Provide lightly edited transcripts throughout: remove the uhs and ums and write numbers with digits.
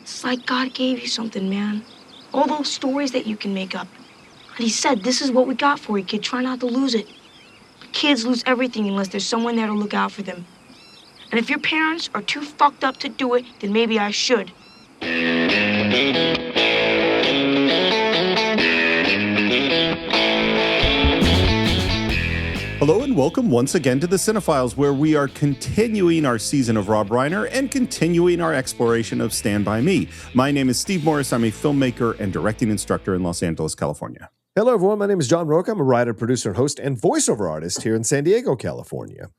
It's like God gave you something, man. All those stories that you can make up. And he said, this is what we got for you, kid. Try not to lose it. Kids lose everything unless there's someone there to look out for them. And if your parents are too fucked up to do it, then maybe I should. Hello and welcome once again to the Cine-Files, where we are continuing our season of Rob Reiner and continuing our exploration of Stand By Me. My name is Steve Morris. I'm a filmmaker and directing instructor in Los Angeles, California. Hello, everyone. My name is John Rocha. I'm a writer, producer, host, and voiceover artist here in San Diego, California.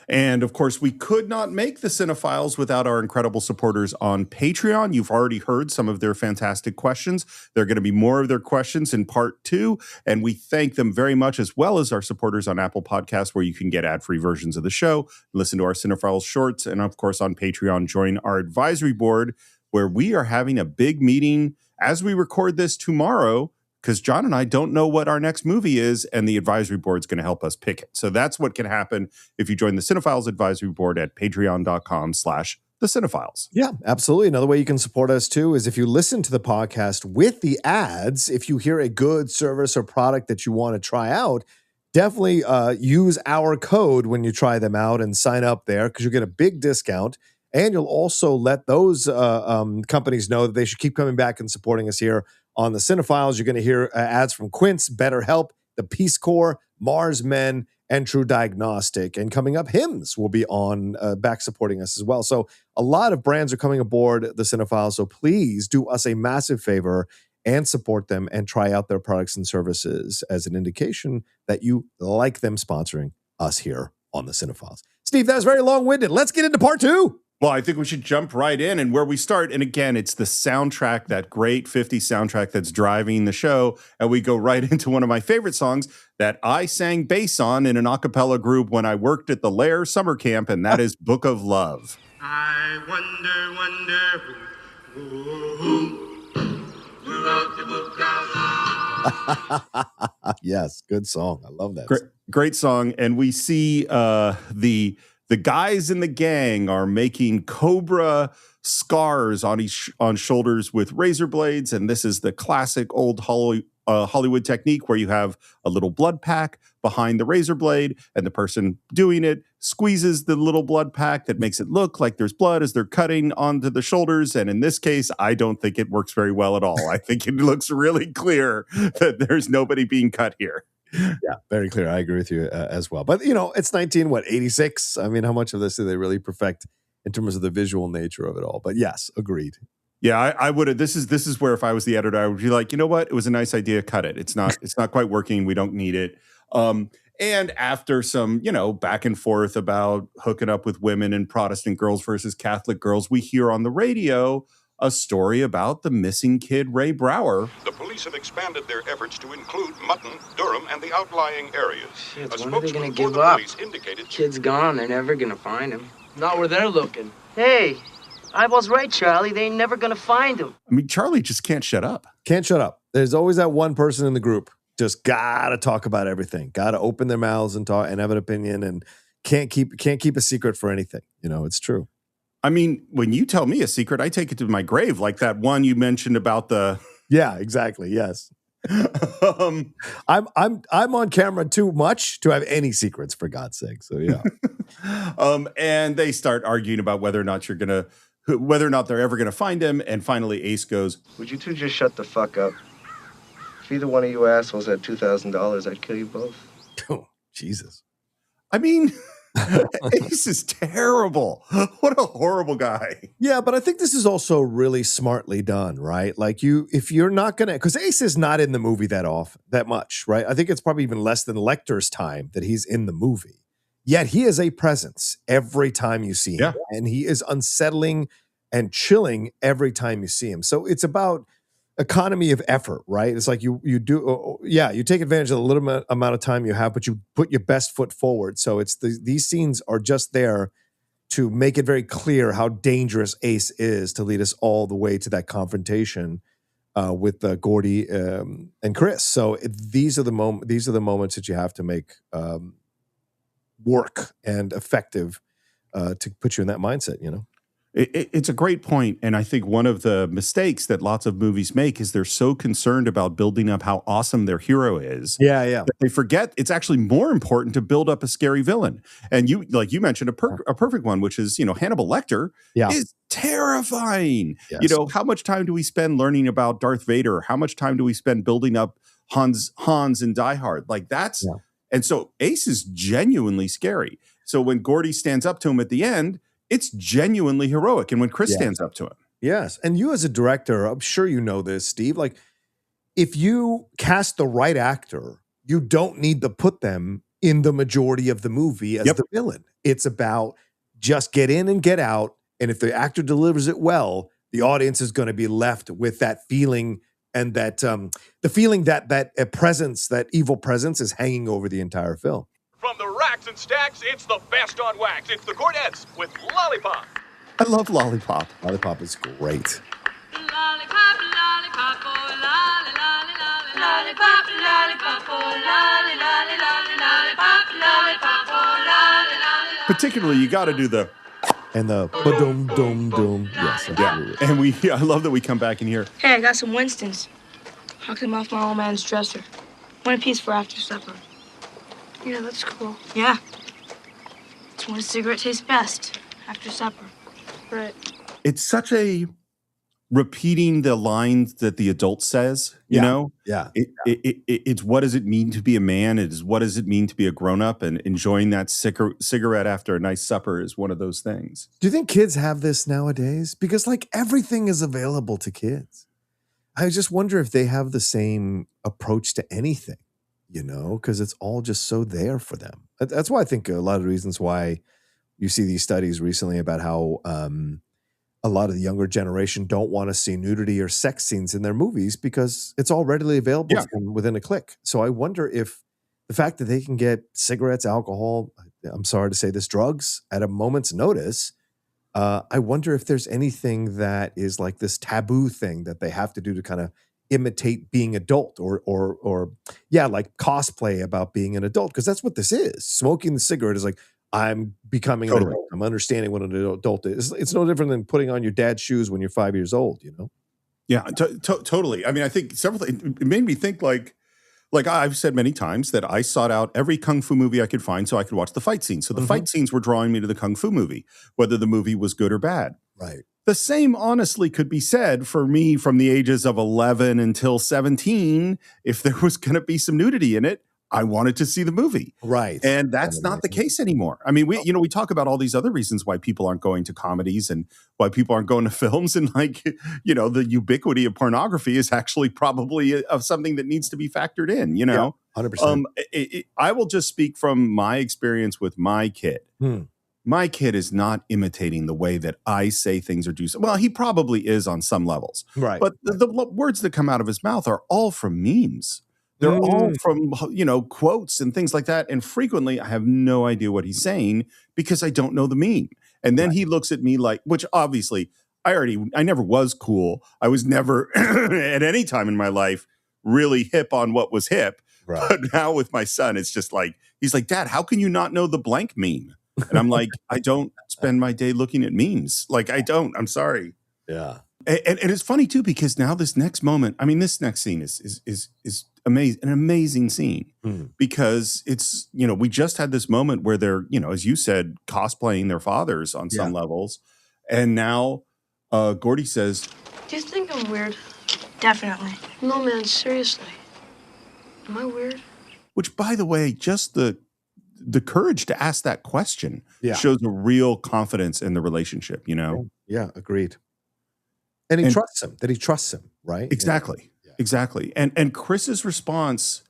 And of course, we could not make the Cine-Files without our incredible supporters on Patreon. You've already heard some of their fantastic questions. There are going to be more of their questions in part 2, and we thank them very much, as well as our supporters on Apple Podcasts, where you can get ad-free versions of the show, listen to our Cine-Files shorts, and of course on Patreon, join our advisory board, where we are having a big meeting as we record this tomorrow, because John and I don't know what our next movie is, and the advisory board is going to help us pick it. So that's what can happen if you join the Cine-Files advisory board at patreon.com/the Cine-Files. Yeah, absolutely. Another way you can support us, too, is if you listen to the podcast with the ads. If you hear a good service or product that you want to try out, definitely use our code when you try them out and sign up there, because you'll get a big discount. And you'll also let those companies know that they should keep coming back and supporting us here on the Cine-Files. You're going to hear ads from Quince, BetterHelp, the Peace Corps, Mars Men, and True Diagnostic. And coming up, Hims will be on back supporting us as well. So a lot of brands are coming aboard the Cine-Files. So please do us a massive favor and support them and try out their products and services as an indication that you like them sponsoring us here on the Cine-Files. Steve, that was very long-winded. Let's get into part 2. Well, I think we should jump right in, and where we start, and again, it's the soundtrack, that great 50s soundtrack that's driving the show, and we go right into one of my favorite songs that I sang bass on in an a cappella group when I worked at the Lair summer camp, and that is Book of Love. I wonder who wrote the book of love. Yes, good song. I love that. Great song, and we see the guys in the gang are making cobra scars on shoulders with razor blades, and this is the classic old Hollywood technique where you have a little blood pack behind the razor blade, and the person doing it squeezes the little blood pack that makes it look like there's blood as they're cutting onto the shoulders. And in this case, I don't think it works very well at all. I think it looks really clear that there's nobody being cut here. Yeah, very clear. I agree with you as well. But, you know, it's 86? I mean, how much of this do they really perfect in terms of the visual nature of it all? But yes, agreed. Yeah, I would have. This is where if I was the editor, I would be like, you know what? It was a nice idea. Cut it. It's not quite working. We don't need it. And after some, back and forth about hooking up with women and Protestant girls versus Catholic girls, we hear on the radio a story about the missing kid, Ray Brower. The police have expanded their efforts to include Mutton, Durham, and the outlying areas. Shit, when are they going to give up? Kid's gone. They're never going to find him. Not where they're looking. Hey, I was right, Charlie. They ain't never going to find him. I mean, Charlie just can't shut up. Can't shut up. There's always that one person in the group. Just got to talk about everything. Got to open their mouths and talk and have an opinion, and can't keep a secret for anything. It's true. I mean, when you tell me a secret, I take it to my grave, like that one you mentioned about the. Yeah, exactly. Yes. I'm on camera too much to have any secrets, for God's sake. So yeah. And they start arguing about whether or not they're ever gonna find him. And finally, Ace goes, "Would you two just shut the fuck up? If either one of you assholes had $2,000, I'd kill you both." Oh, Jesus. I mean. Ace is terrible. What a horrible guy. Yeah, but I think this is also really smartly done, right? Like if you're not gonna, because Ace is not in the movie that much, right? I think it's probably even less than Lecter's time that he's in the movie. Yet he is a presence every time you see him, and he is unsettling and chilling every time you see him. So it's about economy of effort, right? It's like you take advantage of the little amount of time you have, but you put your best foot forward. So it's these scenes are just there to make it very clear how dangerous Ace is, to lead us all the way to that confrontation with Gordy and Chris. So these are the moments that you have to make work and effective to put you in that mindset. It's a great point, and I think one of the mistakes that lots of movies make is they're so concerned about building up how awesome their hero is. Yeah, yeah. That they forget it's actually more important to build up a scary villain. And you, like you mentioned, a perfect one, which is, Hannibal Lecter is terrifying. Yes. How much time do we spend learning about Darth Vader? How much time do we spend building up Hans in Die Hard? Like that's, and so Ace is genuinely scary. So when Gordy stands up to him at the end, it's genuinely heroic. And when Chris stands up to him. Yes. And you as a director, I'm sure you know this, Steve, like if you cast the right actor, you don't need to put them in the majority of the movie as the villain. It's about just get in and get out. And if the actor delivers it well, the audience is going to be left with that feeling and that the feeling that a presence, that evil presence is hanging over the entire film. From the racks and stacks, it's the best on wax. It's the Cornettes with Lollipop. I love Lollipop. Lollipop is great. Lollipop, lollipop, oh, lolly, lolly, lolly. Lollipop, lollipop, oh, lolly, lolly, lolly. Lollipop, lollipop, oh, lolly, lolly, lolly. Particularly, you got to do the... And the ba-dum, dum, dum. Yes, yeah. And I love that we come back in here. Hey, I got some Winston's. I'll come off my old man's dresser. One apiece for after supper. Yeah, that's cool. Yeah. It's when a cigarette tastes best, after supper. Right. It's such a repeating the lines that the adult says, you know? Yeah. It's what does it mean to be a man? It is what does it mean to be a grown-up? And enjoying that cigarette after a nice supper is one of those things. Do you think kids have this nowadays? Because like everything is available to kids. I just wonder if they have the same approach to anything. Because it's all just so there for them. That's why I think a lot of the reasons why you see these studies recently about how a lot of the younger generation don't want to see nudity or sex scenes in their movies because it's all readily available to them within a click. So I wonder if the fact that they can get cigarettes, alcohol, I'm sorry to say this, drugs at a moment's notice, I wonder if there's anything that is like this taboo thing that they have to do to kind of imitate being adult or like cosplay about being an adult, because that's what this is. Smoking the cigarette is like, I'm becoming an adult. I'm understanding what an adult is. It's no different than putting on your dad's shoes when you're 5 years old, Yeah, totally. I mean, I think several things. It made me think like I've said many times that I sought out every kung fu movie I could find so I could watch the fight scenes. So the fight scenes were drawing me to the kung fu movie, whether the movie was good or bad. Right. The same honestly could be said for me from the ages of 11 until 17. If there was going to be some nudity in it, I wanted to see the movie. Right. And that's not the case anymore. I mean, we talk about all these other reasons why people aren't going to comedies and why people aren't going to films. And the ubiquity of pornography is actually probably of something that needs to be factored in, 100%. I will just speak from my experience with my kid. My kid is not imitating the way that I say things or do. Well, he probably is on some levels. Right. But the words that come out of his mouth are all from memes. They're all from, quotes and things like that. And frequently I have no idea what he's saying because I don't know the meme. And then he looks at me like, which obviously I never was cool. I was never at any time in my life really hip on what was hip. Right. But now with my son, it's just like, he's like, Dad, how can you not know the blank meme? And I'm like, I don't spend my day looking at memes. Like I don't, I'm sorry. Yeah. And it's funny too, because now this next moment, I mean, this next scene is amazing, an amazing scene because it's, we just had this moment where they're, as you said, cosplaying their fathers on some levels. And now Gordy says, Do you think I'm weird? Definitely. No, man, seriously. Am I weird? Which, by the way, just the courage to ask that question shows a real confidence in the relationship, Yeah, agreed. And he trusts him, that he trusts him, right? Exactly. Yeah. Exactly. And Chris's response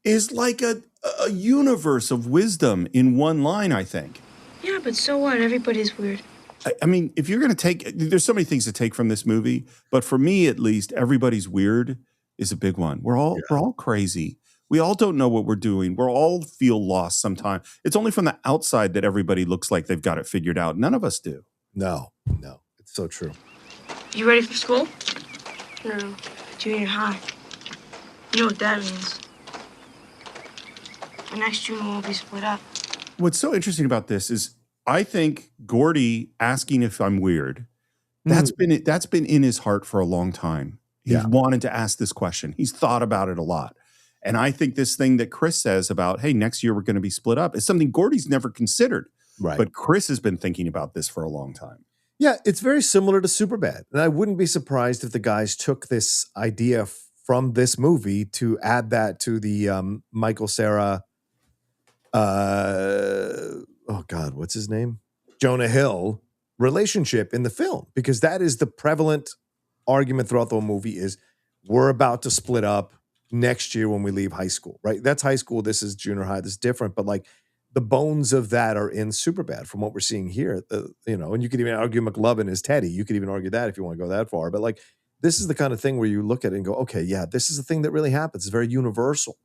is like a universe of wisdom in one line, I think. Yeah, but so what? Everybody's weird. I mean, if you're going to take, there's so many things to take from this movie, but for me, at least, everybody's weird is a big one. We're all crazy. We all don't know what we're doing. We all feel lost sometimes. It's only from the outside that everybody looks like they've got it figured out. None of us do. No, it's so true. You ready for school? No. Junior high. You know what that means. The next junior won't be split up. What's so interesting about this is I think Gordy asking if I'm weird, that's been in his heart for a long time. He's wanted to ask this question. He's thought about it a lot. And I think this thing that Chris says about, hey, next year we're going to be split up is something Gordy's never considered. Right. But Chris has been thinking about this for a long time. Yeah, it's very similar to Superbad. And I wouldn't be surprised if the guys took this idea from this movie to add that to the Michael Cera, oh God, what's his name? Jonah Hill relationship in the film. Because that is the prevalent argument throughout the whole movie is we're about to split up next year when we leave high school, right? That's high school. This is junior high. This is different. But like the bones of that are in Superbad from what we're seeing here, and you could even argue McLovin is Teddy. You could even argue that if you want to go that far. But like, this is the kind of thing where you look at it and go, okay, yeah, this is the thing that really happens. It's very universal.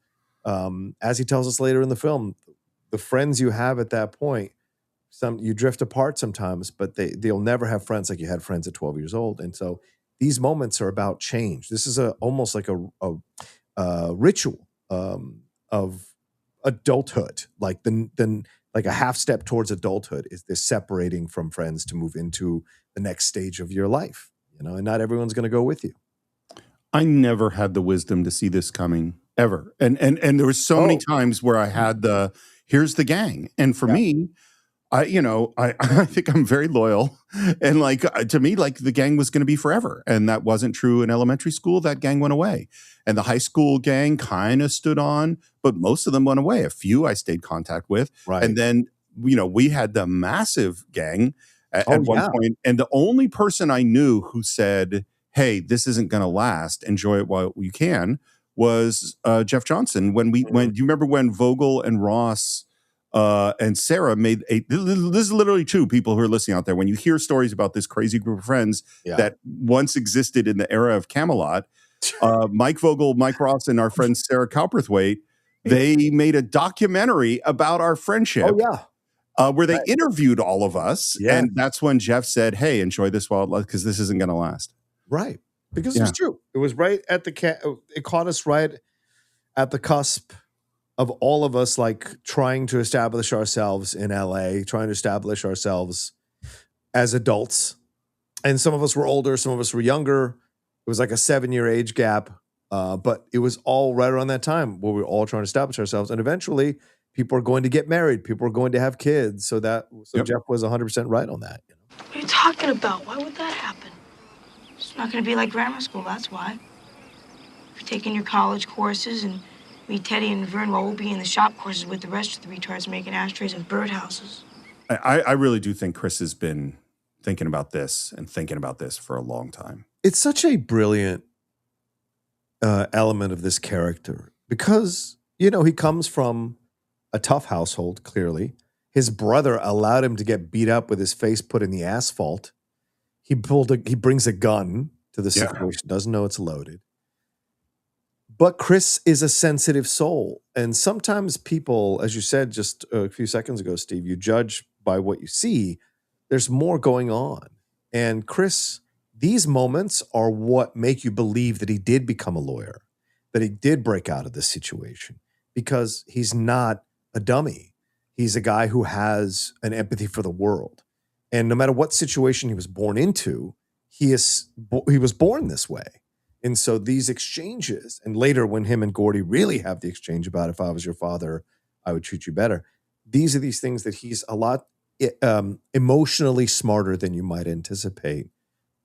As he tells us later in the film, the friends you have at that point, you drift apart sometimes, but they'll never have friends like you had friends at 12 years old. And so these moments are about change. This is almost like a ritual of adulthood, like like a half step towards adulthood is this separating from friends to move into the next stage of your life, and not everyone's going to go with you. I never had the wisdom to see this coming ever. And there were so many times where I had here's the gang. And for me, I think I'm very loyal, and like to me, like the gang was going to be forever, and that wasn't true in elementary school. That gang went away, and the high school gang kind of stood on, but most of them went away. A few I stayed contact with, and then we had the massive gang at one point, and the only person I knew who said, "Hey, this isn't going to last. Enjoy it while you can," was Jeff Johnson. When do you remember when Vogel and Ross? And Sarah made this is literally two people who are listening out there. When you hear stories about this crazy group of friends that once existed in the era of Camelot, Mike Vogel, Mike Ross, and our friend Sarah Cowperthwaite, they made a documentary about our friendship. Where they interviewed all of us. And that's when Jeff said, hey, enjoy this while because this isn't going to last. Right. Because it was true. It was right at it caught us right at the cusp of all of us like trying to establish ourselves in LA, trying to establish ourselves as adults. And some of us were older, some of us were younger. It was like a 7-year age gap. But it was all right around that time where we were all trying to establish ourselves. And eventually people are going to get married. People are going to have kids. So Jeff was 100% right on that. What are you talking about? Why would that happen? It's not going to be like grammar school, that's why. You're taking your college courses and me, Teddy, and Vern will be in the shop courses with the rest of the retards making ashtrays and birdhouses. I really do think Chris has been thinking about this for a long time. It's such a brilliant element of this character because, he comes from a tough household, clearly. His brother allowed him to get beat up with his face put in the asphalt. He brings a gun to the situation, doesn't know it's loaded. But Chris is a sensitive soul. And sometimes people, as you said just a few seconds ago, Steve, you judge by what you see. There's more going on. And Chris, these moments are what make you believe that he did become a lawyer, that he did break out of this situation, because he's not a dummy. He's a guy who has an empathy for the world. And no matter what situation he was born into, he was born this way. And so these exchanges, and later when him and Gordy really have the exchange about if I was your father, I would treat you better. These are these things that he's a lot emotionally smarter than you might anticipate.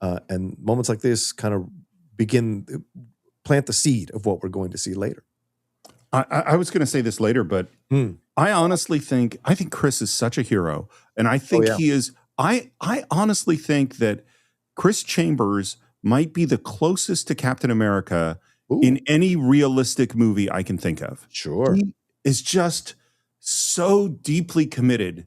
And moments like this kind of plant the seed of what we're going to see later. I was going to say this later, but I honestly think Chris is such a hero. And I think he is, I honestly think that Chris Chambers might be the closest to Captain America in any realistic movie I can think of. Sure. He is just so deeply committed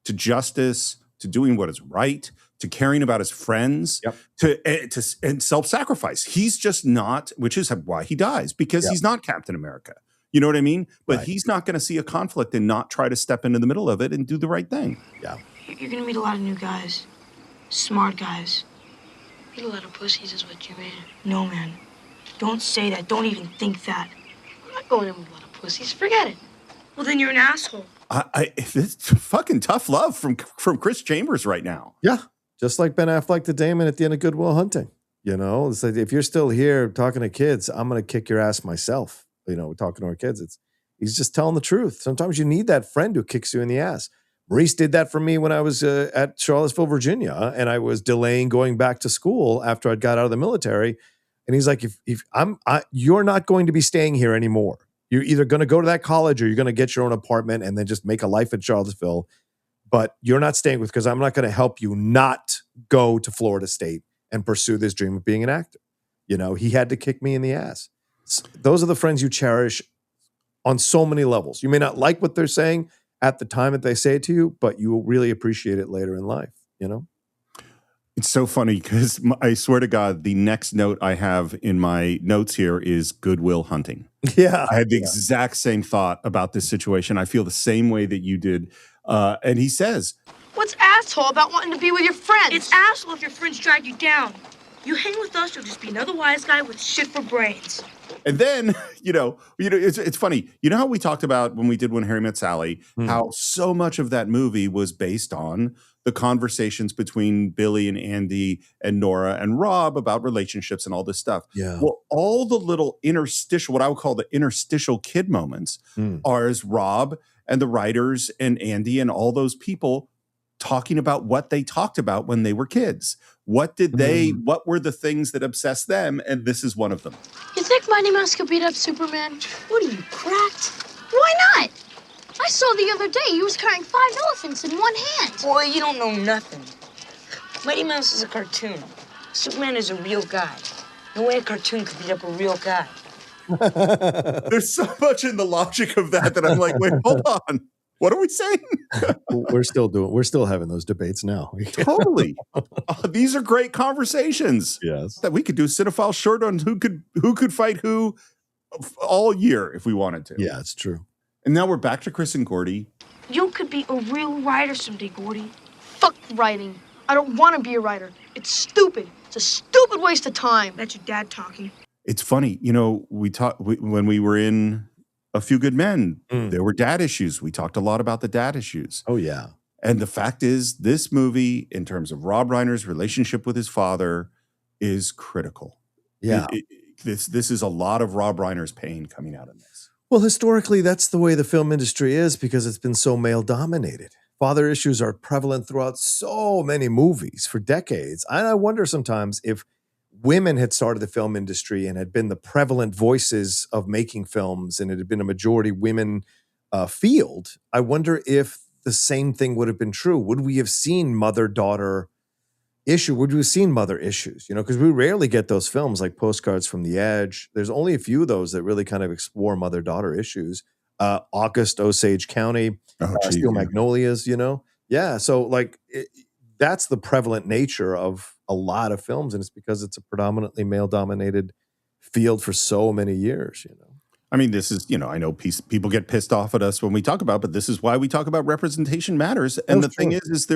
to justice, to doing what is right, to caring about his friends, and self-sacrifice. He's just not, which is why he dies, because he's not Captain America. You know what I mean? But he's not going to see a conflict and not try to step into the middle of it and do the right thing. Yeah. You're going to meet a lot of new guys. Smart guys. Meet a lot of pussies is what you mean. No, man. Don't say that. Don't even think that. I'm not going in with a lot of pussies. Forget it. Well, then you're an asshole. It's fucking tough love from Chris Chambers right now. Yeah. Just like Ben Affleck to Damon at the end of Good Will Hunting. You know, it's like, if you're still here talking to kids, I'm going to kick your ass myself. You know, talking to our kids. He's just telling the truth. Sometimes you need that friend who kicks you in the ass. Maurice did that for me when I was at Charlottesville, Virginia, and I was delaying going back to school after I'd got out of the military. And he's like, if you're not going to be staying here anymore. You're either going to go to that college or you're going to get your own apartment and then just make a life in Charlottesville. But you're not staying with, because I'm not going to help you not go to Florida State and pursue this dream of being an actor. You know, he had to kick me in the ass. Those are the friends you cherish on so many levels. You may not like what they're saying at the time that they say it to you, but you will really appreciate it later in life, you know? It's so funny because I swear to God, the next note I have in my notes here is Good Will Hunting. Yeah. I had the exact same thought about this situation. I feel the same way that you did. And he says, what's asshole about wanting to be with your friends? It's asshole if your friends drag you down. You hang with us, you'll just be another wise guy with shit for brains. And then, it's funny. You know how we talked about when we did When Harry Met Sally, how so much of that movie was based on the conversations between Billy and Andy and Nora and Rob about relationships and all this stuff. Yeah. Well, all the little interstitial, what I would call the interstitial kid moments, are as Rob and the writers and Andy and all those people talking about what they talked about when they were kids. What were the things that obsessed them? And this is one of them. You think Mighty Mouse could beat up Superman? What are you, cracked? Why not? I saw the other day he was carrying 5 elephants in one hand. Boy, you don't know nothing. Mighty Mouse is a cartoon. Superman is a real guy. No way a cartoon could beat up a real guy. There's so much in the logic of that I'm like, wait, hold on. What are we saying? We're still having those debates now. Totally. These are great conversations. Yes. That we could do Cine-Files short on who could fight who all year if we wanted to. Yeah, it's true. And now we're back to Chris and Gordy. You could be a real writer someday, Gordy. Fuck writing. I don't want to be a writer. It's stupid. It's a stupid waste of time. That's your dad talking. It's funny, when we were in A Few Good Men, there were dad issues. We talked a lot about the dad issues. Oh, yeah. And the fact is, this movie, in terms of Rob Reiner's relationship with his father, is critical. Yeah. This is a lot of Rob Reiner's pain coming out in this. Well, historically, that's the way the film industry is because it's been so male-dominated. Father issues are prevalent throughout so many movies for decades. And I wonder sometimes if women had started the film industry and had been the prevalent voices of making films and it had been a majority women field, I wonder if the same thing would have been true. Would we have seen mother-daughter issue? Would we have seen mother issues? Because we rarely get those films like Postcards from the Edge. There's only a few of those that really kind of explore mother-daughter issues. August, Osage County, Steel Magnolias, Yeah, so that's the prevalent nature of a lot of films, and it's because it's a predominantly male-dominated field for so many years, I mean, this is, I know people get pissed off at us when we talk about, but this is why we talk about representation matters. And the thing is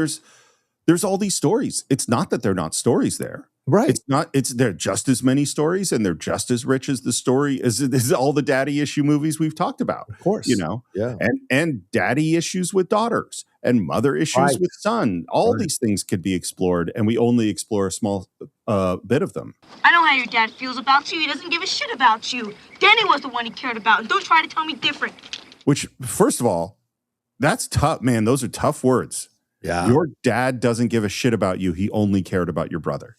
there's all these stories. It's not that they're not stories there. Right. They're just as many stories and they're just as rich as the story as all the daddy issue movies we've talked about. Of course. Yeah. And daddy issues with daughters and mother issues with son. All these things could be explored, and we only explore a small bit of them. I know how your dad feels about you. He doesn't give a shit about you. Danny was the one he cared about, and don't try to tell me different. Which, first of all, that's tough, man. Those are tough words. Yeah. Your dad doesn't give a shit about you. He only cared about your brother.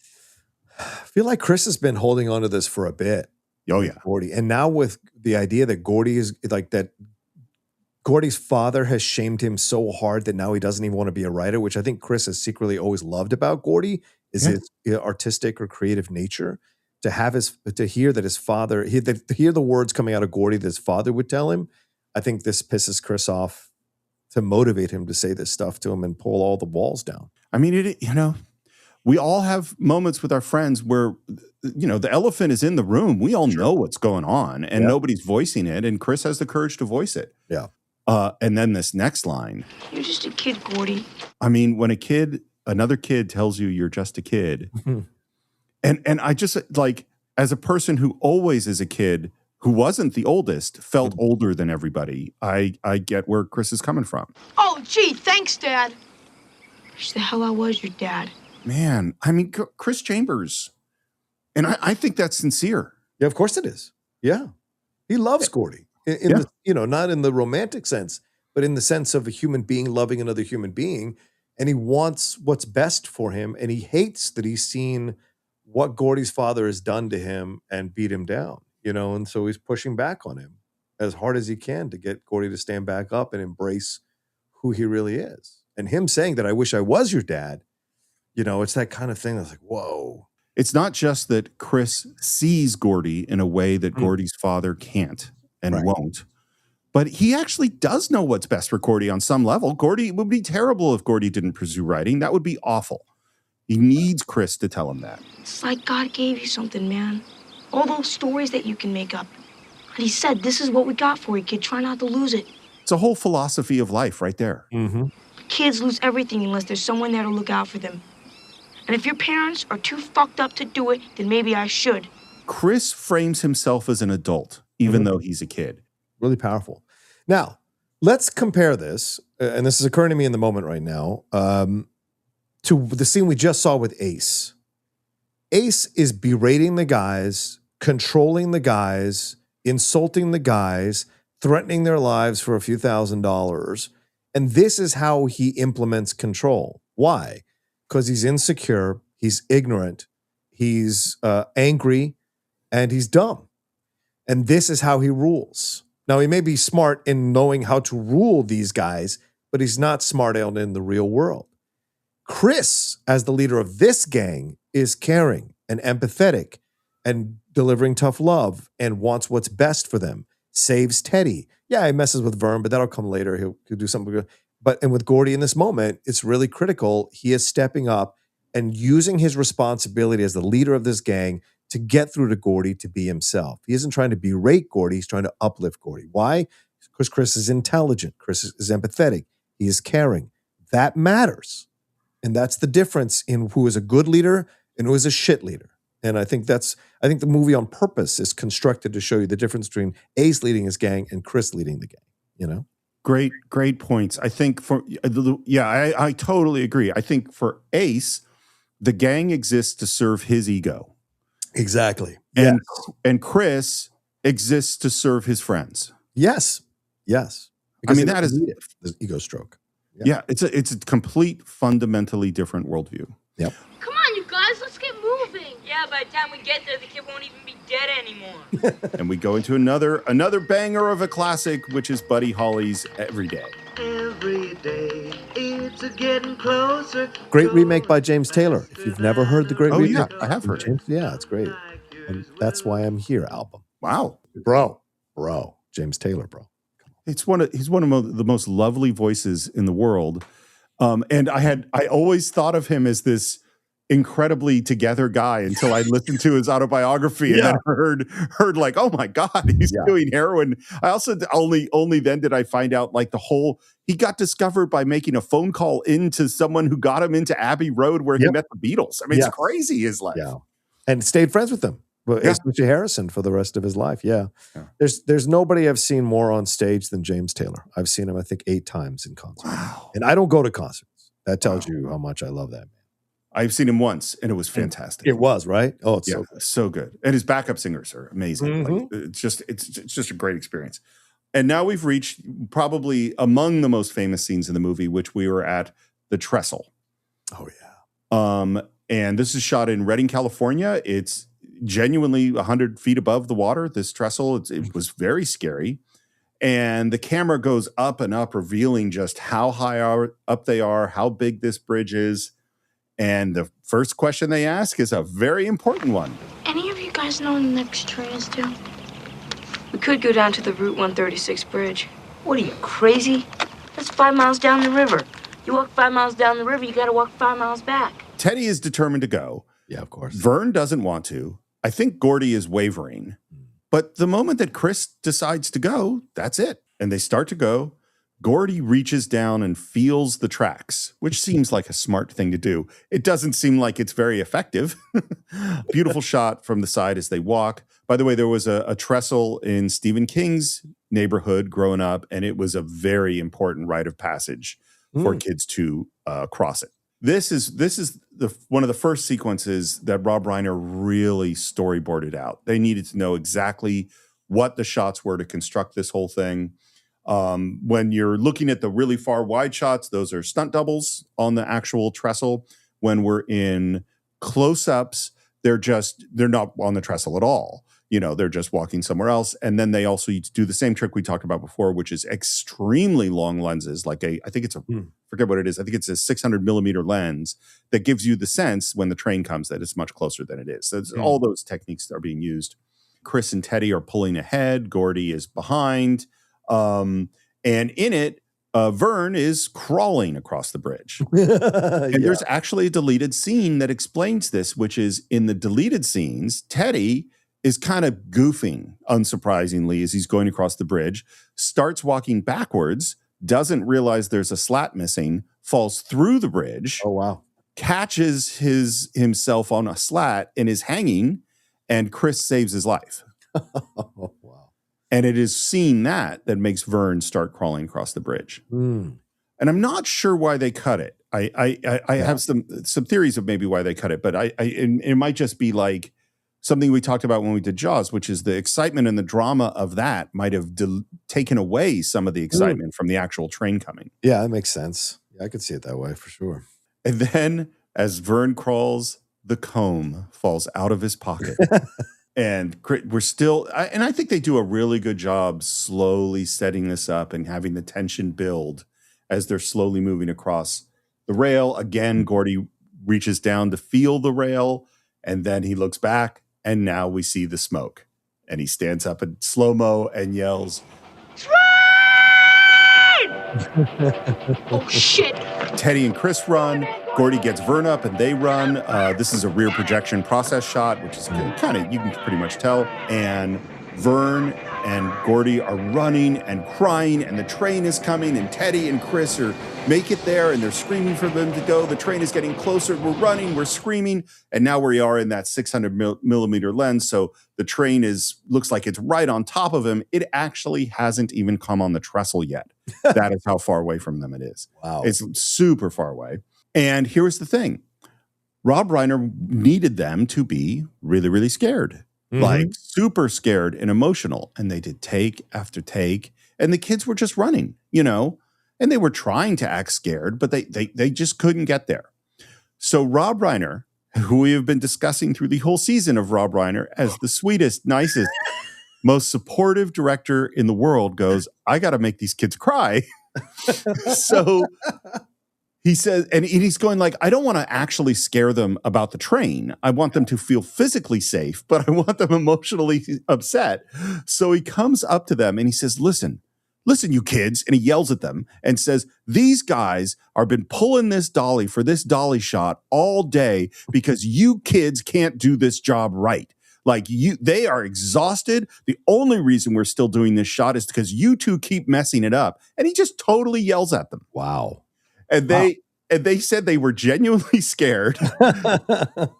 I feel like Chris has been holding on to this for a bit. Oh, yeah. Gordy. And now with the idea that Gordy is Gordy's father has shamed him so hard that now he doesn't even want to be a writer, which I think Chris has secretly always loved about Gordy, is his artistic or creative nature. To hear that his father, to hear the words coming out of Gordy that his father would tell him, I think this pisses Chris off to motivate him to say this stuff to him and pull all the walls down. I mean, we all have moments with our friends where, the elephant is in the room. We all know what's going on and nobody's voicing it. And Chris has the courage to voice it. Yeah. And then this next line. You're just a kid, Gordy. I mean, when another kid tells you you're just a kid. And I just as a person who always is a kid who wasn't the oldest, felt older than everybody. I get where Chris is coming from. Oh, gee, thanks, Dad. Wish the hell I was your dad. Man, I mean, Chris Chambers. And I think that's sincere. Yeah, of course it is. Yeah. He loves Gordy. In the, not in the romantic sense, but in the sense of a human being loving another human being. And he wants what's best for him. And he hates that he's seen what Gordy's father has done to him and beat him down, and so he's pushing back on him as hard as he can to get Gordy to stand back up and embrace who he really is. And him saying that, I wish I was your dad, it's that kind of thing that's like, whoa. It's not just that Chris sees Gordy in a way that Gordy's father can't and won't, but he actually does know what's best for Gordy on some level. Gordy, it would be terrible if Gordy didn't pursue writing. That would be awful. He needs Chris to tell him that. It's like God gave you something, man. All those stories that you can make up. And he said, this is what we got for you, kid. Try not to lose it. It's a whole philosophy of life right there. Mm-hmm. Kids lose everything unless there's someone there to look out for them. And if your parents are too fucked up to do it, then maybe I should. Chris frames himself as an adult, even though he's a kid. Really powerful. Now, let's compare this, and this is occurring to me in the moment right now, to the scene we just saw with Ace. Ace is berating the guys, controlling the guys, insulting the guys, threatening their lives for a few $1,000s. And this is how he implements control. Why? Because he's insecure, he's ignorant, he's angry, and he's dumb. And this is how he rules. Now, he may be smart in knowing how to rule these guys, but he's not smart out in the real world. Chris, as the leader of this gang, is caring and empathetic and delivering tough love and wants what's best for them. Saves Teddy. Yeah, he messes with Vern, but that'll come later. He'll do something good. And with Gordy in this moment, it's really critical. He is stepping up and using his responsibility as the leader of this gang to get through to Gordy to be himself. He isn't trying to berate Gordy. He's trying to uplift Gordy. Why? Because Chris is intelligent. Chris is empathetic. He is caring. That matters. And that's the difference in who is a good leader and who is a shit leader. And I think the movie on purpose is constructed to show you the difference between Ace leading his gang and Chris leading the gang, Great points. I think I totally agree. I think for Ace, the gang exists to serve his ego. Exactly. And Chris exists to serve his friends. Yes. Because that is the ego stroke. Yeah, it's a complete, fundamentally different worldview. Yep. Come on, you guys, let's get moving. Yeah, by the time we get there, the kid won't even be dead anymore. And we go into another banger of a classic, which is Buddy Holly's Every Day. Every day, it's getting closer. Great remake by James Taylor. If you've never heard the great remake. Yeah, I have heard it. Yeah, it's great. And That's Why I'm Here album. Wow. Bro. James Taylor, bro. He's one of the most lovely voices in the world. And I always thought of him as this incredibly together guy until I listened to his autobiography and then heard like, oh my God, he's doing heroin. I also only then did I find out like he got discovered by making a phone call into someone who got him into Abbey Road where he met the Beatles. I mean, it's crazy, his life. Yeah. And stayed friends with them. Especially Harrison for the rest of his life. Yeah. There's nobody I've seen more on stage than James Taylor. I've seen him, I think, 8 times in concert. Wow. And I don't go to concerts. That tells you how much I love that man. I've seen him once and it was fantastic. It was, right? Oh, it's so good. And his backup singers are amazing. Mm-hmm. Like, it's just a great experience. And now we've reached probably among the most famous scenes in the movie, which we were at the trestle. Oh yeah. And this is shot in Redding, California. It's genuinely 100 feet above the water, this trestle. It was very scary. And the camera goes up and up, revealing just how high up they are, how big this bridge is. And the first question they ask is a very important one. Any of you guys know when the next train is to? We could go down to the Route 136 bridge. What are you, crazy? That's 5 miles down the river. You walk 5 miles down the river, you gotta walk 5 miles back. Teddy is determined to go. Yeah, of course. Vern doesn't want to. I think Gordy is wavering. But the moment that Chris decides to go, that's it. And they start to go. Gordy reaches down and feels the tracks, which seems like a smart thing to do. It doesn't seem like it's very effective. Beautiful shot from the side as they walk. By the way, there was a trestle in Stephen King's neighborhood growing up, and it was a very important rite of passage for kids to cross it. This is one of the first sequences that Rob Reiner really storyboarded out. They needed to know exactly what the shots were to construct this whole thing. When you're looking at the really far wide shots, those are stunt doubles on the actual trestle. When we're in close-ups, they're not on the trestle at all. They're just walking somewhere else. And then they also do the same trick we talked about before, which is extremely long lenses. Like forget what it is. I think it's a 600 millimeter lens that gives you the sense when the train comes that it's much closer than it is. So all those techniques are being used. Chris and Teddy are pulling ahead. Gordy is behind. And in it, Vern is crawling across the bridge. And there's actually a deleted scene that explains this, which is in the deleted scenes, Teddy is kind of goofing, unsurprisingly, as he's going across the bridge, starts walking backwards, doesn't realize there's a slat missing, falls through the bridge. Oh, wow. Catches himself on a slat and is hanging, and Chris saves his life. Oh, wow. And it is seeing that makes Vern start crawling across the bridge. And I'm not sure why they cut it. I have some theories of maybe why they cut it, but it might just be like something we talked about when we did Jaws, which is the excitement and the drama of that might have taken away some of the excitement from the actual train coming. Yeah, that makes sense. Yeah, I could see it that way for sure. And then as Vern crawls, the comb falls out of his pocket. And we're still, and I think they do a really good job slowly setting this up and having the tension build as they're slowly moving across the rail. Again, Gordy reaches down to feel the rail, and then he looks back, and now we see the smoke. And he stands up in slow-mo and yells, Oh, shit. Teddy and Chris run. Gordy gets Vern up and they run. This is a rear projection process shot, which is kind of, you can pretty much tell. And Vern and Gordy are running and crying, and the train is coming, and Teddy and Chris make it there, and they're screaming for them to go. The train is getting closer. We're running, we're screaming, and now we are in that 600 millimeter lens. So the train looks like it's right on top of him. It actually hasn't even come on the trestle yet. That is how far away from them it is. Wow. It's super far away. And here's the thing. Rob Reiner needed them to be really, really scared. Like super scared and emotional. And they did take after take. And the kids were just running, and they were trying to act scared, but they just couldn't get there. So Rob Reiner, who we have been discussing through the whole season of Rob Reiner as the sweetest, nicest, most supportive director in the world, goes, I got to make these kids cry. So he says, and he's going like, I don't want to actually scare them about the train. I want them to feel physically safe, but I want them emotionally upset. So he comes up to them and he says, listen, you kids. And he yells at them and says, these guys are been pulling this dolly for this dolly shot all day because you kids can't do this job right. Like they are exhausted. The only reason we're still doing this shot is because you two keep messing it up. And he just totally yells at them. Wow. And they said they were genuinely scared. and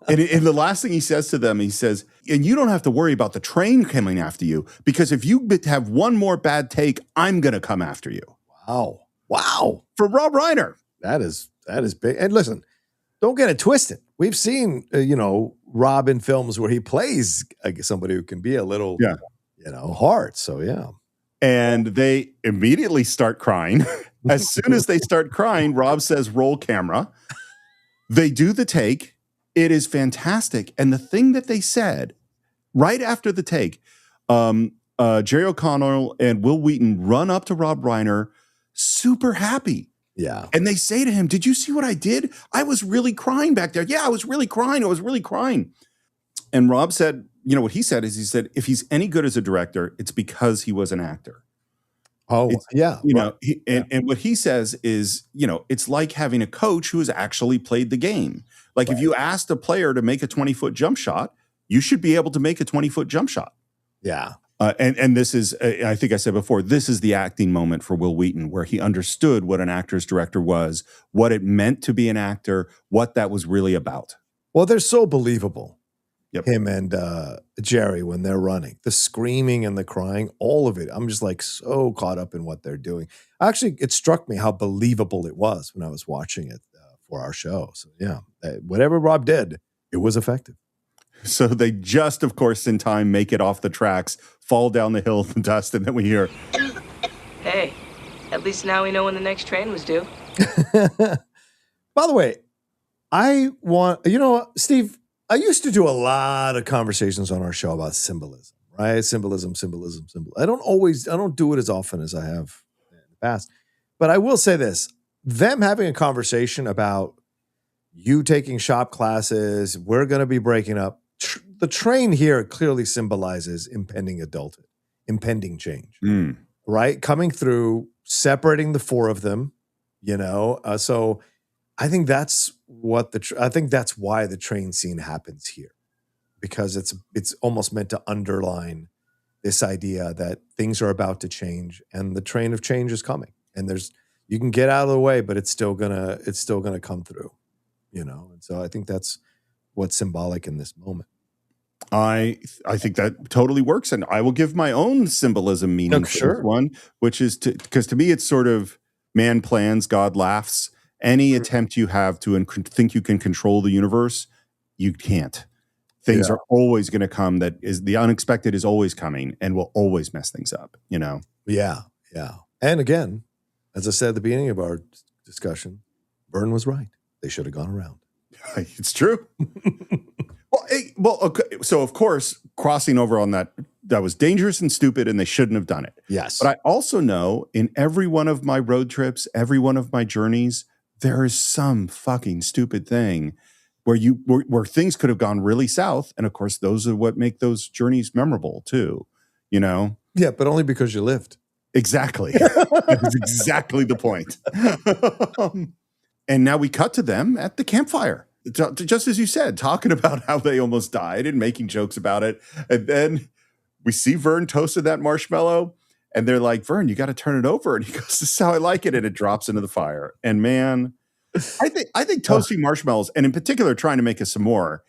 the last thing he says to them, he says, and you don't have to worry about the train coming after you, because if you have one more bad take, I'm going to come after you. Wow. For Rob Reiner. That is big. And listen, don't get it twisted. We've seen, Rob in films where he plays somebody who can be a little, hard. So, yeah. And they immediately start crying. As soon as they start crying, Rob says, roll camera. They do the take. It is fantastic. And the thing that they said right after the take, Jerry O'Connell and Wil Wheaton run up to Rob Reiner super happy. Yeah. And they say to him, did you see what I did? I was really crying back there. Yeah, I was really crying. And Rob said, what he said is, he said, if he's any good as a director, it's because he was an actor. Oh, yeah. And what he says is, it's like having a coach who has actually played the game. Like if you asked a player to make a 20-foot jump shot, you should be able to make a 20-foot jump shot. Yeah. And this is, I think I said before, this is the acting moment for Wil Wheaton, where he understood what an actor's director was, what it meant to be an actor, what that was really about. Well, they're so believable. him and Jerry when they're running. The screaming and the crying, all of it. I'm just like so caught up in what they're doing. Actually, it struck me how believable it was when I was watching it for our show. So yeah, whatever Rob did, it was effective. So they just, of course, in time, make it off the tracks, fall down the hill in the dust, and then we hear, Hey, at least now we know when the next train was due. By the way, I want, Steve, I used to do a lot of conversations on our show about symbolism, right? Symbolism. I don't do it as often as I have in the past. But I will say this, them having a conversation about you taking shop classes, we're going to be breaking up. The train here clearly symbolizes impending adulthood, impending change, right? Coming through, separating the four of them, so I think that's what I think that's why the train scene happens here, because it's almost meant to underline this idea that things are about to change and the train of change is coming, and you can get out of the way, but it's still gonna come through, And so I think that's what's symbolic in this moment. I think that totally works, and I will give my own symbolism meaning for this one, which is because to me it's sort of man plans, God laughs. Any attempt you have to think you can control the universe, you can't. Things are always going to come. That is, the unexpected is always coming and will always mess things up, Yeah. And again, as I said at the beginning of our discussion, Vern was right. They should have gone around. It's true. Okay. So of course, crossing over on that was dangerous and stupid, and they shouldn't have done it. Yes. But I also know in every one of my road trips, every one of my journeys, there is some fucking stupid thing where things could have gone really south. And of course, those are what make those journeys memorable too, Yeah, but only because you lived. Exactly. That's exactly the point. And now we cut to them at the campfire. Just as you said, talking about how they almost died and making jokes about it. And then we see Vern toasted that marshmallow, and they're like, Vern, you got to turn it over. And he goes, this is how I like it. And it drops into the fire. And man, I think toasting marshmallows, and in particular trying to make a s'more,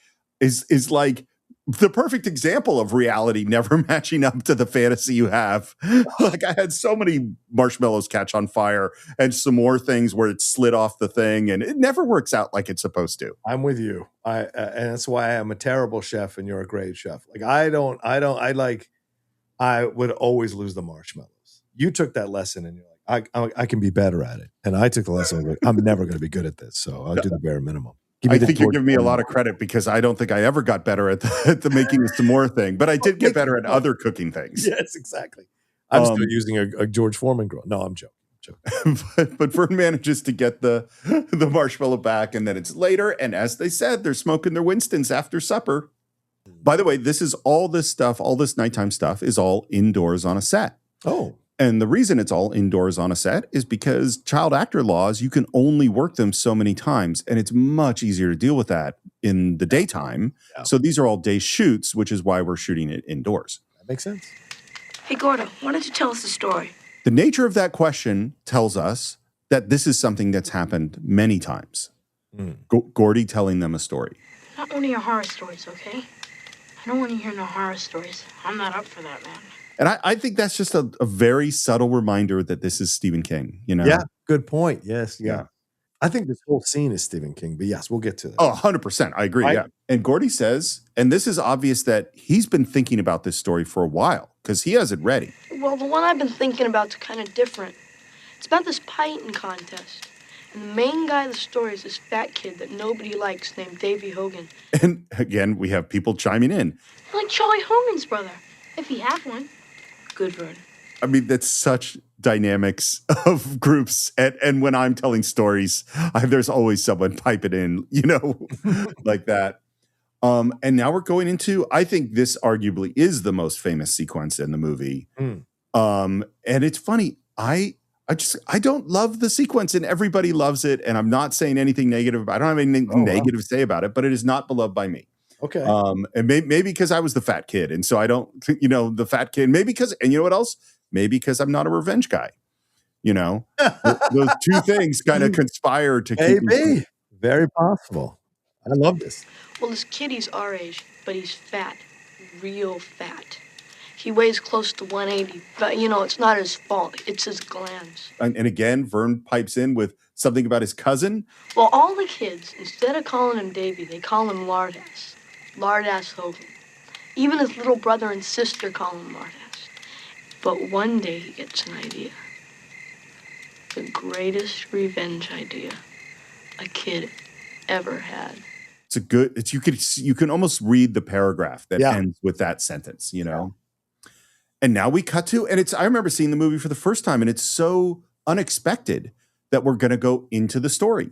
is like the perfect example of reality never matching up to the fantasy you have. Like I had so many marshmallows catch on fire and some more things where it slid off the thing, and it never works out like it's supposed to. I'm with you. And that's why I'm a terrible chef and you're a great chef. Like I would always lose the marshmallows. You took that lesson and you're like, I can be better at it. And I took the lesson. Like, I'm never going to be good at this. So I'll do the bare minimum. I think you're giving me a lot of credit because I don't think I ever got better at the making the s'more thing, but I did get better at other cooking things. Yes, exactly. I'm still using a George Foreman grill. No, I'm joking. But Vern manages to get the marshmallow back, and then it's later. And as they said, they're smoking their Winstons after supper. By the way, all this nighttime stuff is all indoors on a set. Oh. And the reason it's all indoors on a set is because child actor laws, you can only work them so many times, and it's much easier to deal with that in the daytime. Yeah. So these are all day shoots, which is why we're shooting it indoors. That makes sense. Hey, Gordo, why don't you tell us the story? The nature of that question tells us that this is something that's happened many times. Gordy telling them a story. Not one of your horror stories, okay? I don't want to hear no horror stories. I'm not up for that, man. And I think that's just a very subtle reminder that this is Stephen King, Yeah, good point. Yes, yeah. I think this whole scene is Stephen King, but yes, we'll get to that. Oh, 100%. I agree, yeah. And Gordy says, and this is obvious that he's been thinking about this story for a while because he has it ready. Well, the one I've been thinking about is kind of different. It's about this pie eating contest. And the main guy of the story is this fat kid that nobody likes named Davy Hogan. And again, we have people chiming in. Like Charlie Hogan's brother, if he had one. Good, Vern. I mean, that's such dynamics of groups. And when I'm telling stories, there's always someone piping in, like that. And now we're going into, I think this arguably is the most famous sequence in the movie. And it's funny. I don't love the sequence, and everybody loves it. And I'm not saying anything negative. I don't have anything negative to say about it, but it is not beloved by me. Okay. And maybe because I was the fat kid. And so I don't, the fat kid, maybe because, and you know what else? Maybe because I'm not a revenge guy. Those two things kind of conspire to keep me. Very possible. I love this. Well, this kid, he's our age. but he's fat, real fat. He weighs close to 180, but it's not his fault. It's his glands. And again, Vern pipes in with something about his cousin. Well, all the kids, instead of calling him Davy, they call him Lardass. Lardass Hogan. Even his little brother and sister call him Lardass. But one day he gets an idea. The greatest revenge idea a kid ever had. It's a good. You can almost read the paragraph that ends with that sentence. And now we cut to, and I remember seeing the movie for the first time, and it's so unexpected that we're going to go into the story.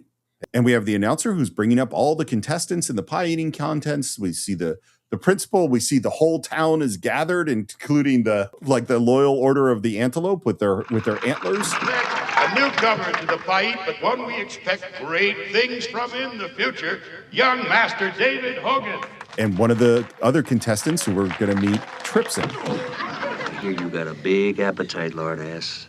And we have the announcer who's bringing up all the contestants in the pie eating contests. We see the principal. We see the whole town is gathered, including the Loyal Order of the Antelope with their antlers. A newcomer to the fight, but one we expect great things from in the future, young Master David Hogan. And one of the other contestants who we're going to meet trips him. I hear you got a big appetite, Lardass.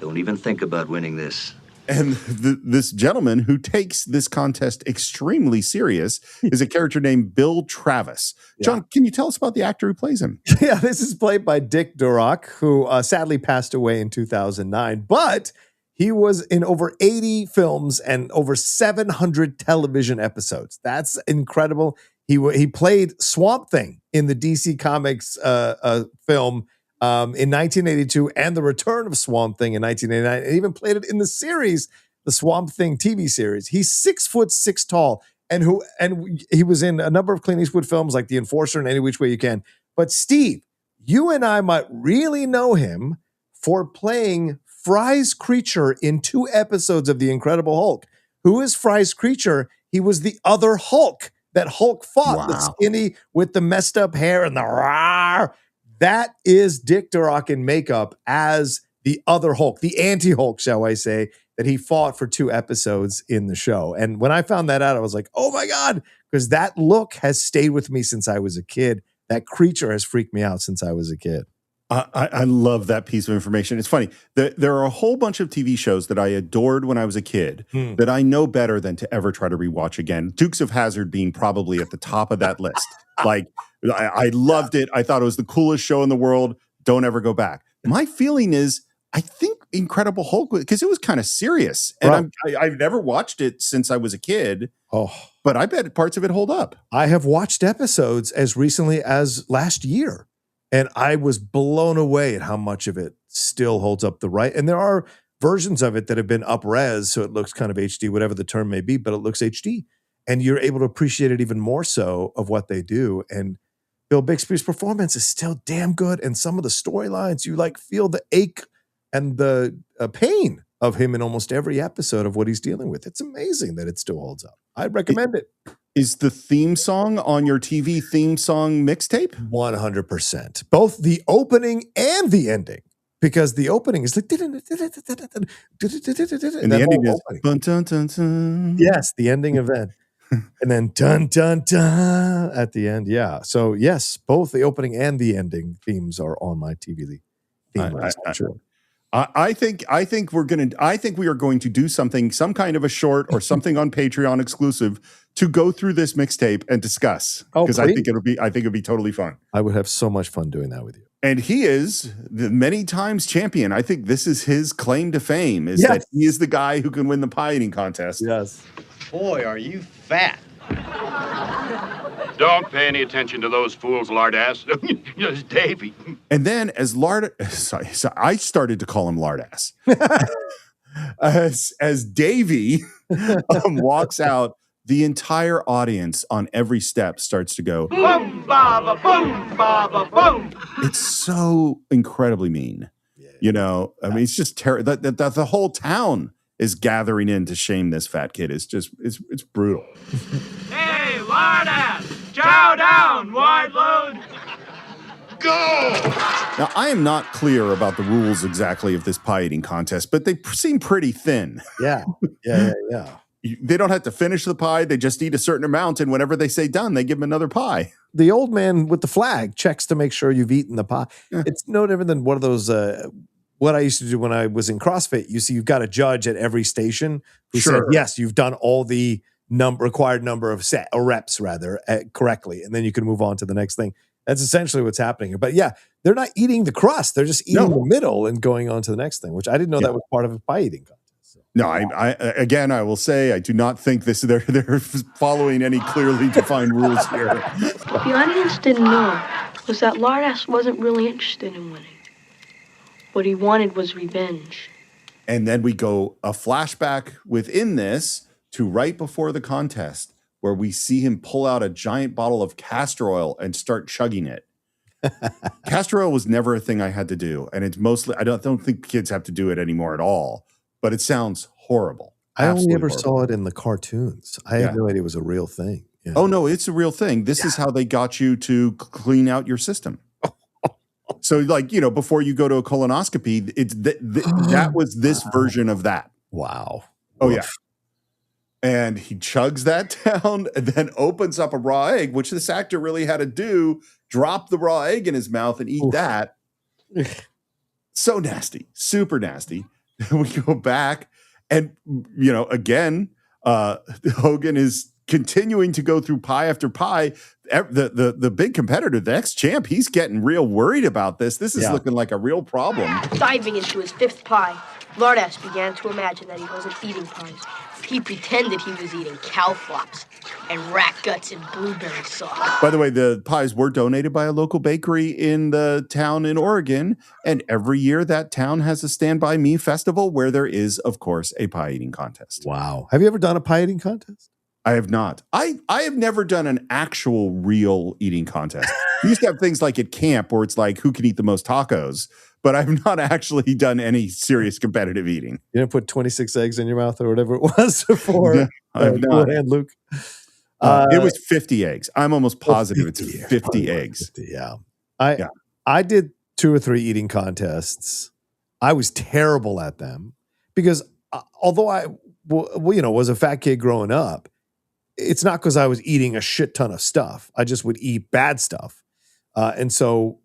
Don't even think about winning this. And this gentleman who takes this contest extremely serious is a character named Bill Travis. John, can you tell us about the actor who plays him? Yeah, this is played by Dick Durock, who sadly passed away in 2009. But he was in over 80 films and over 700 television episodes. That's incredible. He played Swamp Thing in the DC Comics film in 1982 and the return of Swamp Thing in 1989, and even played it in the series, the Swamp Thing TV series. He's 6'6" tall, and he was in a number of Clint Eastwood films like The Enforcer and Any Which Way You Can. But Steve, you and I might really know him for playing Fry's Creature in 2 episodes of The Incredible Hulk. Who is Fry's Creature? He was the other Hulk that Hulk fought, the skinny with the messed up hair and the rawr. That is Dick Durock in makeup as the other Hulk, the anti-Hulk, shall I say, that he fought for 2 episodes in the show. And when I found that out, I was like, oh my God, because that look has stayed with me since I was a kid. That creature has freaked me out since I was a kid. I love that piece of information. It's funny. There are a whole bunch of TV shows that I adored when I was a kid that I know better than to ever try to rewatch again. Dukes of Hazzard being probably at the top of that list. Like, I loved it. I thought it was the coolest show in the world. Don't ever go back. My feeling is, I think Incredible Hulk, because it was kind of serious. And I've never watched it since I was a kid. But I bet parts of it hold up. I have watched episodes as recently as last year. And I was blown away at how much of it still holds up the right. And there are versions of it that have been up-res, so it looks kind of HD, whatever the term may be, but it looks HD. And you're able to appreciate it even more so of what they do. And Bill Bixby's performance is still damn good. And some of the storylines, you feel the ache and the pain of him in almost every episode of what he's dealing with. It's amazing that it still holds up. I'd recommend it. Is the theme song on your TV theme song mixtape? 100%. Both the opening and the ending. Because the opening is like... And the ending is... Dun, dun, dun, dun. Yes, the ending of that. And then dun, dun, dun at the end. Yeah. So yes, both the opening and the ending themes are on my TV theme list. I think we are going to do some kind of a short or something on Patreon exclusive to go through this mixtape and discuss, because I think it'd be totally fun. I would have so much fun doing that with you. And he is the many times champion. I think this is his claim to fame, is that he is the guy who can win the pie eating contest. Yes. Boy, are you fat. Don't pay any attention to those fools, Lardass. It's Davy. And then as so I started to call him Lardass. as Davy walks out, the entire audience on every step starts to go, Boom, baba, boom, baba, boom. It's so incredibly mean. I mean, it's just terrible. The whole town is gathering in to shame this fat kid. It's brutal. Hey, Lardass, chow down, wide load. Go! Now, I am not clear about the rules exactly of this pie eating contest, but they seem pretty thin. Yeah. They don't have to finish the pie. They just eat a certain amount, and whenever they say done, they give them another pie. The old man with the flag checks to make sure you've eaten the pie. Yeah. It's no different than one of those... what I used to do when I was in CrossFit, you've got a judge at every station who said, yes, you've done all the required number of reps rather correctly, and then you can move on to the next thing. That's essentially what's happening here. But yeah, they're not eating the crust; they're just eating the middle and going on to the next thing. Which I didn't know that was part of a pie eating contest. So. No, I will say I do not think they're following any clearly defined rules here. What the audience didn't know was that Lardass wasn't really interested in winning. What he wanted was revenge. And then we go a flashback within this to right before the contest, where we see him pull out a giant bottle of castor oil and start chugging it. Castor oil was never a thing I had to do, and it's mostly I don't think kids have to do it anymore at all. But it sounds horrible. I only ever saw it in the cartoons. I had no idea it was a real thing. Yeah. Oh no, it's a real thing. This is how they got you to clean out your system. So, like, you know, before you go to a colonoscopy, it's that was this version of that. Wow. Oh yeah. And he chugs that down and then opens up a raw egg, which this actor really had to do. Drop the raw egg in his mouth and eat that. So nasty, super nasty. We go back and, you know, again, Hogan is continuing to go through pie after pie. The big competitor, the ex-champ, he's getting real worried about this. This is looking like a real problem. Diving into his fifth pie, Lardass began to imagine that he wasn't eating pies. He pretended he was eating cow flops and rat guts and blueberry sauce. By the way, the pies were donated by a local bakery in the town in Oregon, and every year that town has a Stand By Me festival where there is, of course, a pie eating contest. Wow. Have you ever done a pie eating contest? I have not. I have never done an actual real eating contest. We used to have things like at camp where it's like, who can eat the most tacos? But I've not actually done any serious competitive eating. You didn't put 26 eggs in your mouth or whatever it was for Cool Hand Luke. It was 50 eggs. I'm almost positive it's 50 eggs. 50, I did 2 or 3 eating contests. I was terrible at them because although I was a fat kid growing up, it's not because I was eating a shit ton of stuff. I just would eat bad stuff. And so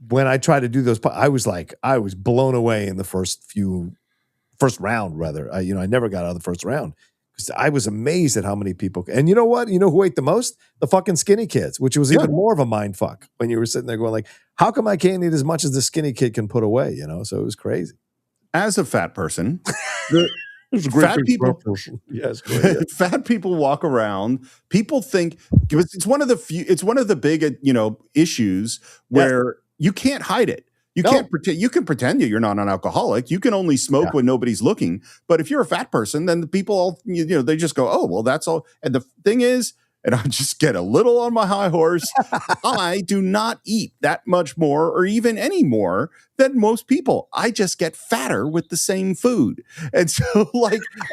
when I tried to do those, I was blown away in the first round, rather. I never got out of the first round because I was amazed at how many people. And you know what? You know who ate the most? The fucking skinny kids, which was even more of a mind fuck when you were sitting there going like, how come I can't eat as much as the skinny kid can put away? You know, so it was crazy. As a fat person, fat people, yes, fat people walk around. People think it's one of the big issues where you can't hide it. You can't pretend. You can pretend you're not an alcoholic. You can only smoke when nobody's looking. But if you're a fat person, then the people all they just go, oh well, that's all. And the thing is, and I'll just get a little on my high horse. I do not eat that much more or even any more than most people. I just get fatter with the same food. And so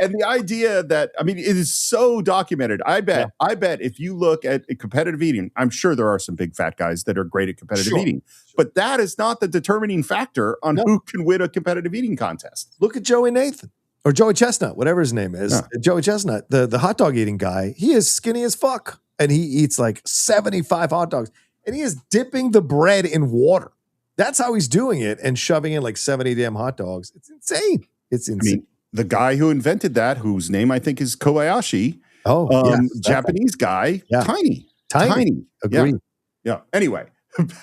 and the idea that, I mean, it is so documented. I bet if you look at competitive eating, I'm sure there are some big fat guys that are great at competitive eating, but that is not the determining factor on who can win a competitive eating contest. Look at Joey Nathan. Or Joey Chestnut, whatever his name is. Joey Chestnut, the hot dog eating guy, he is skinny as fuck. And he eats like 75 hot dogs. And he is dipping the bread in water. That's how he's doing it and shoving in like 70 damn hot dogs. It's insane. It's insane. I mean, the guy who invented that, whose name I think is Kobayashi, Japanese guy, tiny. Agreed. Yeah. Anyway.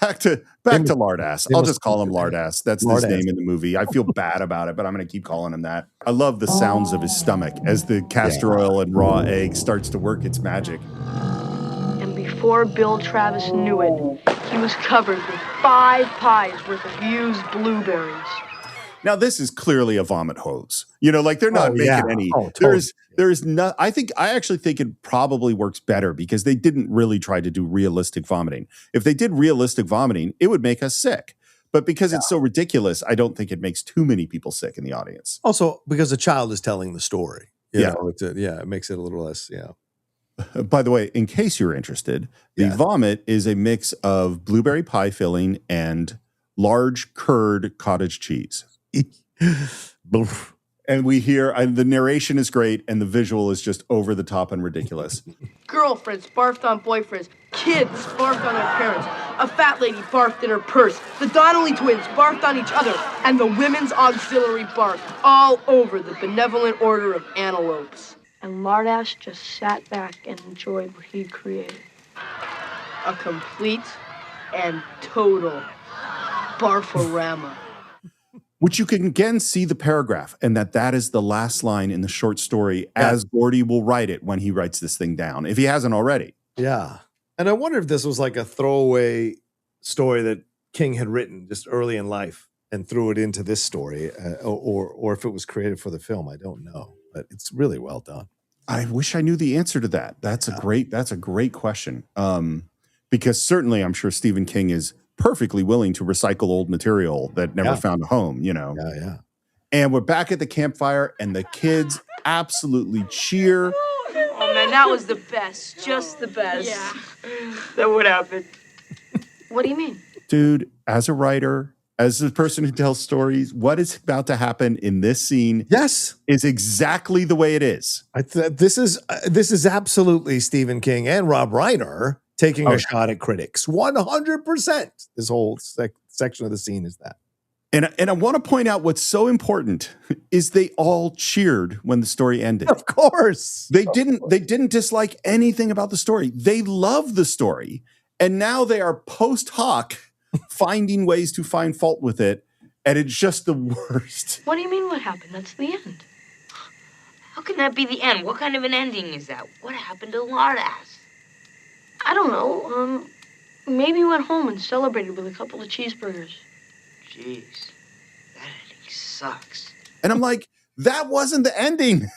Back to Lardass. I'll just call him Lardass. That's his name in the movie. I feel bad about it, but I'm going to keep calling him that. I love the sounds of his stomach as the castor oil and raw egg starts to work its magic. And before Bill Travis knew it, he was covered with 5 pies worth of used blueberries. Now, this is clearly a vomit hose. They're not making any. Totally. There's no. I actually think it probably works better because they didn't really try to do realistic vomiting. If they did realistic vomiting, it would make us sick. But because it's so ridiculous, I don't think it makes too many people sick in the audience. Also, because the child is telling the story. It makes it a little less. By the way, in case you're interested, the vomit is a mix of blueberry pie filling and large curd cottage cheese. And we hear, the narration is great, and the visual is just over the top and ridiculous. Girlfriends barfed on boyfriends. Kids barfed on their parents. A fat lady barfed in her purse. The Donnelly twins barfed on each other. And the women's auxiliary barfed all over the benevolent order of antelopes. and Lardass just sat back and enjoyed what he'd created. A complete and total barforama. Which you can again see the paragraph, and that is the last line in the short story as Gordy will write it when he writes this thing down, if he hasn't already. Yeah. And I wonder if this was like a throwaway story that King had written just early in life and threw it into this story, or if it was created for the film. I don't know, but it's really well done. I wish I knew the answer to that. That's a great question. Because certainly I'm sure Stephen King is perfectly willing to recycle old material that never found a home, you know? Yeah. And we're back at the campfire, and the kids absolutely cheer. Oh, man, that was the best. Just the best. Yeah. That would happen. What do you mean? Dude, as a writer, as a person who tells stories, what is about to happen in this scene is exactly the way it is. This is absolutely Stephen King and Rob Reiner taking a shot at critics. 100%. This whole section of the scene is that. And I want to point out what's so important is they all cheered when the story ended. Of course. They didn't dislike anything about the story. They loved the story. And now they are post hoc finding ways to find fault with it. And it's just the worst. What do you mean what happened? That's the end. How can that be the end? What kind of an ending is that? What happened to Lardass? I don't know. Maybe he went home and celebrated with a couple of cheeseburgers. Jeez, that ending sucks. And I'm like, that wasn't the ending.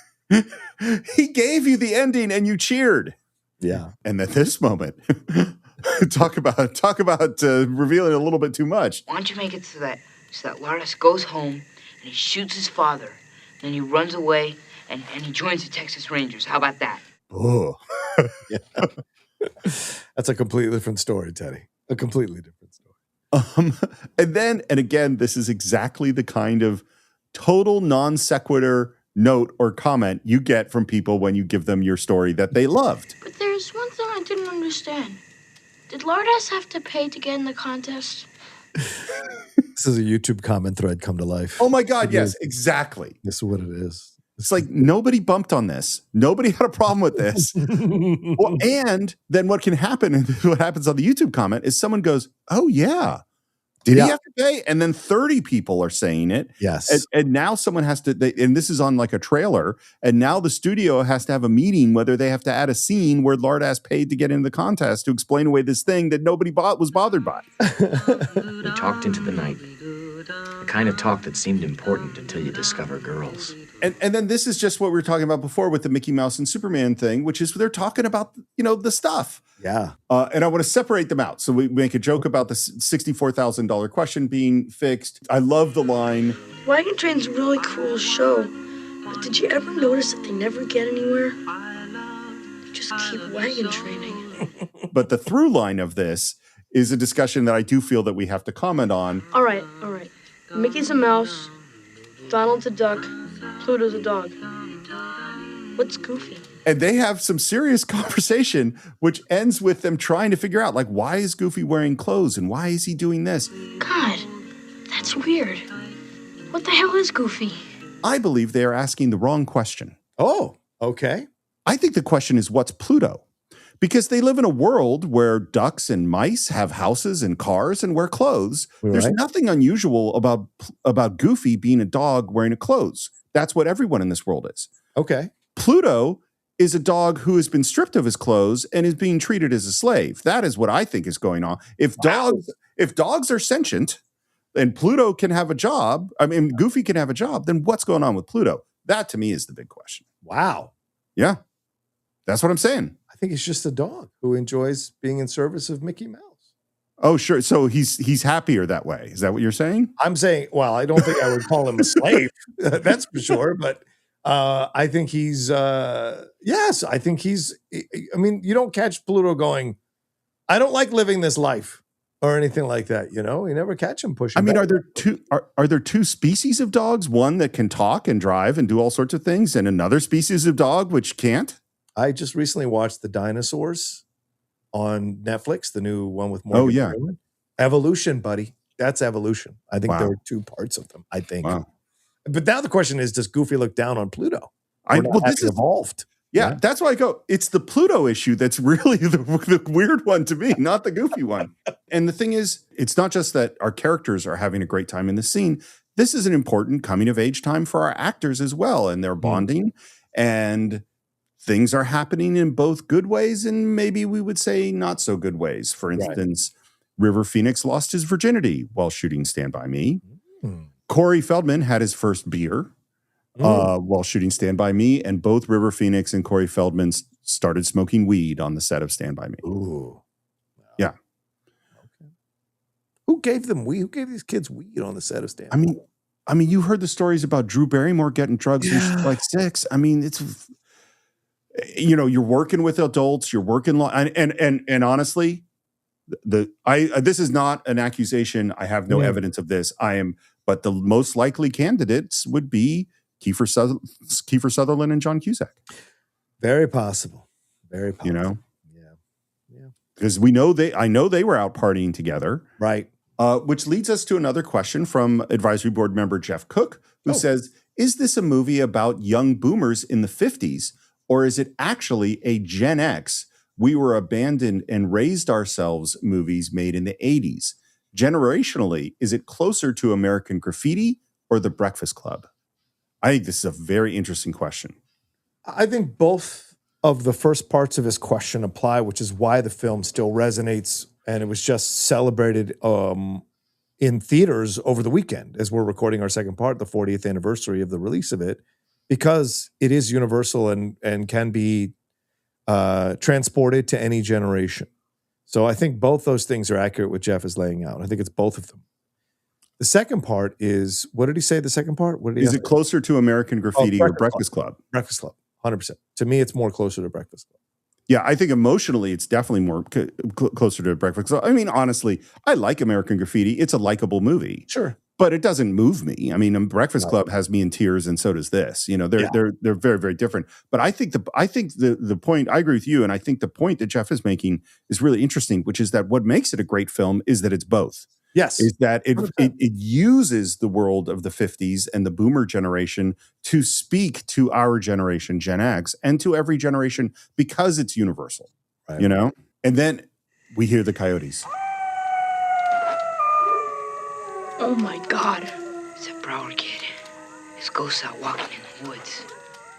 He gave you the ending and you cheered. Yeah. And at this moment, talk about revealing a little bit too much. Why don't you make it so that Lardass goes home and he shoots his father, then he runs away and he joins the Texas Rangers. How about that? Oh. That's a completely different story, Teddy. A completely different story. And again, this is exactly the kind of total non sequitur note or comment you get from people when you give them your story that they loved. But there's one thing I didn't understand. Did Lardass have to pay to get in the contest? This is a YouTube comment thread come to life. Oh my God, yes, exactly. This is what it is. It's like nobody bumped on this. Nobody had a problem with this. Well, and then what can happen, and what happens on the YouTube comment is someone goes, oh yeah, did he have to pay? And then 30 people are saying it. Yes. And now someone has to, and this is on like a trailer, and now the studio has to have a meeting whether they have to add a scene where Lardass paid to get into the contest to explain away this thing that nobody was bothered by. We talked into the night. The kind of talk that seemed important until you discover girls. And then this is just what we were talking about before with the Mickey Mouse and Superman thing, which is they're talking about, the stuff. Yeah. And I want to separate them out. So we make a joke about the $64,000 question being fixed. I love the line. Wagon Train's a really cool show, but did you ever notice that they never get anywhere? They just keep wagon training. But the through line of this is a discussion that I do feel that we have to comment on. All right. Mickey's a mouse, Donald's a duck, Pluto's a dog. What's Goofy? And they have some serious conversation, which ends with them trying to figure out, like, why is Goofy wearing clothes and why is he doing this? God, that's weird. What the hell is Goofy? I believe they are asking the wrong question. Oh, okay. I think the question is, what's Pluto? Because they live in a world where ducks and mice have houses and cars and wear clothes. Right. There's nothing unusual about Goofy being a dog wearing a clothes. That's what everyone in this world is. Okay. Pluto is a dog who has been stripped of his clothes and is being treated as a slave. That is what I think is going on. If dogs are sentient and Pluto can have a job, Goofy can have a job, then what's going on with Pluto? That to me is the big question. Wow. Yeah. That's what I'm saying. I think he's just a dog who enjoys being in service of Mickey Mouse. Oh, sure. So he's happier that way. Is that what you're saying? I'm saying, well, I don't think I would call him a slave. That's for sure. But I think he's, yes, I think he's, you don't catch Pluto going, I don't like living this life or anything like that. You never catch him pushing. Are there two species of dogs? One that can talk and drive and do all sorts of things, and another species of dog which can't? I just recently watched The Dinosaurs on Netflix, the new one with Morgan Freeman. Evolution, buddy. That's evolution. I think there are two parts of them, I think. Wow. But now the question is, does Goofy look down on Pluto? This is evolved. Yeah, that's why I go, it's the Pluto issue that's really the weird one to me, not the goofy one. And the thing is, it's not just that our characters are having a great time in the scene. This is an important coming of age time for our actors as well. And they're bonding and things are happening in both good ways and maybe we would say not so good ways. For instance, River Phoenix lost his virginity while shooting Stand By Me. Corey Feldman had his first beer while shooting Stand By Me, and both River Phoenix and Corey Feldman started smoking weed on the set of Stand By Me. Ooh. Yeah. Okay. Who gave them weed? Who gave these kids weed on the set of Stand By Me? I mean, you heard the stories about Drew Barrymore getting drugs when she was like 6. I mean, it's, you know, you're working with adults, you're working, and honestly, this is not an accusation. I have no evidence of this. But the most likely candidates would be Kiefer Sutherland and John Cusack. Very possible. Very possible. You know? Yeah. Because I know they were out partying together. Right. Which leads us to another question from advisory board member Jeff Cook, who says, is this a movie about young boomers in the 50s, or is it actually a Gen X, we were abandoned and raised ourselves movies made in the 80s? Generationally, is it closer to American Graffiti or The Breakfast Club? I think this is a very interesting question. I think both of the first parts of his question apply, which is why the film still resonates, and it was just celebrated in theaters over the weekend as we're recording our second part, the 40th anniversary of the release of it, because it is universal and can be transported to any generation. So I think both those things are accurate what Jeff is laying out. I think it's both of them. The second part is, what did he say the second part? What did he Is it closer to American Graffiti or Breakfast Club? Breakfast Club, 100%. To me, it's more closer to Breakfast Club. Yeah, I think emotionally, it's definitely more closer to Breakfast Club. I mean, honestly, I like American Graffiti. It's a likable movie. Sure. But it doesn't move me. I mean, Breakfast Club has me in tears, and so does this. You know, they're very, very different. But I think the point, I agree with you, and I think the point that Jeff is making is really interesting, which is that what makes it a great film is that it's both. Yes. Is that it uses the world of the 50s and the boomer generation to speak to our generation, Gen X, and to every generation because it's universal. Right. You know? And then we hear the coyotes. Oh my God. It's a Broward kid. His ghosts out walking in the woods.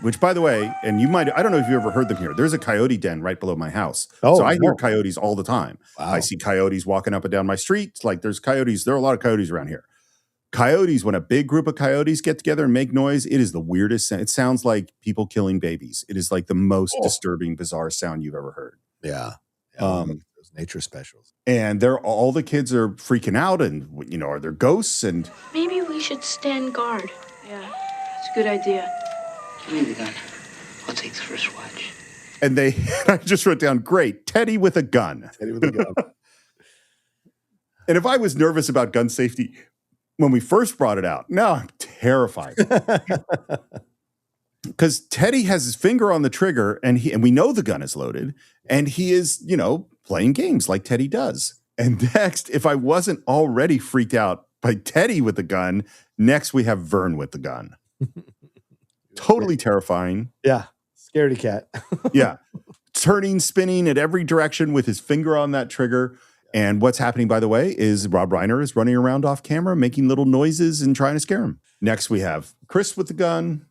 Which, by the way, and you might, I don't know if you ever heard them here. There's a coyote den right below my house. So I hear coyotes all the time. Wow. I see coyotes walking up and down my street. Like there's coyotes. There are a lot of coyotes around here. Coyotes, when a big group of coyotes get together and make noise, it is the weirdest. It sounds like people killing babies. It is like the most disturbing, bizarre sound you've ever heard. Yeah. Those nature specials. And all the kids are freaking out and, you know, are there ghosts? And maybe we should stand guard. Yeah, that's a good idea. Give me the gun. I'll take the first watch. And I just wrote down, great, Teddy with a gun. Teddy with a gun. And if I was nervous about gun safety when we first brought it out, now I'm terrified. Because Teddy has his finger on the trigger and we know the gun is loaded and he is, you know, playing games like Teddy does. And next, if I wasn't already freaked out by Teddy with the gun, next we have Vern with the gun. Totally terrifying. Yeah. Scaredy cat. Yeah. Turning, spinning at every direction with his finger on that trigger. And what's happening, by the way, is Rob Reiner is running around off camera, making little noises and trying to scare him. Next, we have Chris with the gun,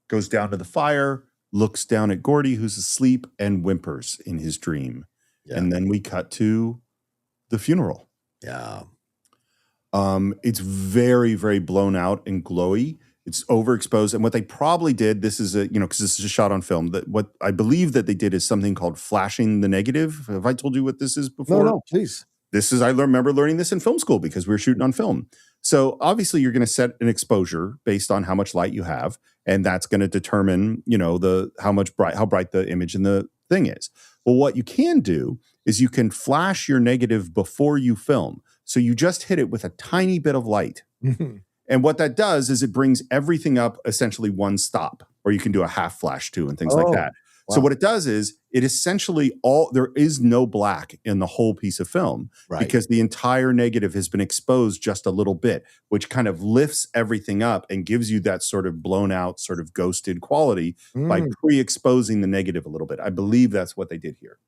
goes down to the fire, looks down at Gordy, who's asleep, and whimpers in his dream. Yeah. And then we cut to the funeral. Yeah. It's very, very blown out and glowy. It's overexposed. And what they probably did, this is because this is a shot on film, that what I believe that they did is something called flashing the negative. Have I told you what this is before? No, please. I remember learning this in film school because we were shooting on film. So obviously you're going to set an exposure based on how much light you have. And that's going to determine, you know, how bright the image in the thing is. Well, what you can do is you can flash your negative before you film. So you just hit it with a tiny bit of light. And what that does is it brings everything up essentially one stop, or you can do a half flash too and things like that. So Wow. what it does is it essentially there is no black in the whole piece of film because the entire negative has been exposed just a little bit, which kind of lifts everything up and gives you that sort of blown out, sort of ghosted quality by pre-exposing the negative a little bit. I believe that's what they did here.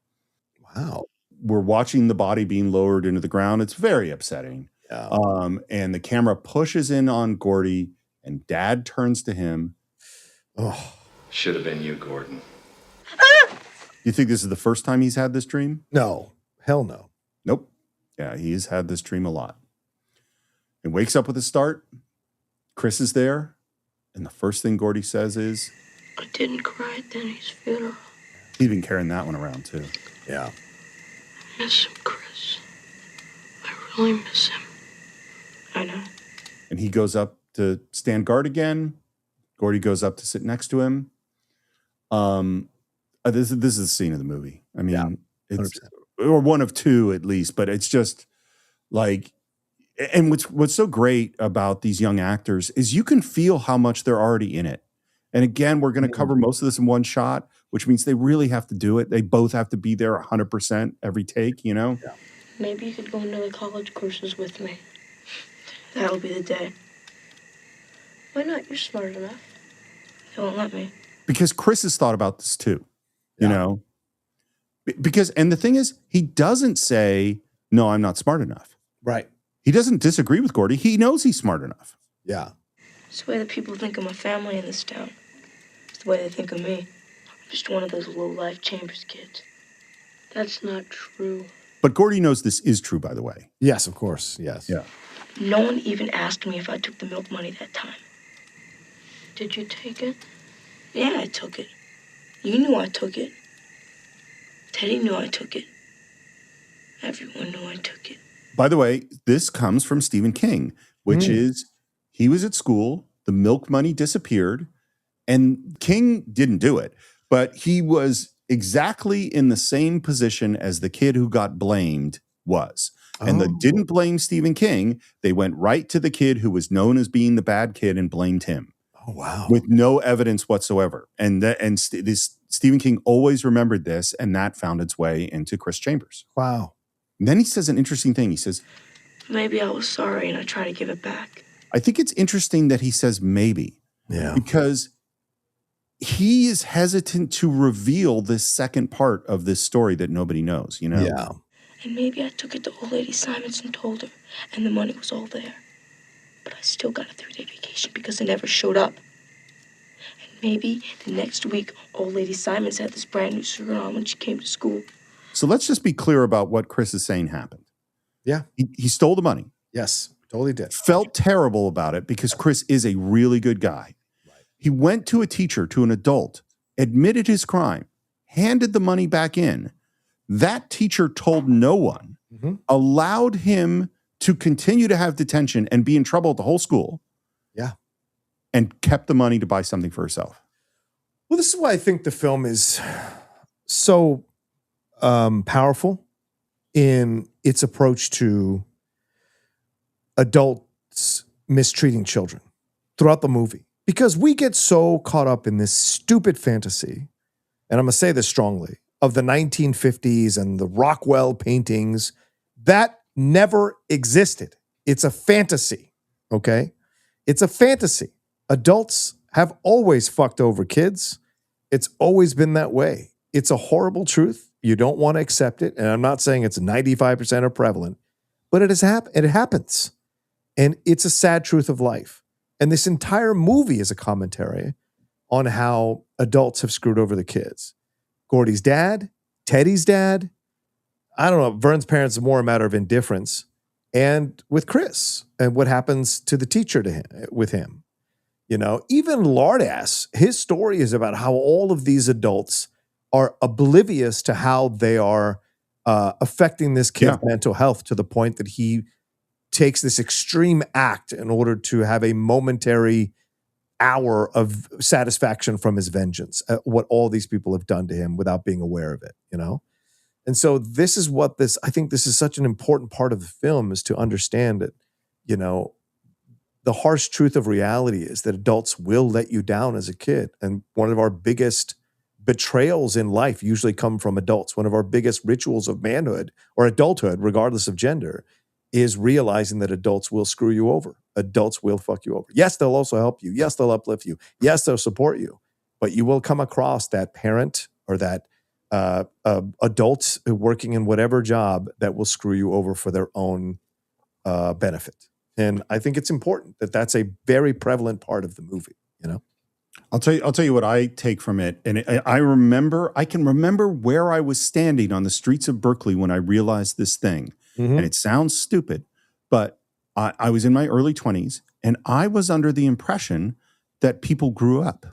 Wow. We're watching the body being lowered into the ground. It's very upsetting. Yeah. And the camera pushes in on Gordy and Dad turns to him. Oh, should have been you, Gordon. You think this is the first time he's had this dream? No. Hell no. Nope. Yeah, he's had this dream a lot. And wakes up with a start. Chris is there. And the first thing Gordy says is, I didn't cry at Denny's funeral. he'd been carrying that one around too. Yeah. I miss him, Chris. I really miss him. I know. And he goes up to stand guard again. Gordy goes up to sit next to him. This is the scene of the movie. I mean, it's or one of two at least, but it's just like, and what's so great about these young actors is you can feel how much they're already in it. And again, we're going to cover most of this in one shot, which means they really have to do it. They both have to be there 100% every take, you know? Yeah. Maybe you could go into the college courses with me. That'll be the day. Why not? You're smart enough. They won't let me. Because Chris has thought about this too, you know? Because, and the thing is, he doesn't say, no, I'm not smart enough. Right. He doesn't disagree with Gordy. He knows he's smart enough. Yeah. It's the way that people think of my family in this town. It's the way they think of me. I'm just one of those low-life Chambers kids. That's not true. But Gordy knows this is true, by the way. Yes, of course. Yes. Yeah. No one even asked me if I took the milk money that time. Did you take it? Yeah, I took it. You knew I took it. Teddy knew I took it. Everyone knew I took it. By the way, this comes from Stephen King, which is he was at school, the milk money disappeared, and King didn't do it, but he was exactly in the same position as the kid who got blamed was. And they didn't blame Stephen King. They went right to the kid who was known as being the bad kid and blamed him. Oh, wow. With no evidence whatsoever. And Stephen King always remembered this, and that found its way into Chris Chambers. Wow. And then he says an interesting thing. He says, maybe I was sorry and I tried to give it back. I think it's interesting that he says maybe. Yeah. Because he is hesitant to reveal this second part of this story that nobody knows, you know? Yeah. And maybe I took it to old lady Simons and told her, and the money was all there. But I still got a 3-day vacation because I never showed up. And maybe the next week, old lady Simons had this brand new suit on when she came to school. So let's just be clear about what Chris is saying happened. Yeah. He stole the money. Yes, totally did. Felt terrible about it because Chris is a really good guy. Right. He went to a teacher, to an adult, admitted his crime, handed the money back in. That teacher told no one, allowed him to continue to have detention and be in trouble at the whole school. Yeah. And kept the money to buy something for herself. Well, this is why I think the film is so powerful in its approach to adults mistreating children throughout the movie. Because we get so caught up in this stupid fantasy, and I'm going to say this strongly, of the 1950s and the Rockwell paintings, that never existed. It's a fantasy, okay? It's a fantasy. Adults have always fucked over kids. It's always been that way. It's a horrible truth. You don't want to accept it, and I'm not saying it's 95% or prevalent, but it happens. And it's a sad truth of life. And this entire movie is a commentary on how adults have screwed over the kids. Gordy's dad, Teddy's dad, I don't know, Vern's parents is more a matter of indifference, and with Chris and what happens to the teacher with him. You know, even Lardass, his story is about how all of these adults are oblivious to how they are affecting this kid's mental health to the point that he takes this extreme act in order to have a momentary hour of satisfaction from his vengeance at what all these people have done to him without being aware of it, you know? And so this is what I think this is such an important part of the film, is to understand that, you know, the harsh truth of reality is that adults will let you down as a kid. And one of our biggest betrayals in life usually come from adults. One of our biggest rituals of manhood or adulthood, regardless of gender, is realizing that adults will screw you over. Adults will fuck you over. Yes, they'll also help you. Yes, they'll uplift you. Yes, they'll support you. But you will come across that parent or that adult working in whatever job that will screw you over for their own benefit. And I think it's important that that's a very prevalent part of the movie, you know? I'll tell you what I take from it. And I can remember where I was standing on the streets of Berkeley when I realized this thing. Mm-hmm. And it sounds stupid, but I was in my early 20s and I was under the impression that people grew up.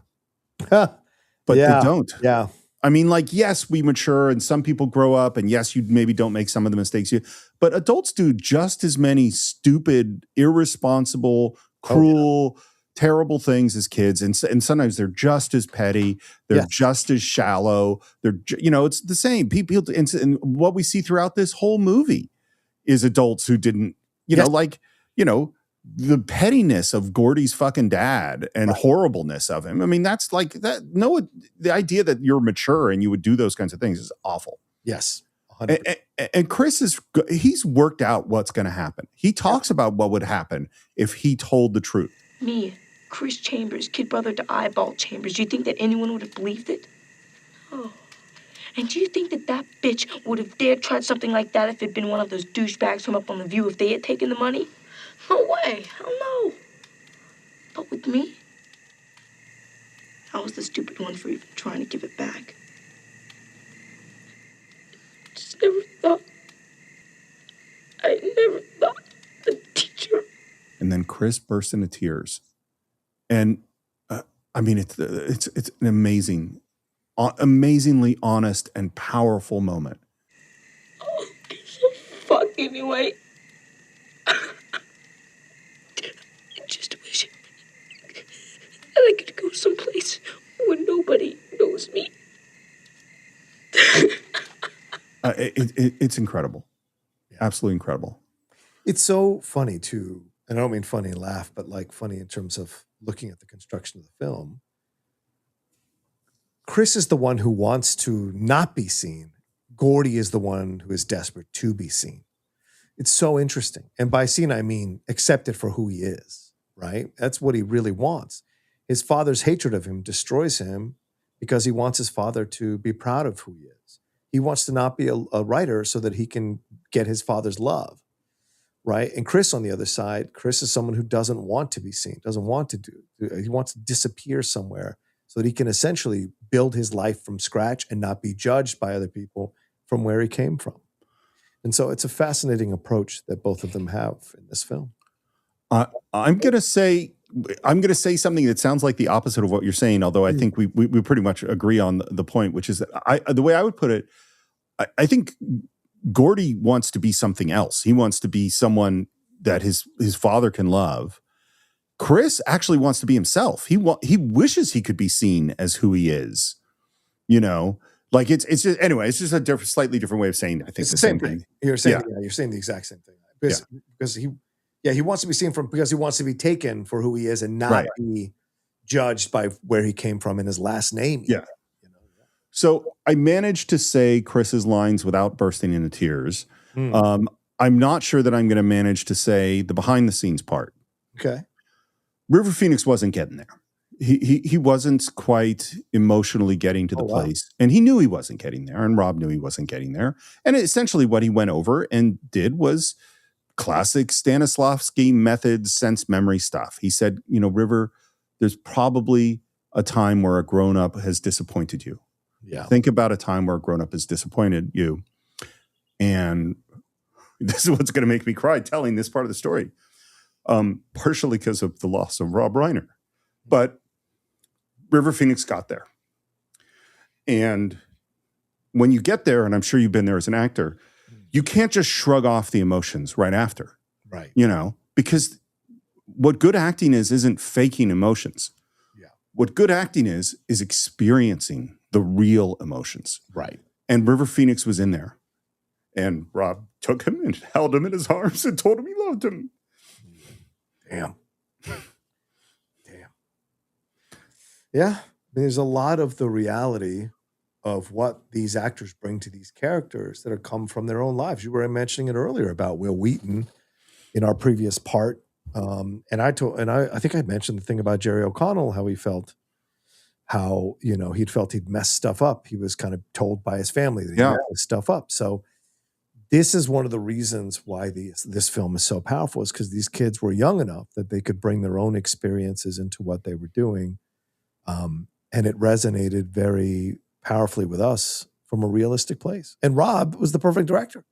But they don't. Yeah. I mean, like, yes, we mature and some people grow up, and yes, you maybe don't make some of the mistakes but adults do just as many stupid, irresponsible, cruel, terrible things as kids. And sometimes they're just as petty. They're just as shallow. It's the same. People, and what we see throughout this whole movie is adults who didn't, the pettiness of Gordy's fucking dad and horribleness of him. I mean, that's like that. No, the idea that you're mature and you would do those kinds of things is awful. Yes. And Chris he's worked out what's going to happen. He talks about what would happen if he told the truth. Me, Chris Chambers, kid brother to Eyeball Chambers. Do you think that anyone would have believed it? Oh. And do you think that bitch would have dared tried something like that if it'd been one of those douchebags from up on The View if they had taken the money? No way. Hell no. But with me, I was the stupid one for even trying to give it back. Just never thought. I never thought the teacher. And then Chris burst into tears. And I mean, it's an amazingly honest and powerful moment. Oh, so fuck anyway. I just wish that I could go someplace where nobody knows me. It's incredible. Absolutely incredible. It's so funny too. And I don't mean funny and laugh, but like funny in terms of looking at the construction of the film. Chris is the one who wants to not be seen. Gordy is the one who is desperate to be seen. It's so interesting. And by seen, I mean accepted for who he is, right? That's what he really wants. His father's hatred of him destroys him because he wants his father to be proud of who he is. He wants to not be a writer so that he can get his father's love, right? And Chris, on the other side, Chris is someone who doesn't want to be seen, doesn't want to he wants to disappear somewhere so that he can essentially build his life from scratch and not be judged by other people from where he came from. And so it's a fascinating approach that both of them have in this film. I'm going to say something that sounds like the opposite of what you're saying, although I think we pretty much agree on the point, which is that the way I would put it, I think Gordy wants to be something else. He wants to be someone that his father can love. Chris actually wants to be himself. He wishes he could be seen as who he is. Like it's just anyway. It's just a slightly different way of saying. I think it's the same thing. You're saying the exact same thing. Because he wants to be seen because he wants to be taken for who he is and not be judged by where he came from in his last name. Yeah. So I managed to say Chris's lines without bursting into tears. I'm not sure that I'm going to manage to say the behind the scenes part. Okay. River Phoenix wasn't getting there. He wasn't quite emotionally getting to the place. And he knew he wasn't getting there. And Rob knew he wasn't getting there. And essentially what he went over and did was classic Stanislavski method sense memory stuff. He said, River, there's probably a time where a grown-up has disappointed you. Yeah. Think about a time where a grown-up has disappointed you. And this is what's going to make me cry telling this part of the story. Partially because of the loss of Rob Reiner. But River Phoenix got there. And when you get there, and I'm sure you've been there as an actor, you can't just shrug off the emotions right after. Right. Because what good acting isn't faking emotions. Yeah. What good acting is experiencing the real emotions. Right. And River Phoenix was in there. And Rob took him and held him in his arms and told him he loved him. Damn. Yeah. There's a lot of the reality of what these actors bring to these characters that have come from their own lives. You were mentioning it earlier about Wil Wheaton in our previous part. I think I mentioned the thing about Jerry O'Connell, how he felt, he'd felt he'd messed stuff up. He was kind of told by his family that he messed stuff up. So this is one of the reasons why this film is so powerful, is because these kids were young enough that they could bring their own experiences into what they were doing. And it resonated very powerfully with us from a realistic place. And Rob was the perfect director,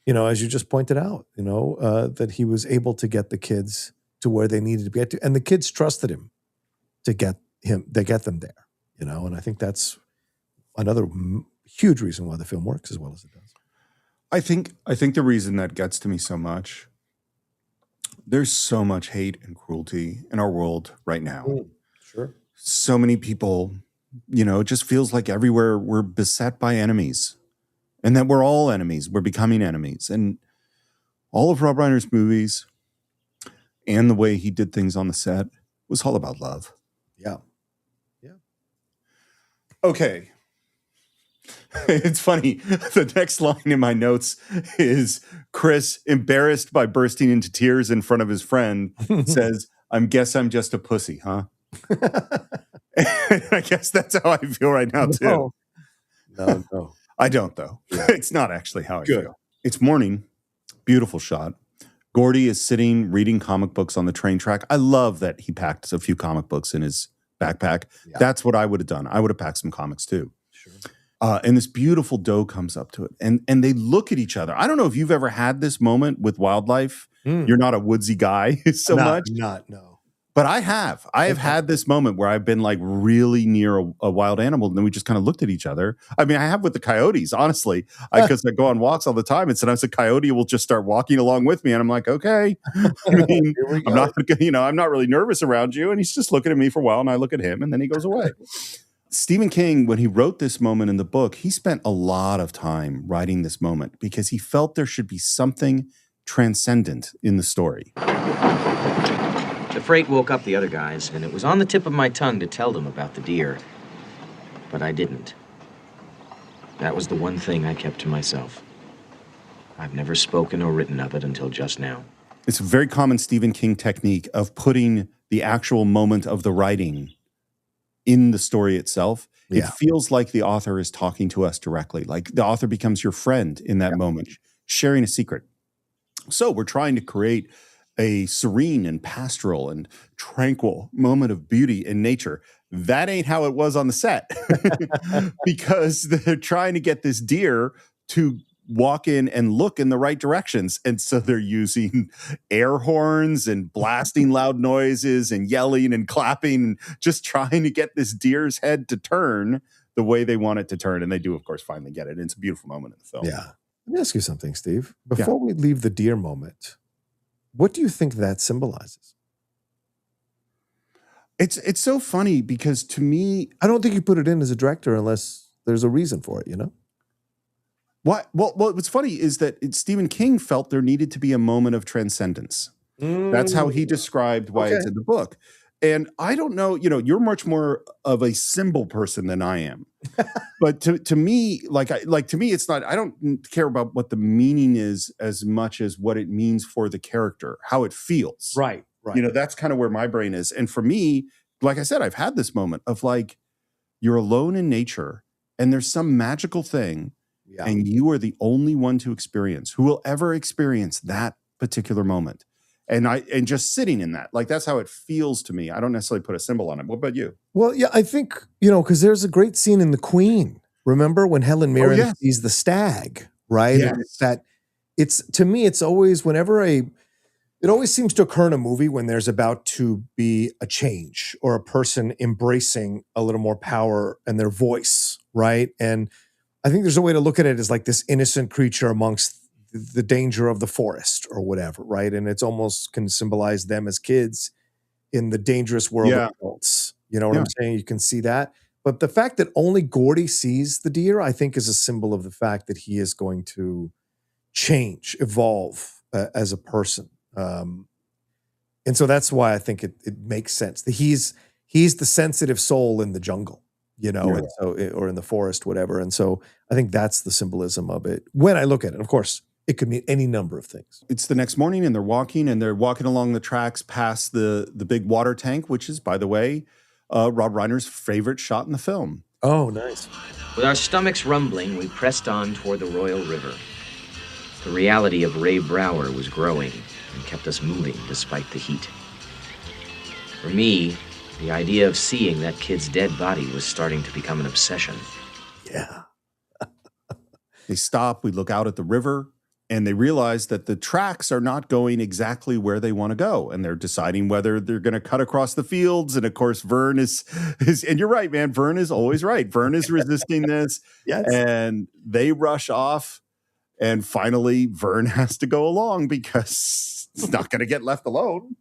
as you just pointed out, that he was able to get the kids to where they needed to get to. And the kids trusted him to get them there, and I think that's another huge reason why the film works as well as it does. I think the reason that gets to me so much, there's so much hate and cruelty in our world right now. Sure. So many people, it just feels like everywhere we're beset by enemies, and that we're all enemies. We're becoming enemies. And all of Rob Reiner's movies and the way he did things on the set was all about love. Yeah. Okay. It's funny. The next line in my notes is Chris, embarrassed by bursting into tears in front of his friend, says, I'm just a pussy, huh? I guess that's how I feel right now, too. No. I don't, though. Yeah. It's not actually how I feel. It's morning. Beautiful shot. Gordy is sitting reading comic books on the train track. I love that he packed a few comic books in his backpack. Yeah. That's what I would have done. I would have packed some comics, too. Sure. And this beautiful doe comes up to it, and they look at each other. I don't know if you've ever had this moment with wildlife. You're not a woodsy guy much. No. But I have. I have had this moment where I've been like really near a wild animal, and then we just kind of looked at each other. I mean, I have with the coyotes, honestly, because I go on walks all the time, and sometimes the coyote will just start walking along with me, and I'm like, okay. I mean, I'm not really nervous around you, and he's just looking at me for a while, and I look at him, and then he goes away. Stephen King, when he wrote this moment in the book, he spent a lot of time writing this moment because he felt there should be something transcendent in the story. The freight woke up the other guys, and it was on the tip of my tongue to tell them about the deer. But I didn't. That was the one thing I kept to myself. I've never spoken or written of it until just now. It's a very common Stephen King technique of putting the actual moment of the writing in the story itself. It feels like the author is talking to us directly. Like the author becomes your friend in that moment, sharing a secret. So we're trying to create a serene and pastoral and tranquil moment of beauty in nature. That ain't how it was on the set because they're trying to get this deer to walk in and look in the right directions. And so they're using air horns and blasting loud noises and yelling and clapping, and just trying to get this deer's head to turn the way they want it to turn. And they do, of course, finally get it. And it's a beautiful moment in the film. Yeah. Let me ask you something, Steve. Before we leave the deer moment, what do you think that symbolizes? It's so funny because to me, I don't think you put it in as a director unless there's a reason for it, you know? What? Well, what's funny is that Stephen King felt there needed to be a moment of transcendence. That's how he described why it's in the book. And I don't know, you're much more of a symbol person than I am. But to me, to me, it's not, I don't care about what the meaning is as much as what it means for the character, how it feels. Right. That's kind of where my brain is. And for me, like I said, I've had this moment of like, you're alone in nature and there's some magical thing and you are the only one to experience, who will ever experience that particular moment. And just sitting in that, like, that's how it feels to me. I don't necessarily put a symbol on it. What about you? Well, yeah, I think, because there's a great scene in The Queen. Remember when Helen Mirren sees the stag, right? Yes. And to me, it's always it always seems to occur in a movie when there's about to be a change or a person embracing a little more power and their voice, right? And I think there's a way to look at it as like this innocent creature amongst the danger of the forest or whatever, right? And it's almost can symbolize them as kids in the dangerous world of adults. You know what I'm saying? You can see that. But the fact that only Gordy sees the deer, I think, is a symbol of the fact that he is going to change, evolve as a person. And so that's why I think it makes sense. He's the sensitive soul in the jungle, you know, and so, or in the forest, whatever. And so I think that's the symbolism of it. When I look at it, of course, it could mean any number of things. It's the next morning and they're walking along the tracks past the big water tank, which is, by the way, Rob Reiner's favorite shot in the film. Oh, nice. With our stomachs rumbling, we pressed on toward the Royal River. The reality of Ray Brower was growing and kept us moving despite the heat. For me, the idea of seeing that kid's dead body was starting to become an obsession. Yeah. They stop, we look out at the river, and they realize that the tracks are not going exactly where they want to go. And they're deciding whether they're going to cut across the fields. And of course, Vern is, and you're right, man, Vern is always right. Vern is resisting this. Yes. And they rush off. And finally, Vern has to go along because it's not going to get left alone.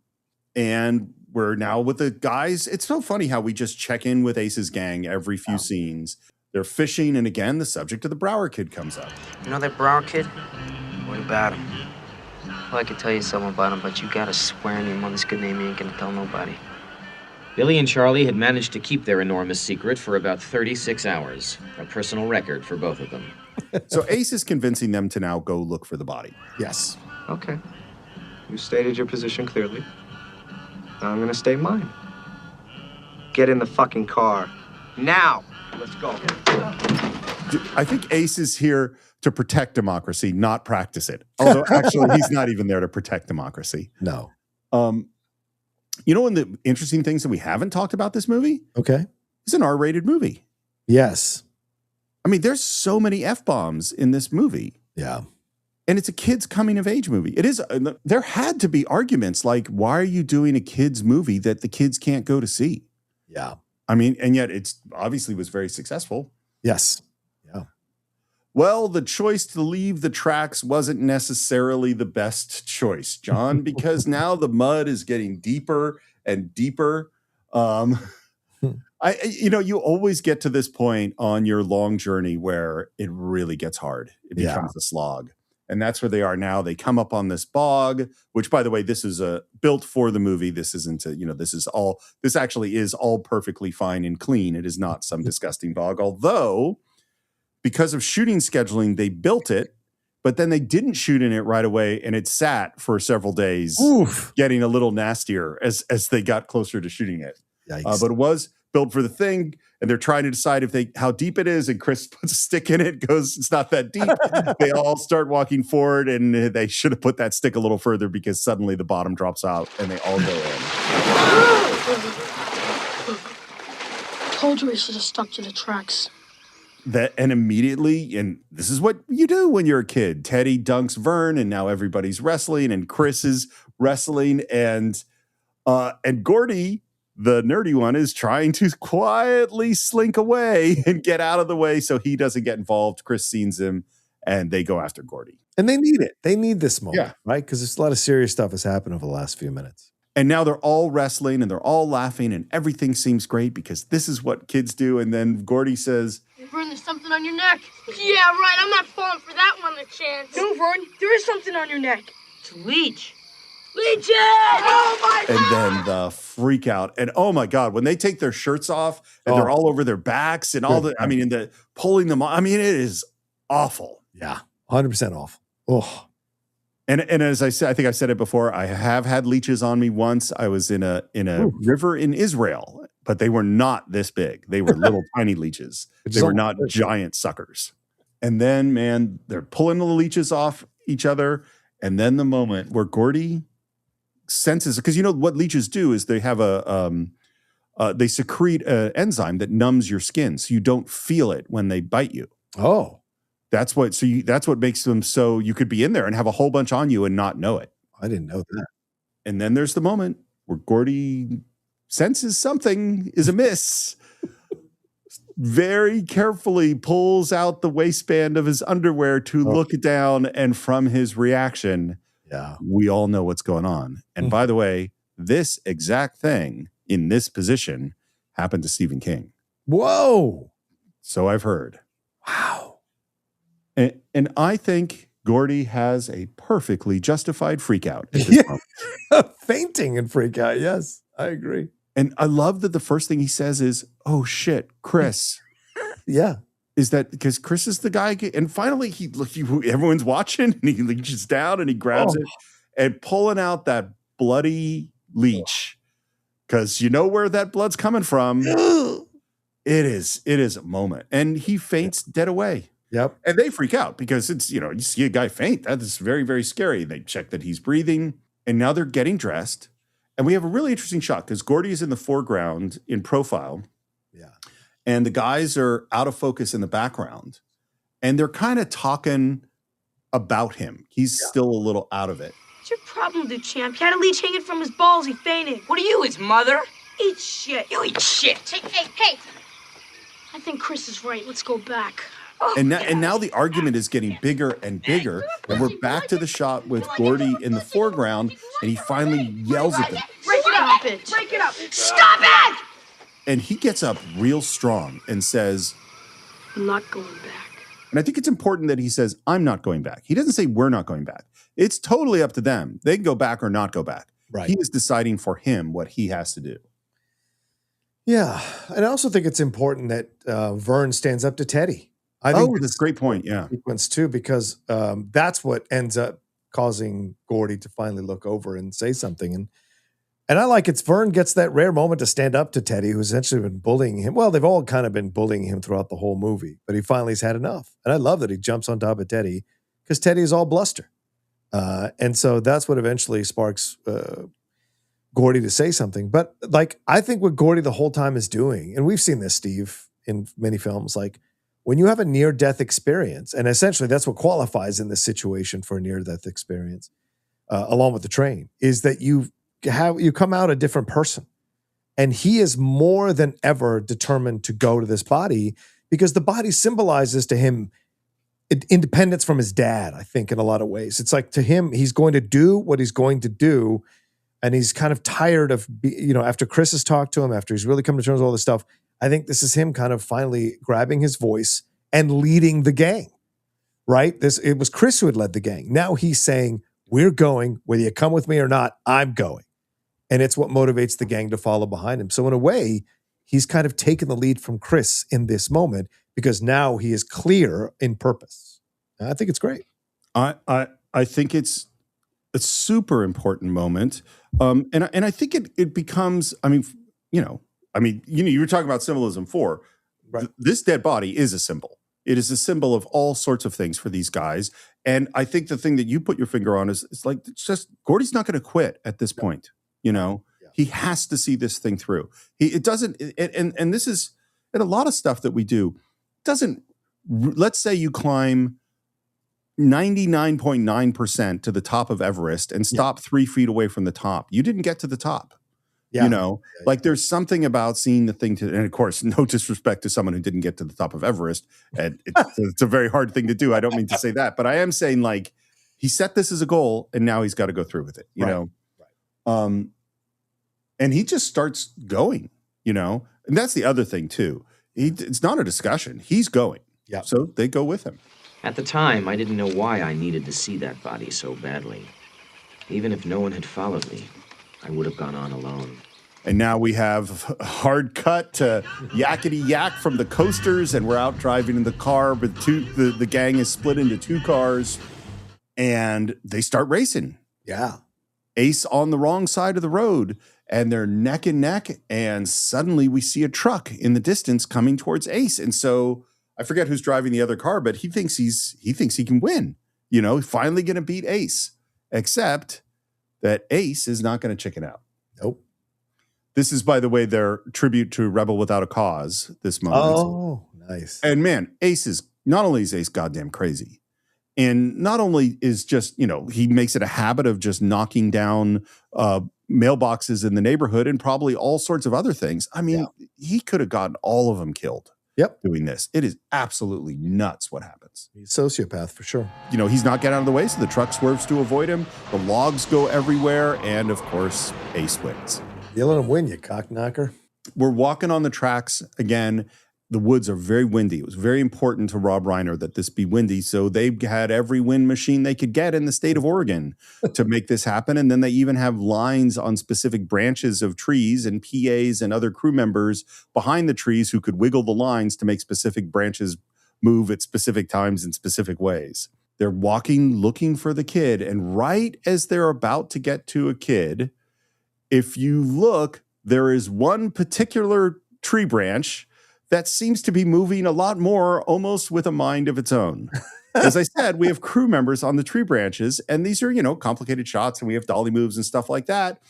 And we're now with the guys. It's so funny how we just check in with Ace's gang every few scenes. They're fishing. And again, the subject of the Brower kid comes up. You know that Brower kid? What about him? Well, I could tell you something about him, but you gotta swear in your mother's good name you ain't gonna tell nobody. Billy and Charlie had managed to keep their enormous secret for about 36 hours, a personal record for both of them. So Ace is convincing them to now go look for the body. Yes. Okay. You stated your position clearly. Now I'm gonna state mine. Get in the fucking car. Now! Let's go. I think Ace is here to protect democracy, not practice it. Although actually he's not even there to protect democracy. No. You know, one of the interesting things that we haven't talked about this movie? Okay. It's an R-rated movie. Yes. I mean, there's so many F-bombs in this movie. Yeah. And it's a kid's coming of age movie. It is. There had to be arguments like, why are you doing a kid's movie that the kids can't go to see? Yeah. I mean, and yet it's obviously was very successful. Yes. Well, the choice to leave the tracks wasn't necessarily the best choice, John, because now the mud is getting deeper and deeper. You always get to this point on your long journey where it really gets hard. It becomes a slog. And that's where they are now. They come up on this bog, which, by the way, this is built for the movie. This isn't this actually is all perfectly fine and clean. It is not some disgusting bog, although because of shooting scheduling, they built it, but then they didn't shoot in it right away, and it sat for several days, getting a little nastier as they got closer to shooting it. But it was built for the thing, and they're trying to decide how deep it is, and Chris puts a stick in it, goes, it's not that deep. They all start walking forward, and they should have put that stick a little further because suddenly the bottom drops out, and they all go in. Told you we should have stuck to the tracks. And immediately, and this is what you do when you're a kid. Teddy dunks Vern, and now everybody's wrestling, and Chris is wrestling, and Gordy, the nerdy one, is trying to quietly slink away and get out of the way so he doesn't get involved. Chris sees him, and they go after Gordy. And they need it. They need this moment, right? Because there's a lot of serious stuff has happened over the last few minutes. And now they're all wrestling, and they're all laughing, and everything seems great because this is what kids do. And then Gordy says, Vern, there's something on your neck. Yeah, right. I'm not falling for that one a chance. No, Vern, there is something on your neck. It's a leech. Leeches! Oh, my God! And then the freak out. And oh, my God, when they take their shirts off and they're all over their backs and all the, pulling them off. I mean, it is awful. Yeah, 100% awful. Oh. And as I said, I think I've said it before, I have had leeches on me once. I was in a river in Israel, but they were not this big. They were little tiny leeches. They were not giant suckers. And then, man, they're pulling the leeches off each other. And then the moment where Gordy senses, because you know what leeches do is they have they secrete an enzyme that numbs your skin, so you don't feel it when they bite you. Oh. That's what makes them so you could be in there and have a whole bunch on you and not know it. I didn't know that. And then there's the moment where Gordy senses something is amiss. Very carefully pulls out the waistband of his underwear to look down, and from his reaction, we all know what's going on. And by the way, this exact thing in this position happened to Stephen King. Whoa. So I've heard. Wow. And I think Gordy has a perfectly justified freak out at this moment. Fainting and freak out. Yes, I agree. And I love that the first thing he says is, "Oh shit, Chris." Yeah. Is that because Chris is the guy? And finally, everyone's watching, and he reaches down and he grabs it and pulling out that bloody leech, because you know where that blood's coming from. It is a moment, and he faints dead away. Yep. And they freak out because it's, you see a guy faint. That is very, very scary. They check that he's breathing, and now they're getting dressed. And we have a really interesting shot because Gordy is in the foreground in profile. Yeah. And the guys are out of focus in the background. And they're kind of talking about him. He's still a little out of it. What's your problem, dude, champ? He had a leech hanging from his balls. He fainted. What are you, his mother? Eat shit. You eat shit. Hey. I think Chris is right. Let's go back. And now the argument is getting bigger and bigger. And we're back to the shot with Gordy in the foreground. And he finally yells at them. Break it up. Break it up. Stop it! And he gets up real strong and says, I'm not going back. and I think it's important that he says, I'm not going back. He doesn't say we're not going back. It's totally up to them. They can go back or not go back. Right. He is deciding for him what he has to do. Yeah. And I also think it's important that Vern stands up to Teddy. I think that's a great point. Yeah. Sequence too, because that's what ends up causing Gordy to finally look over and say something. And I like it's Vern gets that rare moment to stand up to Teddy, who's essentially been bullying him. Well, they've all kind of been bullying him throughout the whole movie, but he finally has had enough. And I love that he jumps on top of Teddy because Teddy is all bluster. And so that's what eventually sparks Gordy to say something. But like, I think what Gordy the whole time is doing, and we've seen this, Steve, in many films, like when you have a near-death experience, and essentially that's what qualifies in this situation for a near-death experience, along with the train, is that you come out a different person. And he is more than ever determined to go to this body because the body symbolizes to him independence from his dad, I think, in a lot of ways. It's like to him, he's going to do what he's going to do. And he's kind of tired of, after Chris has talked to him, after he's really come to terms with all this stuff, I think this is him kind of finally grabbing his voice and leading the gang, right? It was Chris who had led the gang. Now he's saying, we're going, whether you come with me or not, I'm going. And it's what motivates the gang to follow behind him. So in a way, he's kind of taken the lead from Chris in this moment because now he is clear in purpose. And I think it's great. I think it's a super important moment. And I think it becomes, you were talking about symbolism before. Right. This dead body is a symbol. It is a symbol of all sorts of things for these guys. And I think the thing that you put your finger on is it's like, it's just Gordy's not going to quit at this point. He has to see this thing through. It doesn't, and this is, and a lot of stuff that we do doesn't, let's say you climb 99.9% to the top of Everest and stop 3 feet away from the top. You didn't get to the top. Yeah. Like there's something about seeing the thing and of course, no disrespect to someone who didn't get to the top of Everest. And it's a very hard thing to do. I don't mean to say that, but I am saying like he set this as a goal and now he's got to go through with it, you know? Right. And he just starts going, and that's the other thing too. It's not a discussion. He's going. Yeah. So they go with him. At the time, I didn't know why I needed to see that body so badly. Even if no one had followed me, I would have gone on alone. And now we have a hard cut to yakety yak from the coasters, and we're out driving in the car, but the gang is split into 2 cars, and they start racing. Yeah. Ace on the wrong side of the road, and they're neck and neck, and suddenly we see a truck in the distance coming towards Ace. And so I forget who's driving the other car, but he thinks he can win. Finally going to beat Ace, except that Ace is not going to chicken out. Nope. This is, by the way, their tribute to Rebel Without a Cause. This moment. Oh, nice. And man, Ace is not only is Ace goddamn crazy, and not only is just he makes it a habit of just knocking down mailboxes in the neighborhood and probably all sorts of other things. I mean, he could have gotten all of them killed. Yep. Doing this. It is absolutely nuts what happens. He's a sociopath for sure. He's not getting out of the way, so the truck swerves to avoid him. The logs go everywhere, and of course, Ace wins. You let him win, you cock knocker. We're walking on the tracks again, the woods are very windy. It was very important to Rob Reiner that this be windy. So they had every wind machine they could get in the state of Oregon to make this happen. And then they even have lines on specific branches of trees and PAs and other crew members behind the trees who could wiggle the lines to make specific branches move at specific times in specific ways. They're walking, looking for the kid. And right as they're about to get to a kid, if you look, there is one particular tree branch that seems to be moving a lot more, almost with a mind of its own. As I said, we have crew members on the tree branches, and these are, complicated shots, and we have dolly moves and stuff like that.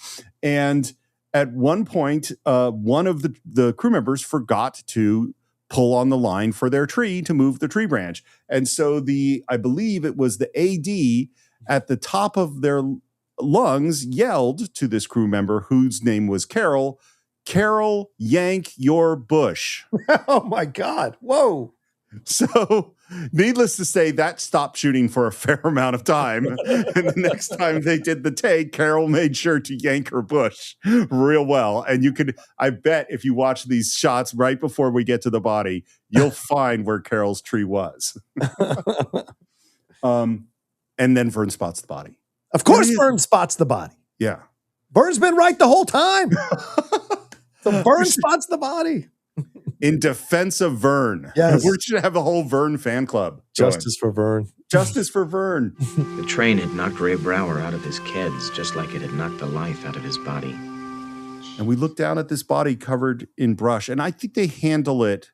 And at one point, one of the crew members forgot to pull on the line for their tree to move the tree branch. And so I believe it was the AD at the top of their lungs yelled to this crew member whose name was Carol, "Carol, yank your bush." Oh my God. Whoa. So needless to say, that stopped shooting for a fair amount of time. And the next time they did the take, Carol made sure to yank her bush real well. And I bet if you watch these shots right before we get to the body, you'll find where Carol's tree was. And then Vern spots the body. Of course, Vern spots the body. Yeah. Vern's been right the whole time. So Vern spots the body. In defense of Vern. Yes. We should have a whole Vern fan club. Justice for Vern. Justice for Vern. The train had knocked Ray Brower out of his keds, just like it had knocked the life out of his body. And we look down at this body covered in brush, and I think they handle it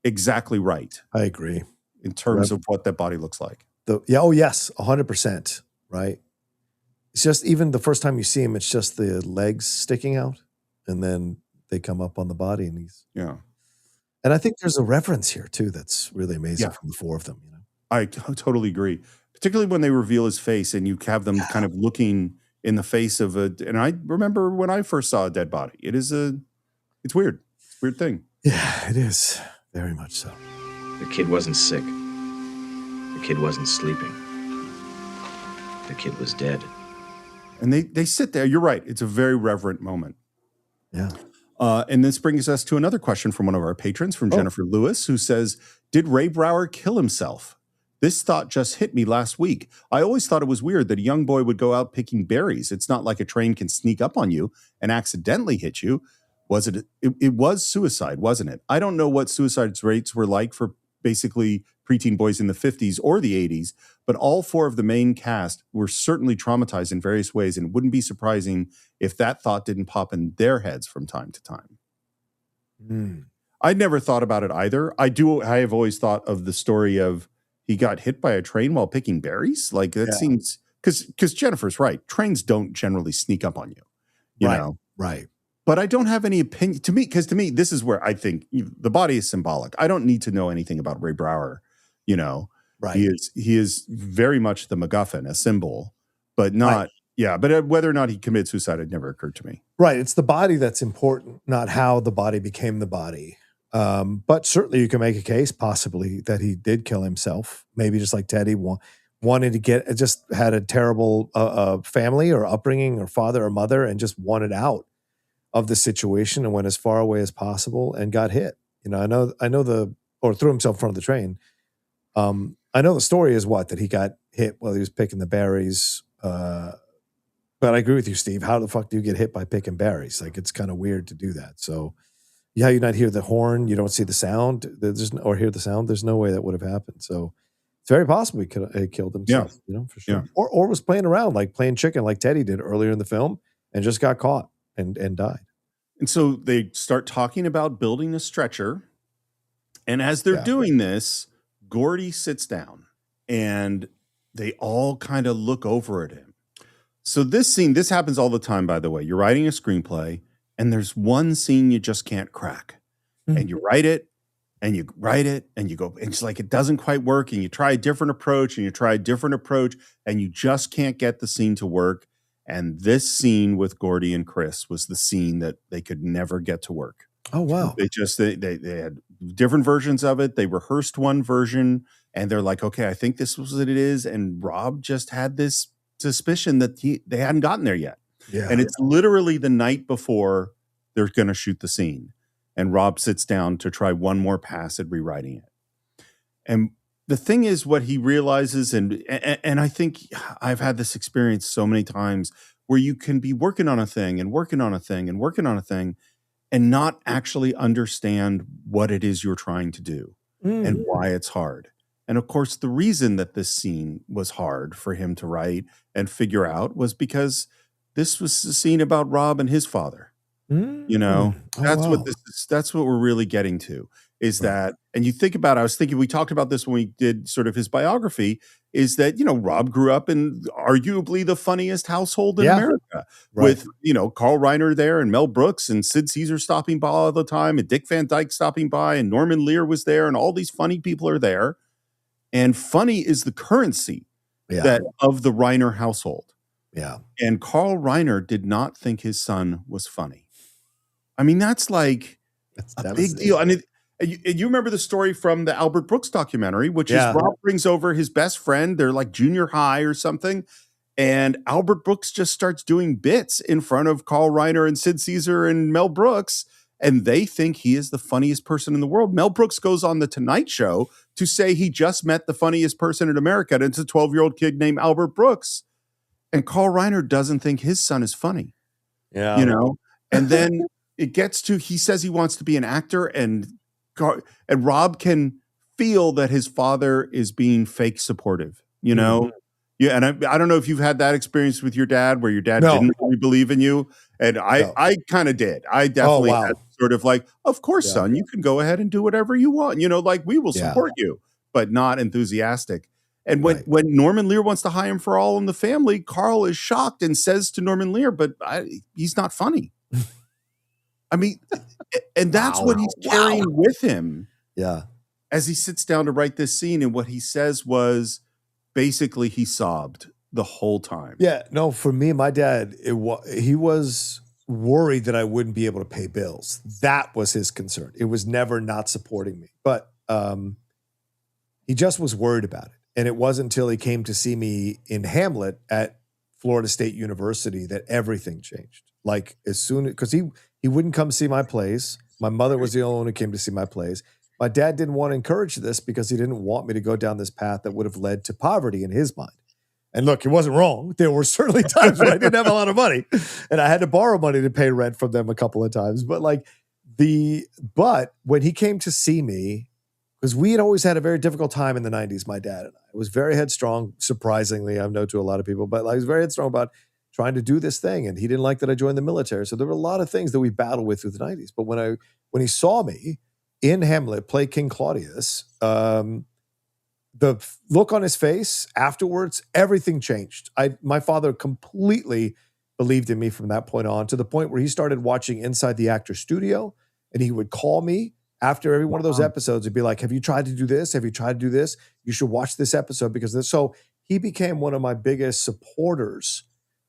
exactly right. I agree. In terms of what that body looks like. Yes, 100%. Right. It's just, even the first time you see him, it's just the legs sticking out, and then they come up on the body, and yeah. And I think there's a reference here too that's really amazing from the four of them. I totally agree, particularly when they reveal his face and you have them kind of looking in the face of and I remember when I first saw a dead body. It's weird. It's a weird thing. Yeah, it is. Very much so. The kid wasn't sick. The kid wasn't sleeping. The kid was dead. And they sit there. You're right. It's a very reverent moment. Yeah. And this brings us to another question from one of our patrons, from Jennifer Lewis, who says, "Did Ray Brower kill himself? This thought just hit me last week. I always thought it was weird that a young boy would go out picking berries. It's not like a train can sneak up on you and accidentally hit you. Was it was suicide, wasn't it? I don't know what suicide rates were like for basically preteen boys in the 50s or the 80s, but all four of the main cast were certainly traumatized in various ways, and it wouldn't be surprising if that thought didn't pop in their heads from time to time." I'd never thought about it either. I have always thought of the story of he got hit by a train while picking berries. Like that seems, because Jennifer's right. Trains don't generally sneak up on you, you know? Right. But I don't have any opinion because to me, this is where I think the body is symbolic. I don't need to know anything about Ray Brower. Right. He is very much the MacGuffin, a symbol, but not, but whether or not he commits suicide had never occurred to me. Right. It's the body that's important, not how the body became the body. But certainly you can make a case possibly that he did kill himself. Maybe just like Teddy wanted to just had a terrible family or upbringing or father or mother and just wanted out of the situation and went as far away as possible and got hit. I know or threw himself in front of the train. I know the story is that he got hit while he was picking the berries. But I agree with you, Steve. How the fuck do you get hit by picking berries? Like, it's kind of weird to do that. So you not hear the horn, you don't see the sound, or hear the sound. There's no way that would have happened. So it's very possible he killed himself, for sure. Yeah. Or was playing around, like playing chicken like Teddy did earlier in the film and just got caught and died. And so they start talking about building a stretcher. And as they're doing this, Gordy sits down and they all kind of look over at him. So this happens all the time, by the way. You're writing a screenplay and there's one scene you just can't crack. And you write it and you write it and you go, it's like it doesn't quite work. And you try a different approach and you try a different approach and you just can't get the scene to work. And this scene with Gordy and Chris was the scene that they could never get to work. Oh, wow. They had different versions of it. They rehearsed one version and they're like, okay, I think this was what it is. And Rob just had this suspicion that they hadn't gotten there yet. Yeah. And it's literally the night before they're going to shoot the scene. And Rob sits down to try one more pass at rewriting it. And the thing is, what he realizes, and I think I've had this experience so many times, where you can be working on a thing and working on a thing and working on a thing and not actually understand what it is you're trying to do and why it's hard. And of course, the reason that this scene was hard for him to write and figure out was because this was a scene about Rob and his father. You know, that's what this is, that's what we're really getting to, is that, and you think about, I was thinking, we talked about this when we did sort of his biography, is that, you know, Rob grew up in arguably the funniest household in America, with, you know, Carl Reiner there and Mel Brooks and Sid Caesar stopping by all the time and Dick Van Dyke stopping by and Norman Lear was there and all these funny people are there. And funny is the currency that of the Reiner household. Yeah. And Carl Reiner did not think his son was funny. I mean, that's like a big deal. I mean, you remember the story from the Albert Brooks documentary, which is Rob brings over his best friend. They're like junior high or something. And Albert Brooks just starts doing bits in front of Carl Reiner and Sid Caesar and Mel Brooks. And they think he is the funniest person in the world. Mel Brooks goes on The Tonight Show to say he just met the funniest person in America. And it's a 12-year-old kid named Albert Brooks. And Carl Reiner doesn't think his son is funny. Yeah. You know? And then it gets to, he says he wants to be an actor, and Rob can feel that his father is being fake supportive, you know? Yeah, and I don't know if you've had that experience with your dad, where your dad didn't really believe in you, and I kind of did. I definitely had sort of like, of course, son, you can go ahead and do whatever you want, you know, like we will support you, but not enthusiastic. And when Norman Lear wants to hire him for All in the Family, Carl is shocked and says to Norman Lear, but he's not funny. I mean, and that's what he's carrying with him. Yeah. As he sits down to write this scene, and what he says was basically he sobbed the whole time. Yeah. No, for me, my dad, he was worried that I wouldn't be able to pay bills. That was his concern. It was never not supporting me, but he just was worried about it. And it wasn't until he came to see me in Hamlet at Florida State University that everything changed. Like as soon, because he wouldn't come see my plays. My mother was the only one who came to see my plays. My dad didn't want to encourage this because he didn't want me to go down this path that would have led to poverty in his mind. And look, he wasn't wrong. There were certainly times when I didn't have a lot of money and I had to borrow money to pay rent from them a couple of times. But but when he came to see me, because we had always had a very difficult time in the 90s, my dad and I. I was very headstrong, surprisingly, I know to a lot of people, but I was very headstrong about trying to do this thing. And he didn't like that I joined the military. So there were a lot of things that we battled with through the 90s. But when he saw me in Hamlet play King Claudius, the look on his face afterwards, everything changed. My father completely believed in me from that point on, to the point where he started watching Inside the Actor Studio, and he would call me after every one of those episodes and be like, have you tried to do this? Have you tried to do this? You should watch this episode because this. So he became one of my biggest supporters.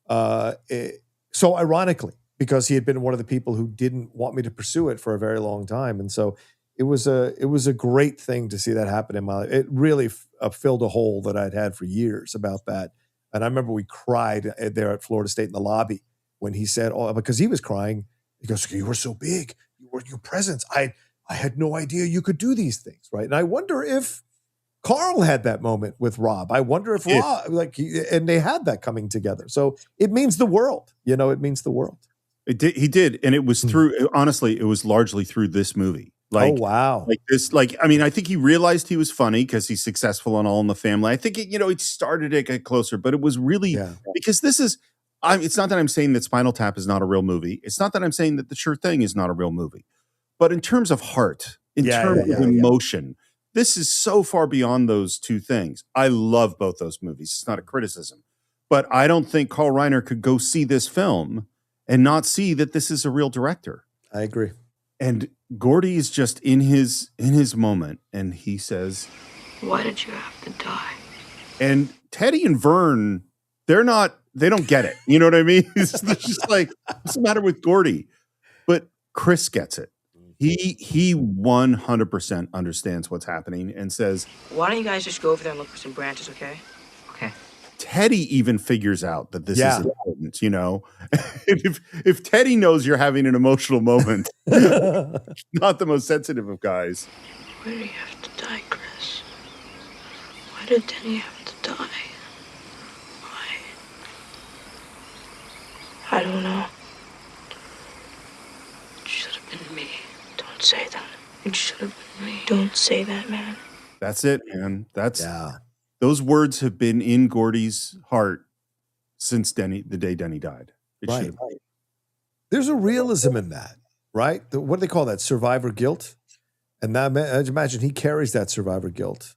So ironically, because he had been one of the people who didn't want me to pursue it for a very long time. And so it was a great thing to see that happen in my life. It really filled a hole that I'd had for years about that. And I remember we cried there at Florida State in the lobby when he said, because he was crying. He goes, you were so big. Your presence. I had no idea you could do these things. Right. And I wonder if Carl had that moment with Rob. I wonder if Rob, and they had that coming together. So it means the world, it means the world. He did. And it was through, honestly, it was largely through this movie. Like, oh, wow. Like this, I mean, I think he realized he was funny because he's successful on All in the Family. I think, it started to get closer, but it was really, because this is, it's not that I'm saying that Spinal Tap is not a real movie. It's not that I'm saying that The Sure Thing is not a real movie. But in terms of heart, in terms of emotion, this is so far beyond those two things. I love both those movies. It's not a criticism. But I don't think Carl Reiner could go see this film and not see that this is a real director. I agree. And Gordy is just in his moment, and he says, why did you have to die? And Teddy and Vern, they don't get it. You know what I mean? It's just like, what's the matter with Gordy? But Chris gets it. He 100% understands what's happening and says, why don't you guys just go over there and look for some branches, okay? Okay. Teddy even figures out that this is important. moment, you know. if Teddy knows you're having an emotional moment, not the most sensitive of guys. Why do you have to die, Chris? Why did Denny have to die? Why? I don't know. It should have been me. Don't say that. It should have been me. Don't say that, man. That's it, man. Those words have been in Gordy's heart since the day Denny died. It should have been. There's a realism in that, right? What do they call that? Survivor guilt. And that, imagine he carries that survivor guilt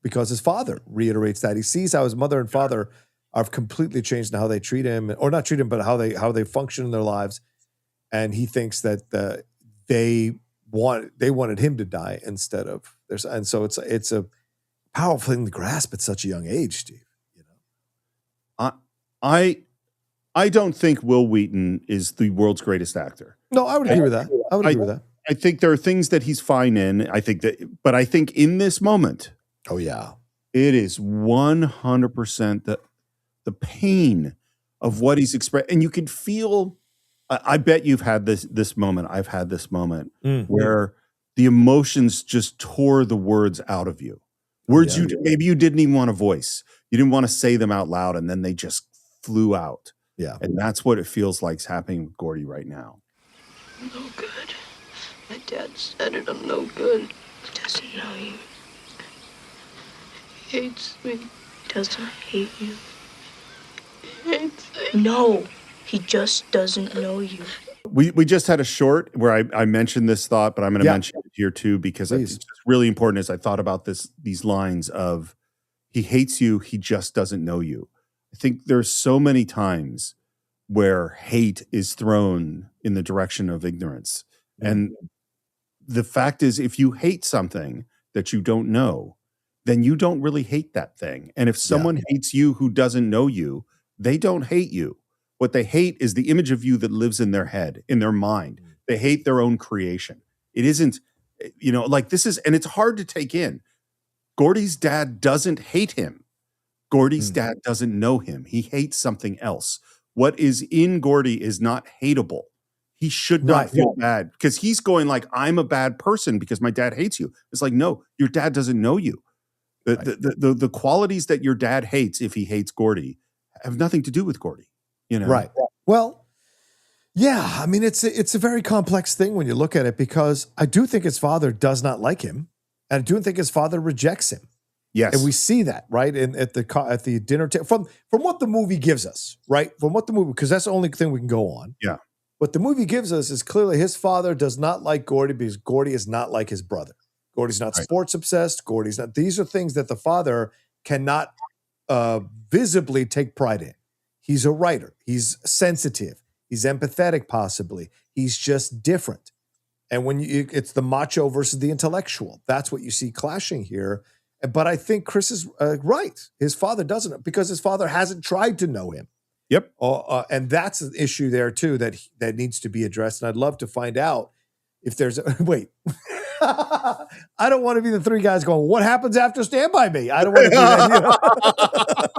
because his father reiterates that. He sees how his mother and father are completely changed in how they treat him, or not treat him, but how they function in their lives. And he thinks that they wanted him to die instead of theirs. And so it's a powerful thing to grasp at such a young age, Steve. You know, I don't think Wil Wheaton is the world's greatest actor. No, I would agree with that. I would agree with that. I think there are things that he's fine in. But I think in this moment, oh yeah, it is 100% the pain of what he's expressed, and you can feel. I bet you've had this moment. I've had this moment where the emotions just tore the words out of you. Words maybe you didn't even want to voice. You didn't want to say them out loud, and then they just flew out. Yeah, and that's what it feels like is happening with Gordy right now. No good. My dad said it. I'm no good. He doesn't know you. He hates me. He doesn't hate you. He hates me. No, he just doesn't know you. We just had a short where I mentioned this thought, but I'm going to mention it here too because it's just really important as I thought about these lines of he hates you, he just doesn't know you. I think there's so many times where hate is thrown in the direction of ignorance. And the fact is, if you hate something that you don't know, then you don't really hate that thing. And if someone hates you who doesn't know you, they don't hate you. What they hate is the image of you that lives in their head, in their mind. They hate their own creation. It isn't, like this is, and it's hard to take in. Gordy's dad doesn't hate him. Gordy's dad doesn't know him. He hates something else. What is in Gordy is not hateable. He should not feel bad because he's going like, I'm a bad person because my dad hates you. It's like, no, your dad doesn't know you. The qualities that your dad hates, if he hates Gordy, have nothing to do with Gordy. Right. Well, yeah. I mean, it's a very complex thing when you look at it because I do think his father does not like him, and I do think his father rejects him. Yes, and we see that right at the dinner table from what the movie gives us, right? From what the movie, because that's the only thing we can go on. Yeah. What the movie gives us is clearly his father does not like Gordy because Gordy is not like his brother. Gordy's not sports obsessed. Gordy's not. These are things that the father cannot visibly take pride in. He's a writer. He's sensitive. He's empathetic, possibly. He's just different. And when it's the macho versus the intellectual, that's what you see clashing here. But I think Chris is right. His father doesn't, because his father hasn't tried to know him. Yep. And that's an issue there too that needs to be addressed. And I'd love to find out if there's wait. I don't want to be the three guys going, what happens after Stand By Me? I don't want to do that.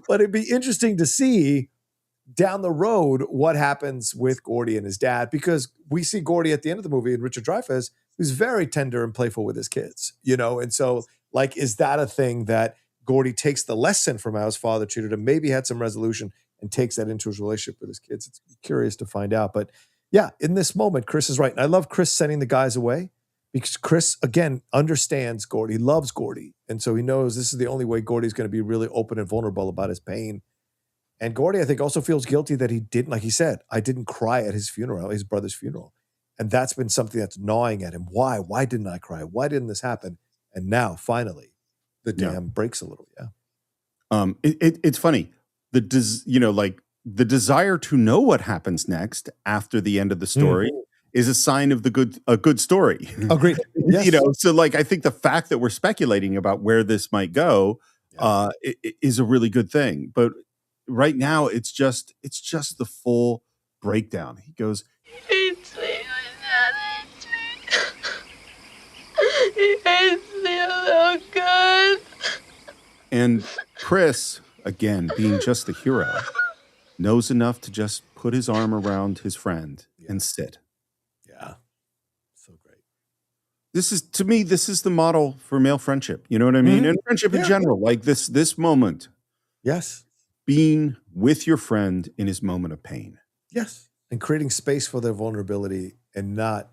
But it'd be interesting to see down the road what happens with Gordy and his dad, because we see Gordy at the end of the movie and Richard Dreyfuss, who's very tender and playful with his kids, and so like, is that a thing that Gordy takes the lesson from how his father treated him, maybe had some resolution and takes that into his relationship with his kids? It's curious to find out. But yeah, in this moment, Chris is right. And I love Chris sending the guys away because Chris, again, understands Gordy, loves Gordy. And so he knows this is the only way Gordy's going to be really open and vulnerable about his pain. And Gordy, I think, also feels guilty that he didn't, like he said, I didn't cry at his funeral, his brother's funeral. And that's been something that's gnawing at him. Why? Why didn't I cry? Why didn't this happen? And now, finally, the dam breaks a little. Yeah. It's funny. The desire to know what happens next after the end of the story is a sign of a good story. Agreed. Yes. So like, I think the fact that we're speculating about where this might go is a really good thing. But right now, it's just the full breakdown. He goes, He hates me. My dad hates me. He hates me. I'm so good. and Chris, again, being just the hero, knows enough to just put his arm around his friend and sit. Yeah. So great. This is, to me, this is the model for male friendship. You know what I mean? And friendship in general, like this moment. Yes. Being with your friend in his moment of pain. Yes. And creating space for their vulnerability and not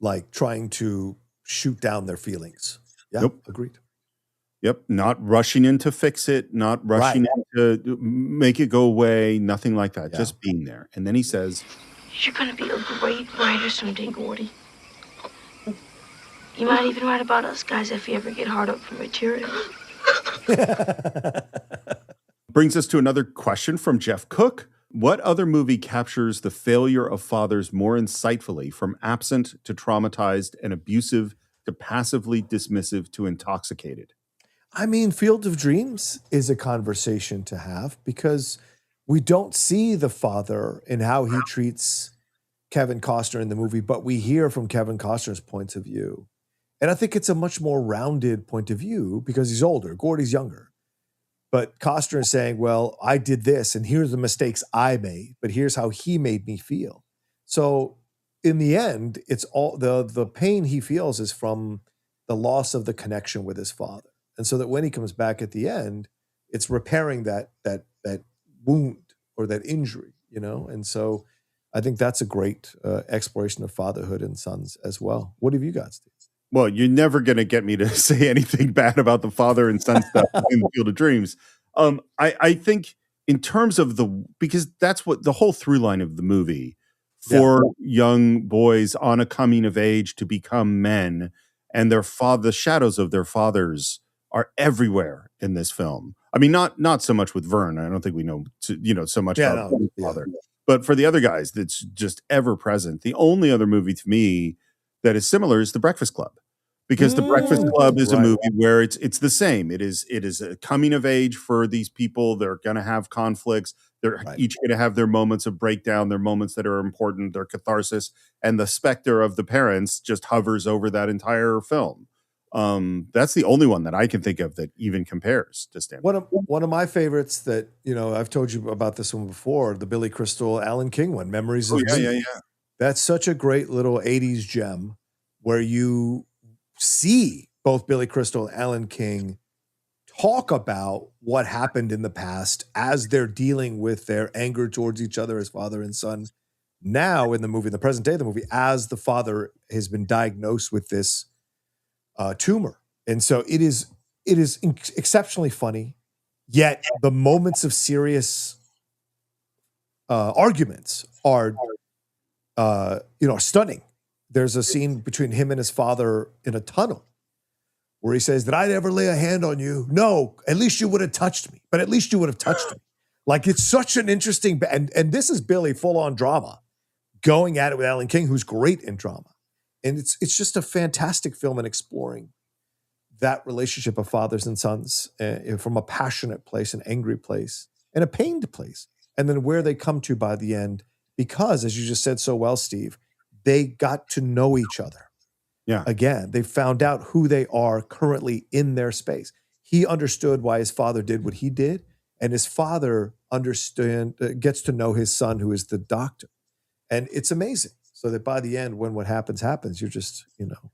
like trying to shoot down their feelings. Yeah. Yep. Agreed. Yep. Not rushing in to fix it, not rushing in to make it go away, nothing like that. Just being there. And then he says, You're gonna be a great writer someday, Gordy. You might even write about us guys if you ever get hard up for material. Brings us to another question from Jeff Cook. What other movie captures the failure of fathers more insightfully, from absent to traumatized and abusive to passively dismissive to intoxicated? I mean, Field of Dreams is a conversation to have because we don't see the father and how he treats Kevin Costner in the movie, but we hear from Kevin Costner's point of view. And I think it's a much more rounded point of view because he's older. Gordy's younger. But Costner is saying, well, I did this, and here's the mistakes I made, but here's how he made me feel. So in the end, it's all the pain he feels is from the loss of the connection with his father. And so that when he comes back at the end, it's repairing that wound or that injury, you know? And so I think that's a great exploration of fatherhood and sons as well. What have you got, Steve? Well, you're never going to get me to say anything bad about the father and son stuff in the Field of Dreams. I think in terms of because that's what the whole through line of the movie for young boys on a coming of age to become men, and the shadows of their fathers are everywhere in this film. I mean, not so much with Vern. I don't think we know so much about his father, but for the other guys, that's just ever present. The only other movie to me that is similar is The Breakfast Club, because The Breakfast Club is a movie where it's the same. It is a coming of age for these people. They're going to have conflicts. They're each going to have their moments of breakdown, their moments that are important, their catharsis, and the specter of the parents just hovers over that entire film. That's the only one that I can think of that even compares to Stand. One of my favorites that, I've told you about this one before, the Billy Crystal, Alan King one, Memories of Me. Yeah. That's such a great little 80s gem where you see both Billy Crystal and Alan King talk about what happened in the past as they're dealing with their anger towards each other as father and son. Now in the movie, in the present day of the movie, as the father has been diagnosed with this tumor. And so it is exceptionally funny, yet the moments of serious arguments are stunning. There's a scene between him and his father in a tunnel where he says, "Did I ever lay a hand on you? No, at least you would have touched me, but at least you would have touched me." Like, it's such an interesting, and this is Billy full on drama going at it with Alan King, who's great in drama. And it's just a fantastic film in exploring that relationship of fathers and sons from a passionate place, an angry place, and a pained place. And then where they come to by the end, because as you just said so well, Steve, they got to know each other. Yeah. Again, they found out who they are currently in their space. He understood why his father did what he did, and his father gets to know his son, who is the doctor. And it's amazing. So that by the end, when what happens, you're just,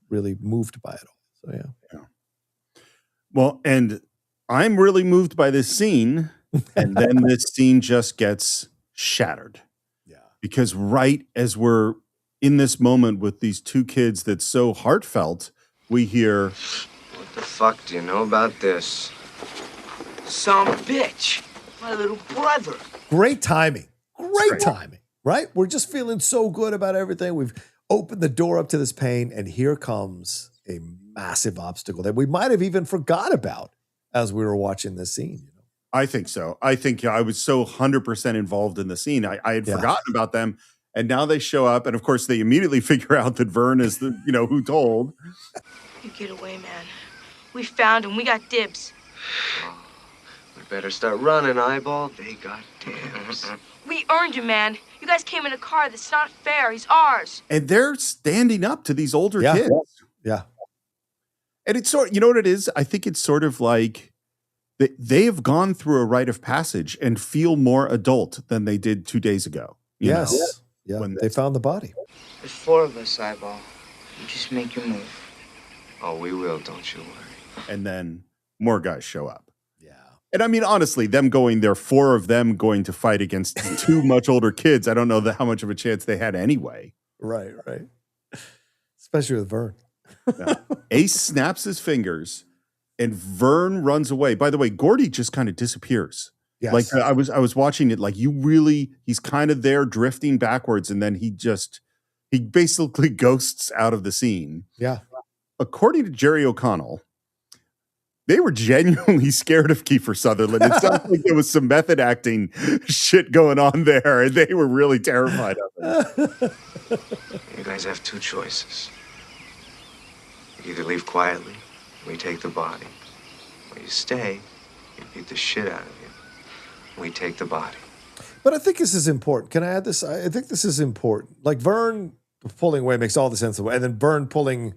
really moved by it all. So, yeah. Well, and I'm really moved by this scene. And then this scene just gets shattered. Yeah. Because right as we're in this moment with these two kids that's so heartfelt, we hear, "What the fuck do you know about this? Some bitch. My little brother." Great timing. Great timing, right? We're just feeling so good about everything. We've opened the door up to this pain, and here comes a massive obstacle that we might have even forgot about as we were watching this scene. I think so. I think I was so 100% involved in the scene. I had forgotten about them, and now they show up, and of course they immediately figure out that Vern is the, who told. You get away, man. We found him. We got dibs. We better start running, Eyeball. They got dibs. We earned him, man. You guys came in a car that's not fair. He's ours. And they're standing up to these older kids. Yeah. And it's sort, you know what it is? I think it's sort of like they have gone through a rite of passage and feel more adult than they did 2 days ago. you know, Yes. Yeah. when They found the body. There's 4 of us, Eyeball. You just make your move. Oh, we will, don't you worry. and then more guys show up. Yeah. And I mean, honestly, them going there, 4 of them going to fight against 2 much older kids. I don't know how much of a chance they had anyway. Right. Especially with Vern. Yeah. Ace snaps his fingers and Vern runs away. By the way, Gordy just kind of disappears. Yes. Like I was watching it, like he's kind of there drifting backwards, and then he basically ghosts out of the scene. Yeah. According to Jerry O'Connell, they were genuinely scared of Kiefer Sutherland. It sounds like there was some method acting shit going on there, and they were really terrified of him. You guys have 2 choices. You either leave quietly, we take the body, or you stay, we beat the shit out of you, we take the body. But I think this is important. Can I add this? I think this is important. Like Vern pulling away makes all the sense of it. And then Vern pulling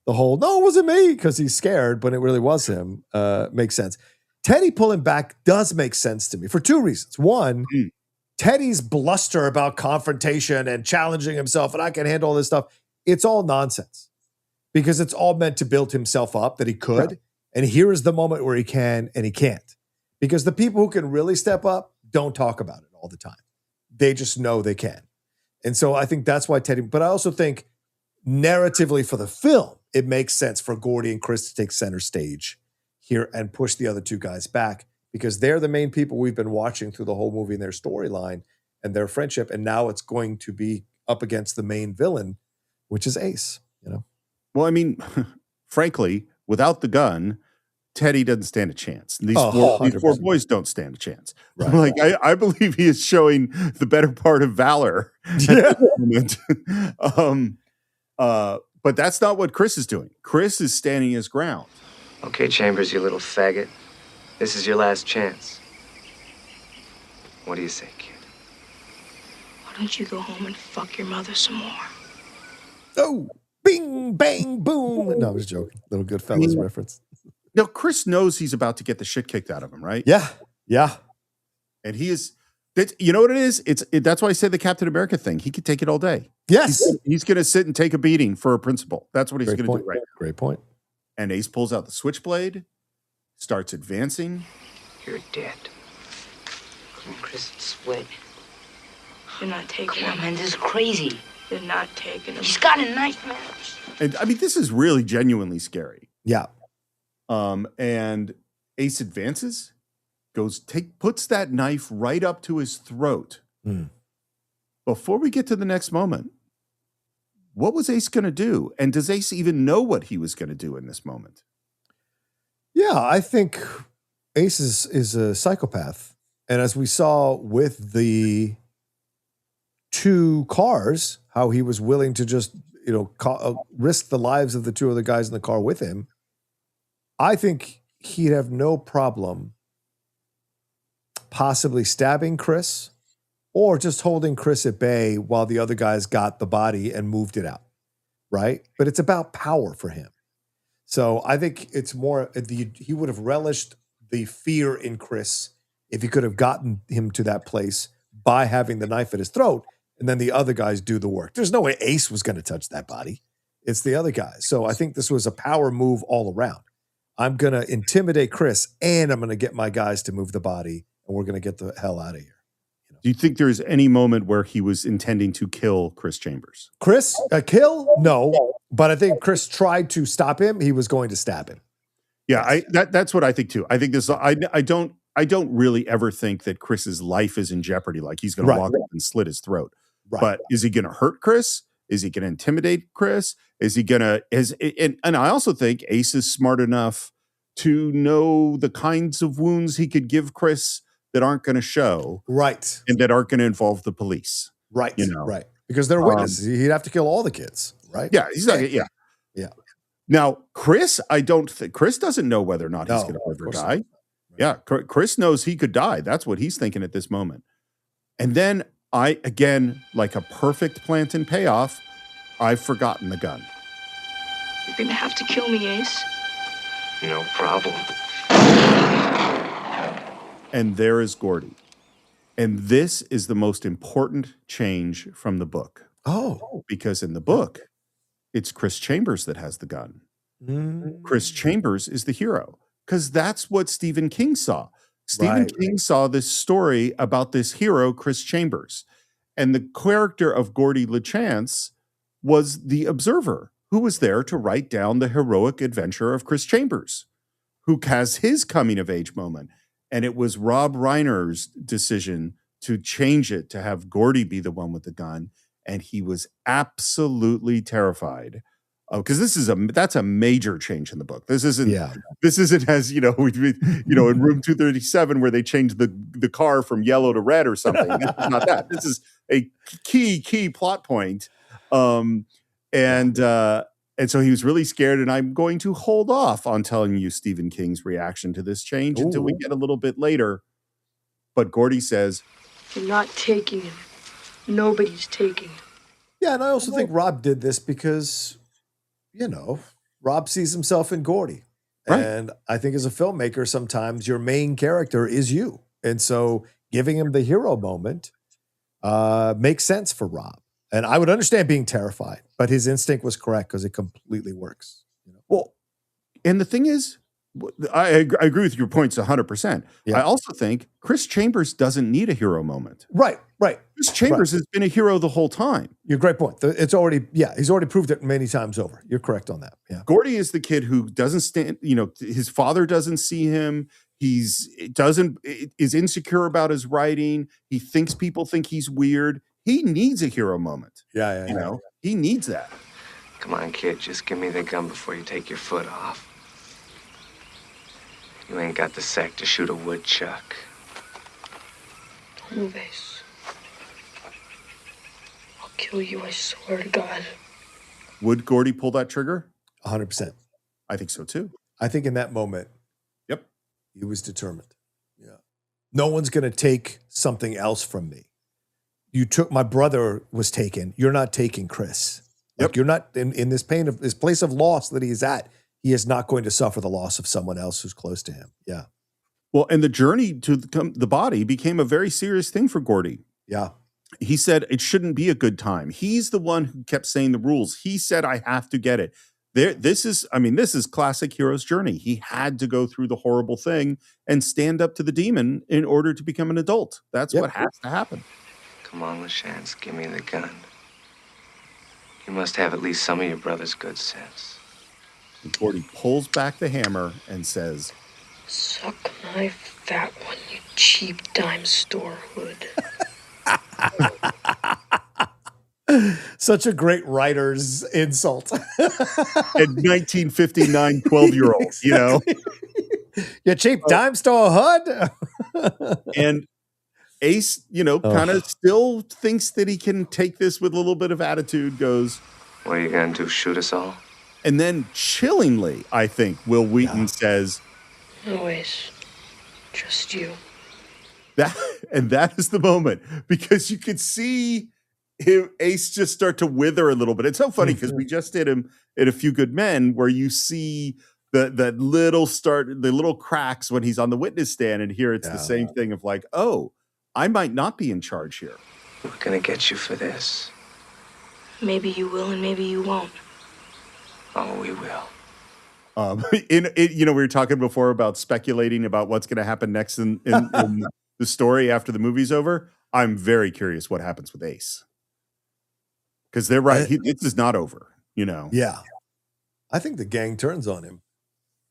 the whole, no, it wasn't me, because he's scared, but it really was him, makes sense. Teddy pulling back does make sense to me for 2 reasons. One, Teddy's bluster about confrontation and challenging himself, and I can handle all this stuff. It's all nonsense because it's all meant to build himself up that he could. Yeah. And here is the moment where he can and he can't. Because the people who can really step up don't talk about it all the time. They just know they can. And so I think that's why Teddy, but I also think narratively for the film, it makes sense for Gordy and Chris to take center stage here and push the other 2 guys back because they're the main people we've been watching through the whole movie and their storyline and their friendship. And now it's going to be up against the main villain, which is Ace, you know? Well, I mean, frankly, without the gun, Teddy doesn't stand a chance. These 4 boys don't stand a chance. Right. Like I believe he is showing the better part of valor at the moment. But that's not what Chris is doing. Chris is standing his ground. Okay, Chambers, you little faggot. This is your last chance. What do you say, kid? Why don't you go home and fuck your mother some more? Oh, bing, bang, boom. No, I was joking. Little Goodfellas reference. No, Chris knows he's about to get the shit kicked out of him, right? Yeah. And he is, you know what it is? That's why I say the Captain America thing. He could take it all day. Yes. He's going to sit and take a beating for a principal. That's what he's going to do right now. Great point. And Ace pulls out the switchblade, starts advancing. You're dead. Come on, Chris, sweat. You're not taking Come on, him. man, this is crazy. You're not taking him. He's got a knife, man. And I mean, this is really genuinely scary. Yeah. And Ace advances, puts that knife right up to his throat. Before we get to the next moment, what was Ace going to do? And does Ace even know what he was going to do in this moment? Yeah, I think Ace is a psychopath. And as we saw with the 2 cars, how he was willing to just, risk the lives of the 2 other guys in the car with him, I think he'd have no problem possibly stabbing Chris or just holding Chris at bay while the other guys got the body and moved it out, right? But it's about power for him. So I think it's more, he would have relished the fear in Chris if he could have gotten him to that place by having the knife at his throat, and then the other guys do the work. There's no way Ace was going to touch that body. It's the other guys. So I think this was a power move all around. I'm going to intimidate Chris, and I'm going to get my guys to move the body, and we're going to get the hell out of here. Do you think there's any moment where he was intending to kill Chris Chambers? Chris, a kill? No. But I think Chris tried to stop him. He was going to stab him. Yeah, that's what I think too. I think this. I don't really ever think that Chris's life is in jeopardy. Like he's going to walk up and slit his throat. Right. But is he going to hurt Chris? Is he going to intimidate Chris? Is he going to? And I also think Ace is smart enough to know the kinds of wounds he could give Chris that aren't going to show, right, and that aren't going to involve the police, right? Right, because they're witnesses. He'd have to kill all the kids, right? Yeah, he's not. Yeah. Now, Chris, I don't think Chris doesn't know whether or not he's going to live or die. Right. Yeah, Chris knows he could die. That's what he's thinking at this moment. And then again, like a perfect plant and payoff, I've forgotten the gun. You're gonna have to kill me, Ace. No problem. and there is Gordy. And this is the most important change from the book. Oh. Because in the book, it's Chris Chambers that has the gun. Chris Chambers is the hero because that's what Stephen King saw. Stephen King saw this story about this hero, Chris Chambers. And the character of Gordy LeChance was the observer who was there to write down the heroic adventure of Chris Chambers, who has his coming of age moment. And it was Rob Reiner's decision to change it to have Gordy be the one with the gun. And he was absolutely terrified. Because that's a major change in the book. This isn't as in room 237 where they changed the car from yellow to red or something. This is not that. This is a key plot point. And so he was really scared, and I'm going to hold off on telling you Stephen King's reaction to this change until we get a little bit later. But Gordy says, "You're not taking him. Nobody's taking him." Yeah, and I also think Rob did this because, Rob sees himself in Gordy. Right. And I think as a filmmaker, sometimes your main character is you. And so giving him the hero moment makes sense for Rob. And I would understand being terrified, but his instinct was correct because it completely works. Well, and the thing is, I agree with your points 100%. Yeah. I also think Chris Chambers doesn't need a hero moment. Right. Chris Chambers has been a hero the whole time. You're great point. He's already proved it many times over. You're correct on that. Yeah. Gordy is the kid who doesn't stand, his father doesn't see him. Is insecure about his writing. He thinks people think he's weird. He needs a hero moment. Yeah. He needs that. Come on, kid, just give me the gun before you take your foot off. You ain't got the sack to shoot a woodchuck. Don't move, Ace. I'll kill you, I swear to God. Would Gordy pull that trigger? 100%. I think so too. I think in that moment, yep, he was determined. Yeah. No one's going to take something else from me. You took, my brother was taken. You're not taking Chris. Like you're not in this pain of this place of loss that he's at. He is not going to suffer the loss of someone else who's close to him. Yeah. Well, and the journey to the body became a very serious thing for Gordy. Yeah. He said it shouldn't be a good time. He's the one who kept saying the rules. He said, I have to get it. This is classic hero's journey. He had to go through the horrible thing and stand up to the demon in order to become an adult. That's what has to happen. Come on, LeChance, give me the gun. You must have at least some of your brother's good sense. Gordy pulls back the hammer and says, "Suck my fat one, you cheap dime store hood." Such a great writer's insult. In 1959, 12-year-old, exactly. You cheap dime store hood. And Ace, kind of still thinks that he can take this with a little bit of attitude, goes, "What are you going to do, shoot us all?" And then chillingly, I think, Wil Wheaton says, "No, Ace, just you." That is the moment, because you could see Ace just start to wither a little bit. It's so funny because we just did him in A Few Good Men, where you see the little cracks when he's on the witness stand, and here it's the same thing of like, oh, I might not be in charge here. We're gonna get you for this. Maybe you will, and maybe you won't. Oh, we will. We were talking before about speculating about what's going to happen next in the story after the movie's over. I'm very curious what happens with Ace, because they're right. This is not over. Yeah, I think the gang turns on him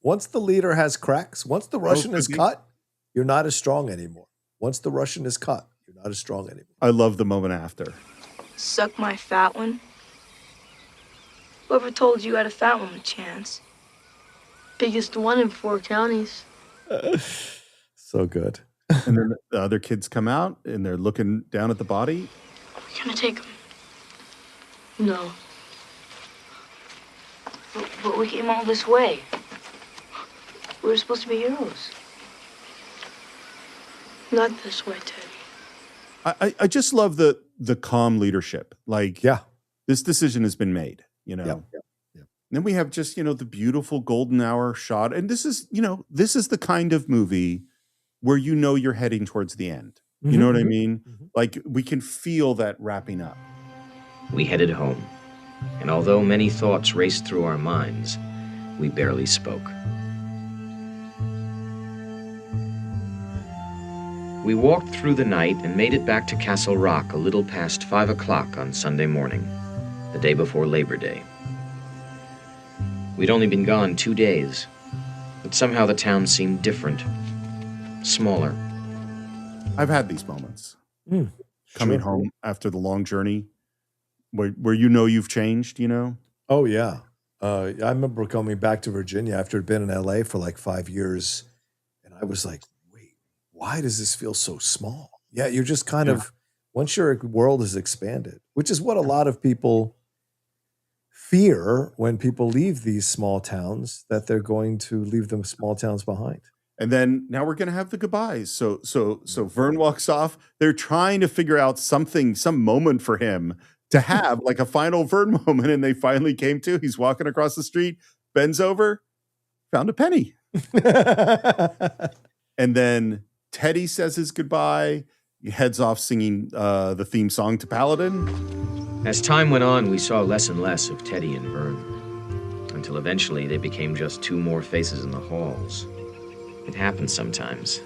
once the leader has cracks. Once the Russian is cut, you're not as strong anymore. Once the Russian is cut, you're not as strong anymore. I love the moment after. Suck my fat one. Whoever told you had a fat one chance? Biggest one in 4 counties. So good. And then the other kids come out and they're looking down at the body. We're gonna take him. No. But we came all this way. We were supposed to be heroes. Not this way, Teddy. I just love the calm leadership. Like, this decision has been made, And then we have just, the beautiful golden hour shot. And this is the kind of movie where you know you're heading towards the end. You know what I mean? Like, we can feel that wrapping up. We headed home, and although many thoughts raced through our minds, we barely spoke. We walked through the night and made it back to Castle Rock a little past 5 o'clock on Sunday morning, the day before Labor Day. We'd only been gone 2 days, but somehow the town seemed different, smaller. I've had these moments. Coming home after the long journey, where you know you've changed, you know? Oh, yeah. I remember coming back to Virginia after I'd been in LA for like 5 years, and I was like, wait, why does this feel so small? Yeah, you're just kind of, once your world is expanded, which is what a lot of people fear when people leave these small towns, that they're going to leave them small towns behind. And then now we're going to have the goodbyes. So Vern walks off. They're trying to figure out some moment for him to have, like a final Vern moment. And they finally came to. He's walking across the street, bends over, found a penny. And then Teddy says his goodbye. He heads off singing the theme song to Paladin. As time went on, we saw less and less of Teddy and Vern, until eventually they became just 2 more faces in the halls. It happens sometimes.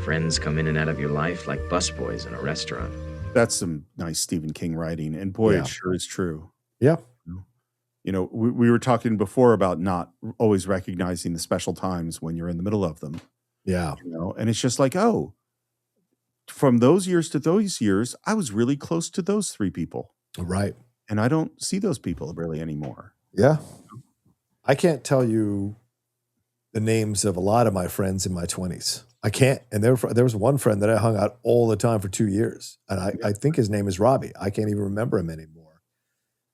Friends come in and out of your life like busboys in a restaurant. That's some nice Stephen King writing. And boy, it sure is true. Yeah. You know, we were talking before about not always recognizing the special times when you're in the middle of them. Yeah. You know, and it's just like, oh, from those years to those years, I was really close to those 3 people. Right. And I don't see those people really anymore. Yeah. I can't tell you the names of a lot of my friends in my 20s. I can't. And there was one friend that I hung out all the time for 2 years. And I think his name is Robbie. I can't even remember him anymore.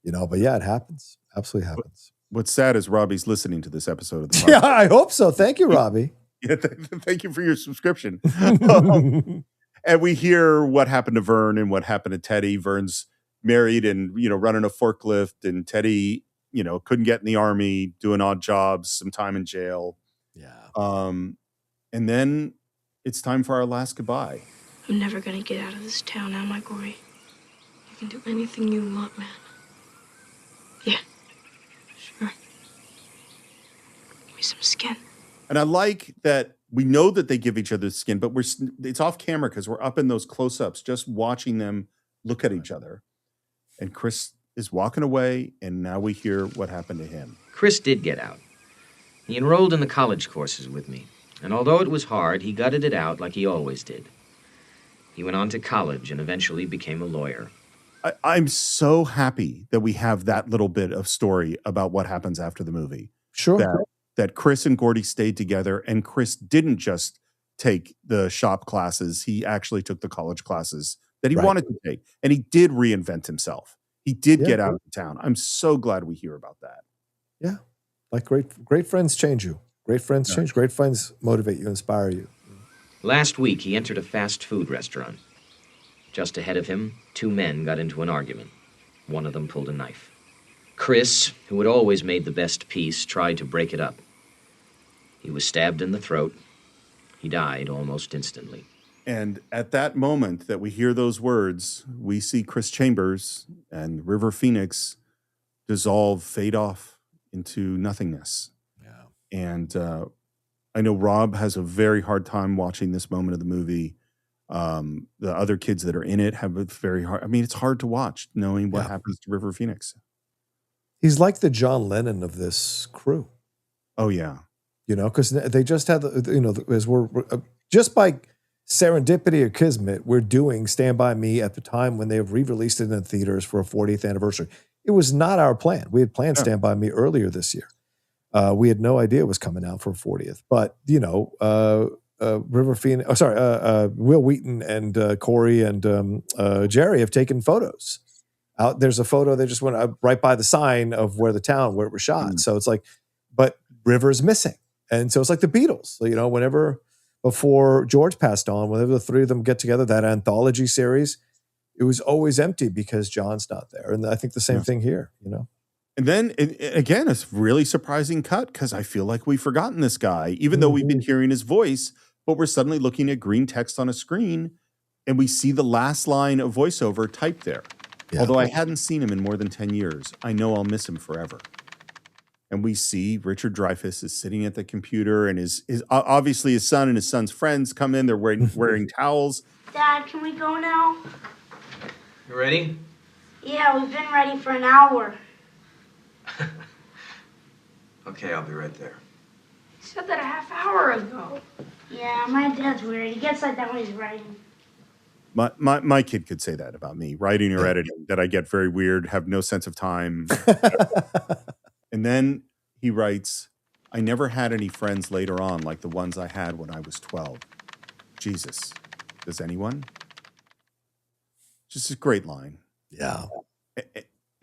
You know, but yeah, it happens. Absolutely happens. What's sad is Robbie's listening to this episode of the podcast. Yeah, I hope so. Thank you, Robbie. Yeah, thank you for your subscription. And we hear what happened to Vern and what happened to Teddy. Vern's married and, you know, running a forklift, and Teddy, you know, couldn't get in the army, doing odd jobs, some time in jail. Yeah. And then it's time for our last goodbye. I'm never gonna get out of this town, am I, Gordy? You can do anything you want, man. Yeah. Sure. Give me some skin. And I like that we know that they give each other skin, but it's off camera because we're up in those close-ups, just watching them look at each other. And Chris is walking away, and now we hear what happened to him. Chris did get out. He enrolled in the college courses with me, and although it was hard, he gutted it out like he always did. He went on to college and eventually became a lawyer. I'm so happy that we have that little bit of story about what happens after the movie. Sure. That Chris and Gordy stayed together, and Chris didn't just take the shop classes. He actually took the college classes that he wanted to take, and he did reinvent himself. He did get out of the town. I'm so glad we hear about that. Yeah. Like great friends change you. Great friends change. Great friends motivate you, inspire you. Last week, he entered a fast food restaurant. Just ahead of him, 2 men got into an argument. One of them pulled a knife. Chris, who had always made the best piece, tried to break it up. He was stabbed in the throat. He died almost instantly. And at that moment that we hear those words, we see Chris Chambers and River Phoenix dissolve, fade off into nothingness. Yeah. And I know Rob has a very hard time watching this moment of the movie. The other kids that are in it have a very hard. I mean, it's hard to watch knowing what happens to River Phoenix. He's like the John Lennon of this crew. Oh, yeah. You know, because they just had, as we're just by serendipity or kismet, we're doing Stand By Me at the time when they have re-released it in theaters for a 40th anniversary. It was not our plan. We had planned Stand By Me earlier this year. We had no idea it was coming out for 40th. But, you know, River Phoenix, Wil Wheaton and Corey and Jerry have taken photos. There's a photo, they just went right by the sign of where it was shot. So it's like, but River's missing. And so it's like the Beatles, you know, before George passed on, whenever the 3 of them get together, that anthology series, it was always empty because John's not there. And I think the same thing here, you know. And then, again, a really surprising cut because I feel like we've forgotten this guy, even though we've been hearing his voice. but we're suddenly looking at green text on a screen and we see the last line of voiceover typed there. Yeah. Although I hadn't seen him in more than 10 years, I know I'll miss him forever. And we see Richard Dreyfuss is sitting at the computer, and his obviously his son and his son's friends come in. They're wearing towels. Dad, can we go now? You ready? Yeah, we've been ready for an hour. Okay, I'll be right there. You said that a half hour ago. Yeah, my dad's weird. He gets like that when he's writing. My kid could say that about me, writing or editing, that I get very weird, have no sense of time. And then he writes, I never had any friends later on like the ones I had when I was 12. Jesus, does anyone? Just a great line. Yeah.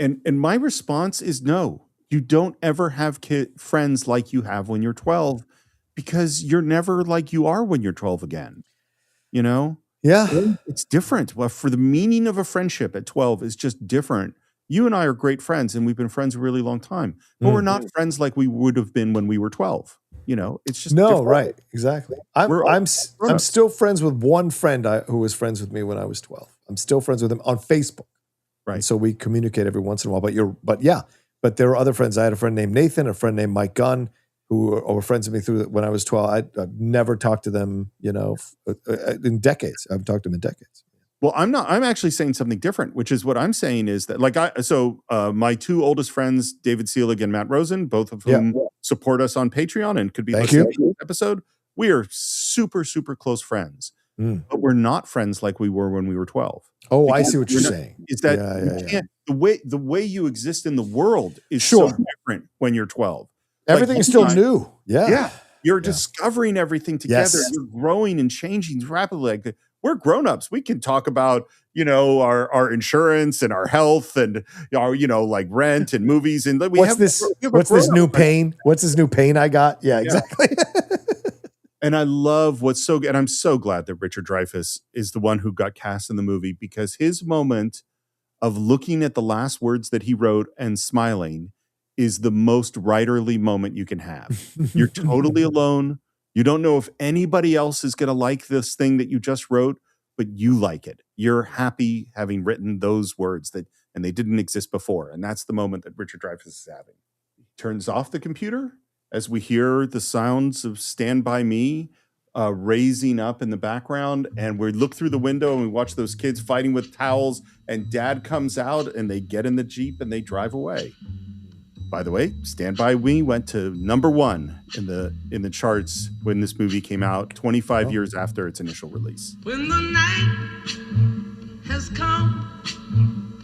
And my response is no. You don't ever have friends like you have when you're 12 because you're never like you are when you're 12 again. You know? Yeah. It's different. Well, for the meaning of a friendship at 12 is just different. You and I are great friends, and we've been friends a really long time. But we're not friends like we would have been when we were 12. You know, it's just no, different. right, exactly. I'm still friends with one friend who was friends with me when I was 12. I'm still friends with him on Facebook. Right. And so we communicate every once in a while. But there are other friends. I had a friend named Nathan, a friend named Mike Gunn, who were friends with me when I was 12. I've never talked to them, in decades. I haven't talked to them in decades. Well, I'm actually saying something different, which is what I'm saying is that my two oldest friends, David Seelig and Matt Rosen, both of whom support us on Patreon and could be listening to this episode. We are super, super close friends, but we're not friends like we were when we were 12. Oh, I see what you're saying. Is that the way you exist in the world is so different when you're 12. Everything's still new. Yeah. You're discovering everything together. Yes. You're growing and changing rapidly. We're grown-ups. We can talk about, our insurance and our health and our, like rent and movies. And What's this new pain? What's this new pain I got? Yeah, exactly. And I love what's so good. And I'm so glad that Richard Dreyfuss is the one who got cast in the movie, because his moment of looking at the last words that he wrote and smiling is the most writerly moment you can have. You're totally alone. You don't know if anybody else is going to like this thing that you just wrote, but you like it. You're happy having written those words and they didn't exist before. And that's the moment that Richard Dreyfuss is having. He turns off the computer as we hear the sounds of Stand By Me raising up in the background. And we look through the window and we watch those kids fighting with towels, and Dad comes out and they get in the Jeep and they drive away. By the way, Stand By Me went to number 1 in the charts when this movie came out 25 years after its initial release. When the night has come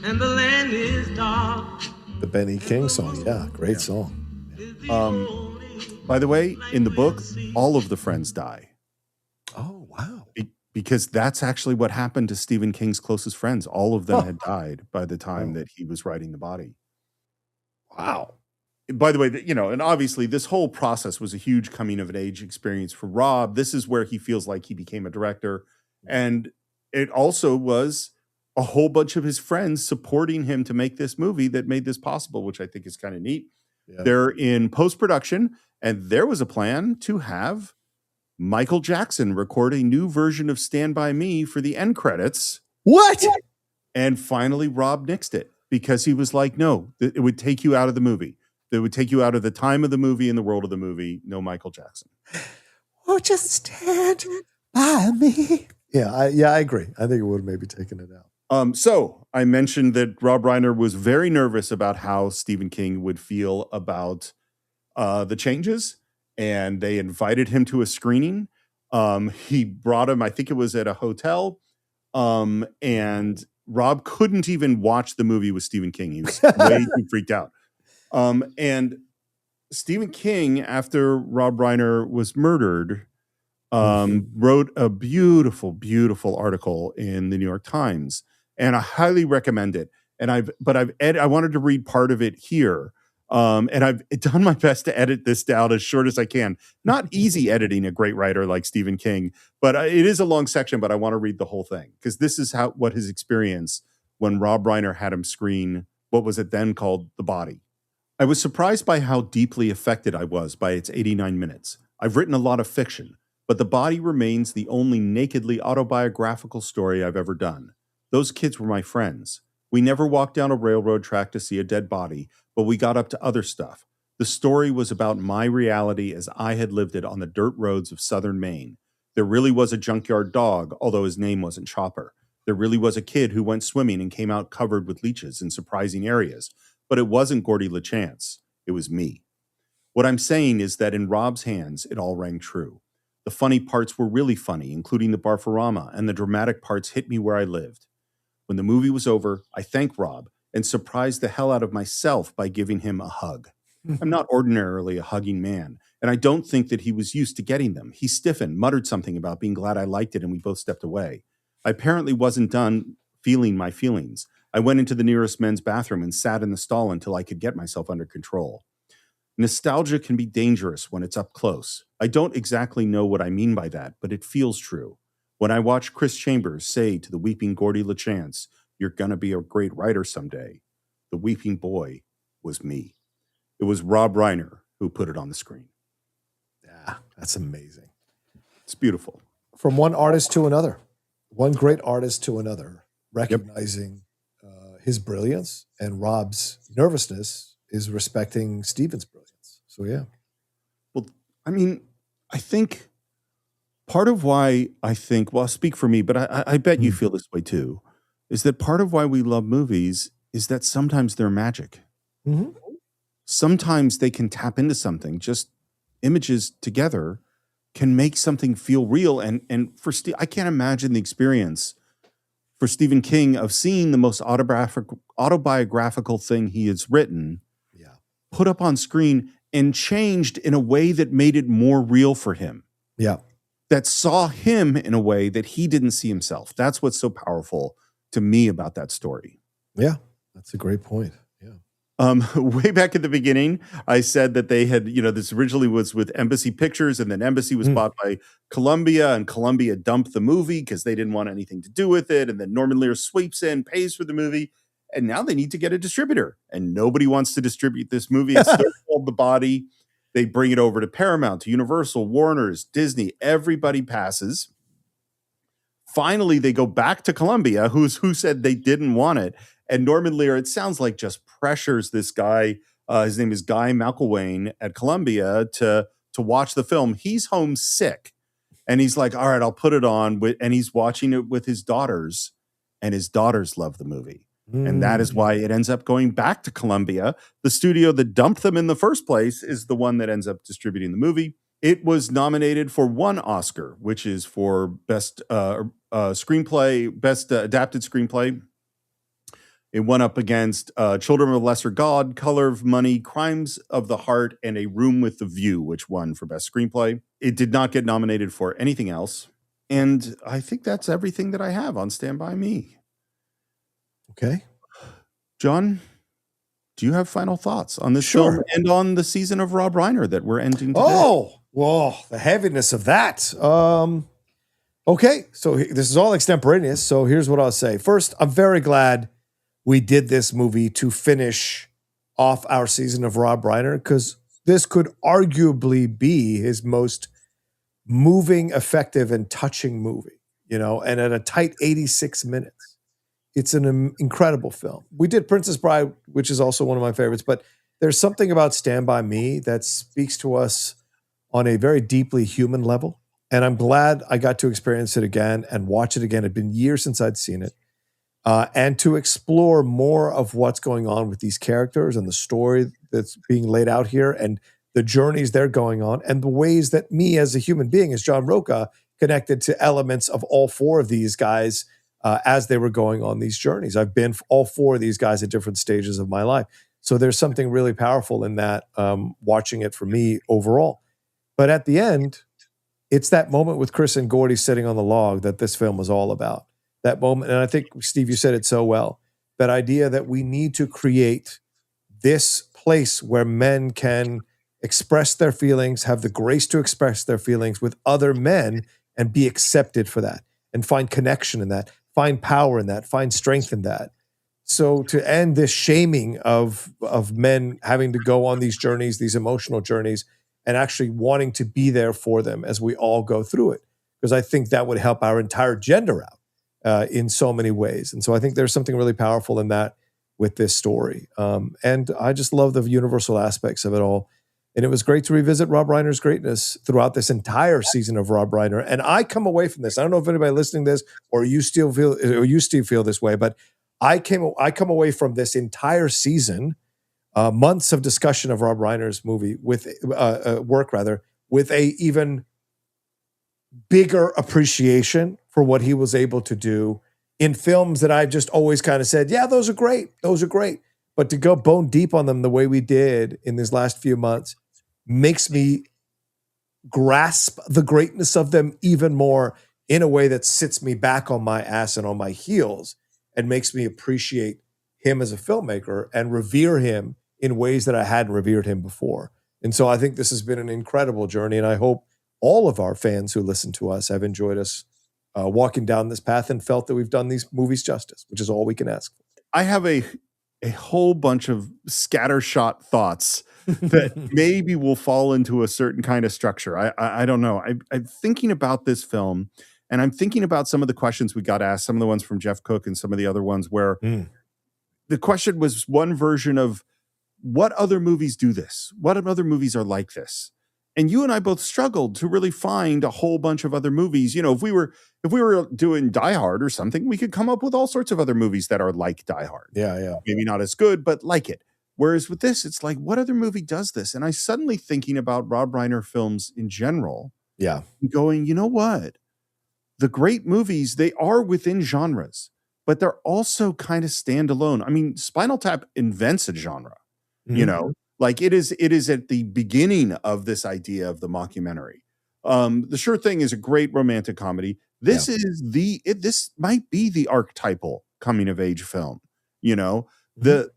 and the land is dark. The Benny King song. Yeah, great song. By the way, in the book, all of the friends die. Oh, wow. Because that's actually what happened to Stephen King's closest friends. All of them had died by the time that he was writing The Body. Wow. By the way, and obviously this whole process was a huge coming of age experience for Rob. This is where he feels like he became a director. And it also was a whole bunch of his friends supporting him to make this movie that made this possible, which I think is kind of neat. Yeah. They're in post-production, and there was a plan to have Michael Jackson record a new version of Stand By Me for the end credits. What? And finally, Rob nixed it. Because he was like, no, it would take you out of the movie. It would take you out of the time of the movie and the world of the movie. No Michael Jackson. Oh, just stand by me. Yeah, I agree. I think it would have maybe taken it out. So I mentioned that Rob Reiner was very nervous about how Stephen King would feel about the changes, and they invited him to a screening. He brought him, I think it was at a hotel, and Rob couldn't even watch the movie with Stephen King. He was way too freaked out. And Stephen King, after Rob Reiner was murdered, wrote a beautiful, beautiful article in the New York Times, and I highly recommend it. And I wanted to read part of it here. And I've done my best to edit this down as short as I can. Not easy editing a great writer like Stephen King, but it is a long section, but I want to read the whole thing because this is what his experience when Rob Reiner had him screen what was it then called The Body. I was surprised by how deeply affected I was by its 89 minutes. I've written a lot of fiction, but The Body remains the only nakedly autobiographical story I've ever done. Those kids were my friends. We never walked down a railroad track to see a dead body, but we got up to other stuff. The story was about my reality as I had lived it on the dirt roads of southern Maine. There really was a junkyard dog, although his name wasn't Chopper. There really was a kid who went swimming and came out covered with leeches in surprising areas. But it wasn't Gordy LeChance. It was me. What I'm saying is that in Rob's hands, it all rang true. The funny parts were really funny, including the Barfarama, and the dramatic parts hit me where I lived. When the movie was over, I thanked Rob and surprised the hell out of myself by giving him a hug. I'm not ordinarily a hugging man, and I don't think that he was used to getting them. He stiffened, muttered something about being glad I liked it, and we both stepped away. I apparently wasn't done feeling my feelings. I went into the nearest men's bathroom and sat in the stall until I could get myself under control. Nostalgia can be dangerous when it's up close. I don't exactly know what I mean by that, but it feels true. When I watch Chris Chambers say to the weeping Gordy LeChance, "You're gonna be a great writer someday," the weeping boy was me. It was Rob Reiner who put it on the screen. Yeah, that's amazing. It's beautiful. From one artist to another, one great artist to another, recognizing his brilliance, and Rob's nervousness is respecting Steven's brilliance. So, yeah. Well, I mean, I think part of why I'll speak for me, but I bet you feel this way too, is that part of why we love movies is that sometimes they're magic. Mm-hmm. Sometimes they can tap into something. Just images together can make something feel real. And for I can't imagine the experience for Stephen King of seeing the most autobiographical thing he has written put up on screen and changed in a way that made it more real for him. Yeah. That saw him in a way that he didn't see himself. That's what's so powerful to me about that story. Yeah, that's a great point. Way back at the beginning, I said that they had, this originally was with Embassy Pictures, and then Embassy was bought by Columbia, and Columbia dumped the movie because they didn't want anything to do with it. And then Norman Lear sweeps in, pays for the movie, and now they need to get a distributor. And nobody wants to distribute this movie. It's still called The Body. They bring it over to Paramount, to Universal, Warner's, Disney. Everybody passes. Finally, they go back to Columbia, who said they didn't want it. And Norman Lear, it sounds like, just pressures this guy. His name is Guy McElwain at Columbia to watch the film. He's homesick, and he's like, "All right, I'll put it on." And he's watching it with his daughters, and his daughters love the movie, and that is why it ends up going back to Columbia. The studio that dumped them in the first place is the one that ends up distributing the movie. It was nominated for one Oscar, which is for best screenplay, best adapted screenplay. It went up against Children of a Lesser God, Color of Money, Crimes of the Heart, and A Room with the View, which won for Best Screenplay. It did not get nominated for anything else. And I think that's everything that I have on Stand By Me. Okay. John, do you have final thoughts on this film and on the season of Rob Reiner that we're ending today? Oh, whoa, the heaviness of that. Okay, so this is all extemporaneous, so here's what I'll say. First, I'm very glad we did this movie to finish off our season of Rob Reiner, because this could arguably be his most moving, effective, and touching movie, and at a tight 86 minutes. It's an incredible film. We did Princess Bride, which is also one of my favorites, but there's something about Stand By Me that speaks to us on a very deeply human level, and I'm glad I got to experience it again and watch it again. It'd been years since I'd seen it. And to explore more of what's going on with these characters and the story that's being laid out here and the journeys they're going on and the ways that me as a human being, as John Rocha, connected to elements of all four of these guys as they were going on these journeys. I've been all four of these guys at different stages of my life. So there's something really powerful in that, watching it for me overall. But at the end, it's that moment with Chris and Gordy sitting on the log that this film was all about. That moment, and I think, Steve, you said it so well, that idea that we need to create this place where men can express their feelings, have the grace to express their feelings with other men and be accepted for that and find connection in that, find power in that, find strength in that. So to end this shaming of men having to go on these journeys, these emotional journeys, and actually wanting to be there for them as we all go through it. Because I think that would help our entire gender out in so many ways. And so I think there's something really powerful in that with this story. And I just love the universal aspects of it all. And it was great to revisit Rob Reiner's greatness throughout this entire season of Rob Reiner. And I come away from this. I don't know if anybody listening to this or you still feel this way, but I come away from this entire season, months of discussion of Rob Reiner's movie with with a even bigger appreciation for what he was able to do in films that I've just always kind of said, yeah, those are great. Those are great. But to go bone deep on them the way we did in these last few months makes me grasp the greatness of them even more in a way that sits me back on my ass and on my heels and makes me appreciate him as a filmmaker and revere him in ways that I hadn't revered him before. And so I think this has been an incredible journey, and I hope all of our fans who listen to us have enjoyed us walking down this path and felt that we've done these movies justice, which is all we can ask for. I have a whole bunch of scattershot thoughts that maybe will fall into a certain kind of structure. I don't know. I'm thinking about this film, and I'm thinking about some of the questions we got asked, some of the ones from Jeff Cook and some of the other ones where the question was one version of what other movies do this? What other movies are like this? And you and I both struggled to really find a whole bunch of other movies. You know, if we were doing Die Hard or something, we could come up with all sorts of other movies that are like Die Hard. Yeah. Maybe not as good, but like it. Whereas with this, it's like, what other movie does this? And I suddenly thinking about Rob Reiner films in general. Yeah. Going, you know what? The great movies, they are within genres, but they're also kind of standalone. I mean, Spinal Tap invents a genre, you know? Like it is at the beginning of this idea of the mockumentary. The Sure Thing is a great romantic comedy. This is this might be the archetypal coming of age film. You know, the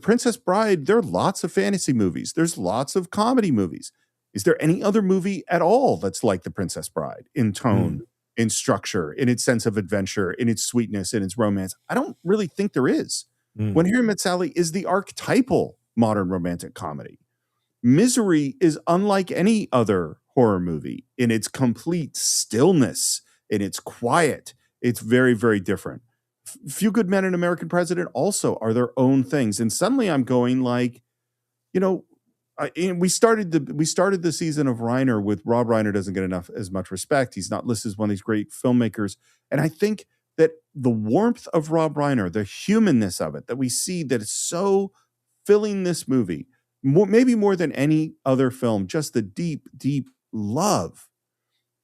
Princess Bride. There are lots of fantasy movies. There's lots of comedy movies. Is there any other movie at all that's like the Princess Bride in tone, in structure, in its sense of adventure, in its sweetness, in its romance? I don't really think there is. When Harry Met Sally is the archetypal modern romantic comedy. Misery is unlike any other horror movie in its complete stillness, in its quiet. It's very, very different. Few Good Men and American President also are their own things. And suddenly I'm going like, you know, we started the season of Reiner with Rob Reiner doesn't get as much respect. He's not listed as one of these great filmmakers. And I think that the warmth of Rob Reiner, the humanness of it, that we see that is so filling this movie, maybe more than any other film, just the deep, deep love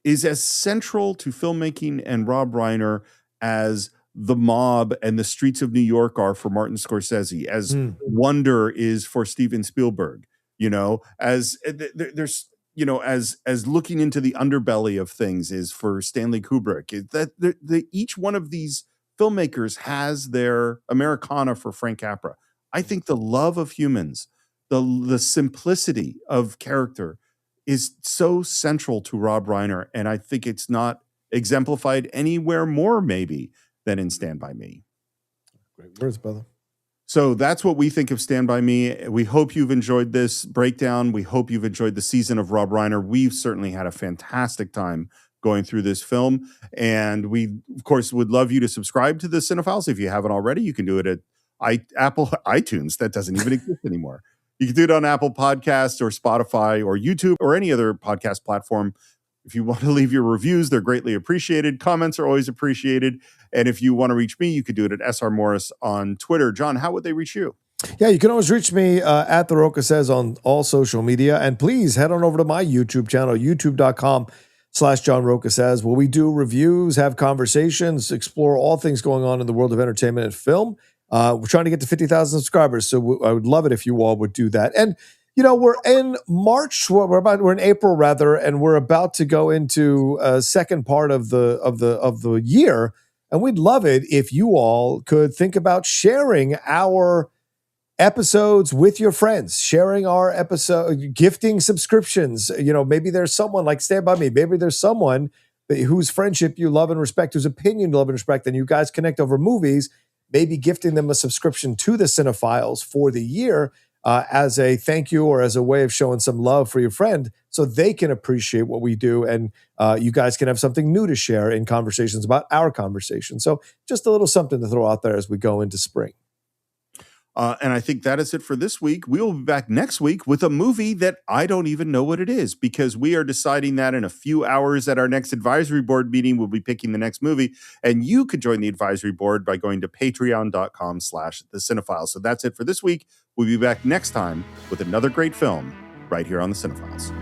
is as central to filmmaking and Rob Reiner as The Mob and The Streets of New York are for Martin Scorsese, as Wonder is for Steven Spielberg, you know, as there's, you know, as looking into the underbelly of things is for Stanley Kubrick. That each one of these filmmakers has their Americana for Frank Capra. I think the love of humans, the simplicity of character is so central to Rob Reiner, and I think it's not exemplified anywhere more maybe than in Stand By Me. Great words, brother. So that's what we think of Stand By Me. We hope you've enjoyed this breakdown. We hope you've enjoyed the season of Rob Reiner. We've certainly had a fantastic time going through this film, and we, of course, would love you to subscribe to the Cine-Files. If you haven't already, you can do it at Apple iTunes. That doesn't even exist anymore. You can do it on Apple Podcasts or Spotify or YouTube or any other podcast platform. If you want to leave your reviews, they're greatly appreciated. Comments are always appreciated. And if you want to reach me, you could do it at SR Morris on Twitter. John, how would they reach you? Yeah, you can always reach me at The Rocha Says on all social media. And please head on over to my YouTube channel, youtube.com/John Rocha Says, where we do reviews, have conversations, explore all things going on in the world of entertainment and film. We're trying to get to 50,000 subscribers, so I would love it if you all would do that. And you know, we're in March. We're in April rather, and we're about to go into a second part of the year. And we'd love it if you all could think about sharing our episodes with your friends, sharing our episode, gifting subscriptions. You know, maybe there's someone like Stand By Me. Maybe there's someone whose friendship you love and respect, whose opinion you love and respect, and you guys connect over movies. Maybe gifting them a subscription to the Cine-Files for the year. as a thank you or as a way of showing some love for your friend so they can appreciate what we do. And you guys can have something new to share in conversations about our conversation. So just a little something to throw out there as we go into spring. And I think that is it for this week. We will be back next week with a movie that I don't even know what it is, because we are deciding that in a few hours at our next advisory board meeting. We'll be picking the next movie, and you could join the advisory board by going to patreon.com/the Cine-Files. So that's it for this week. We'll be back next time with another great film right here on the Cine-Files.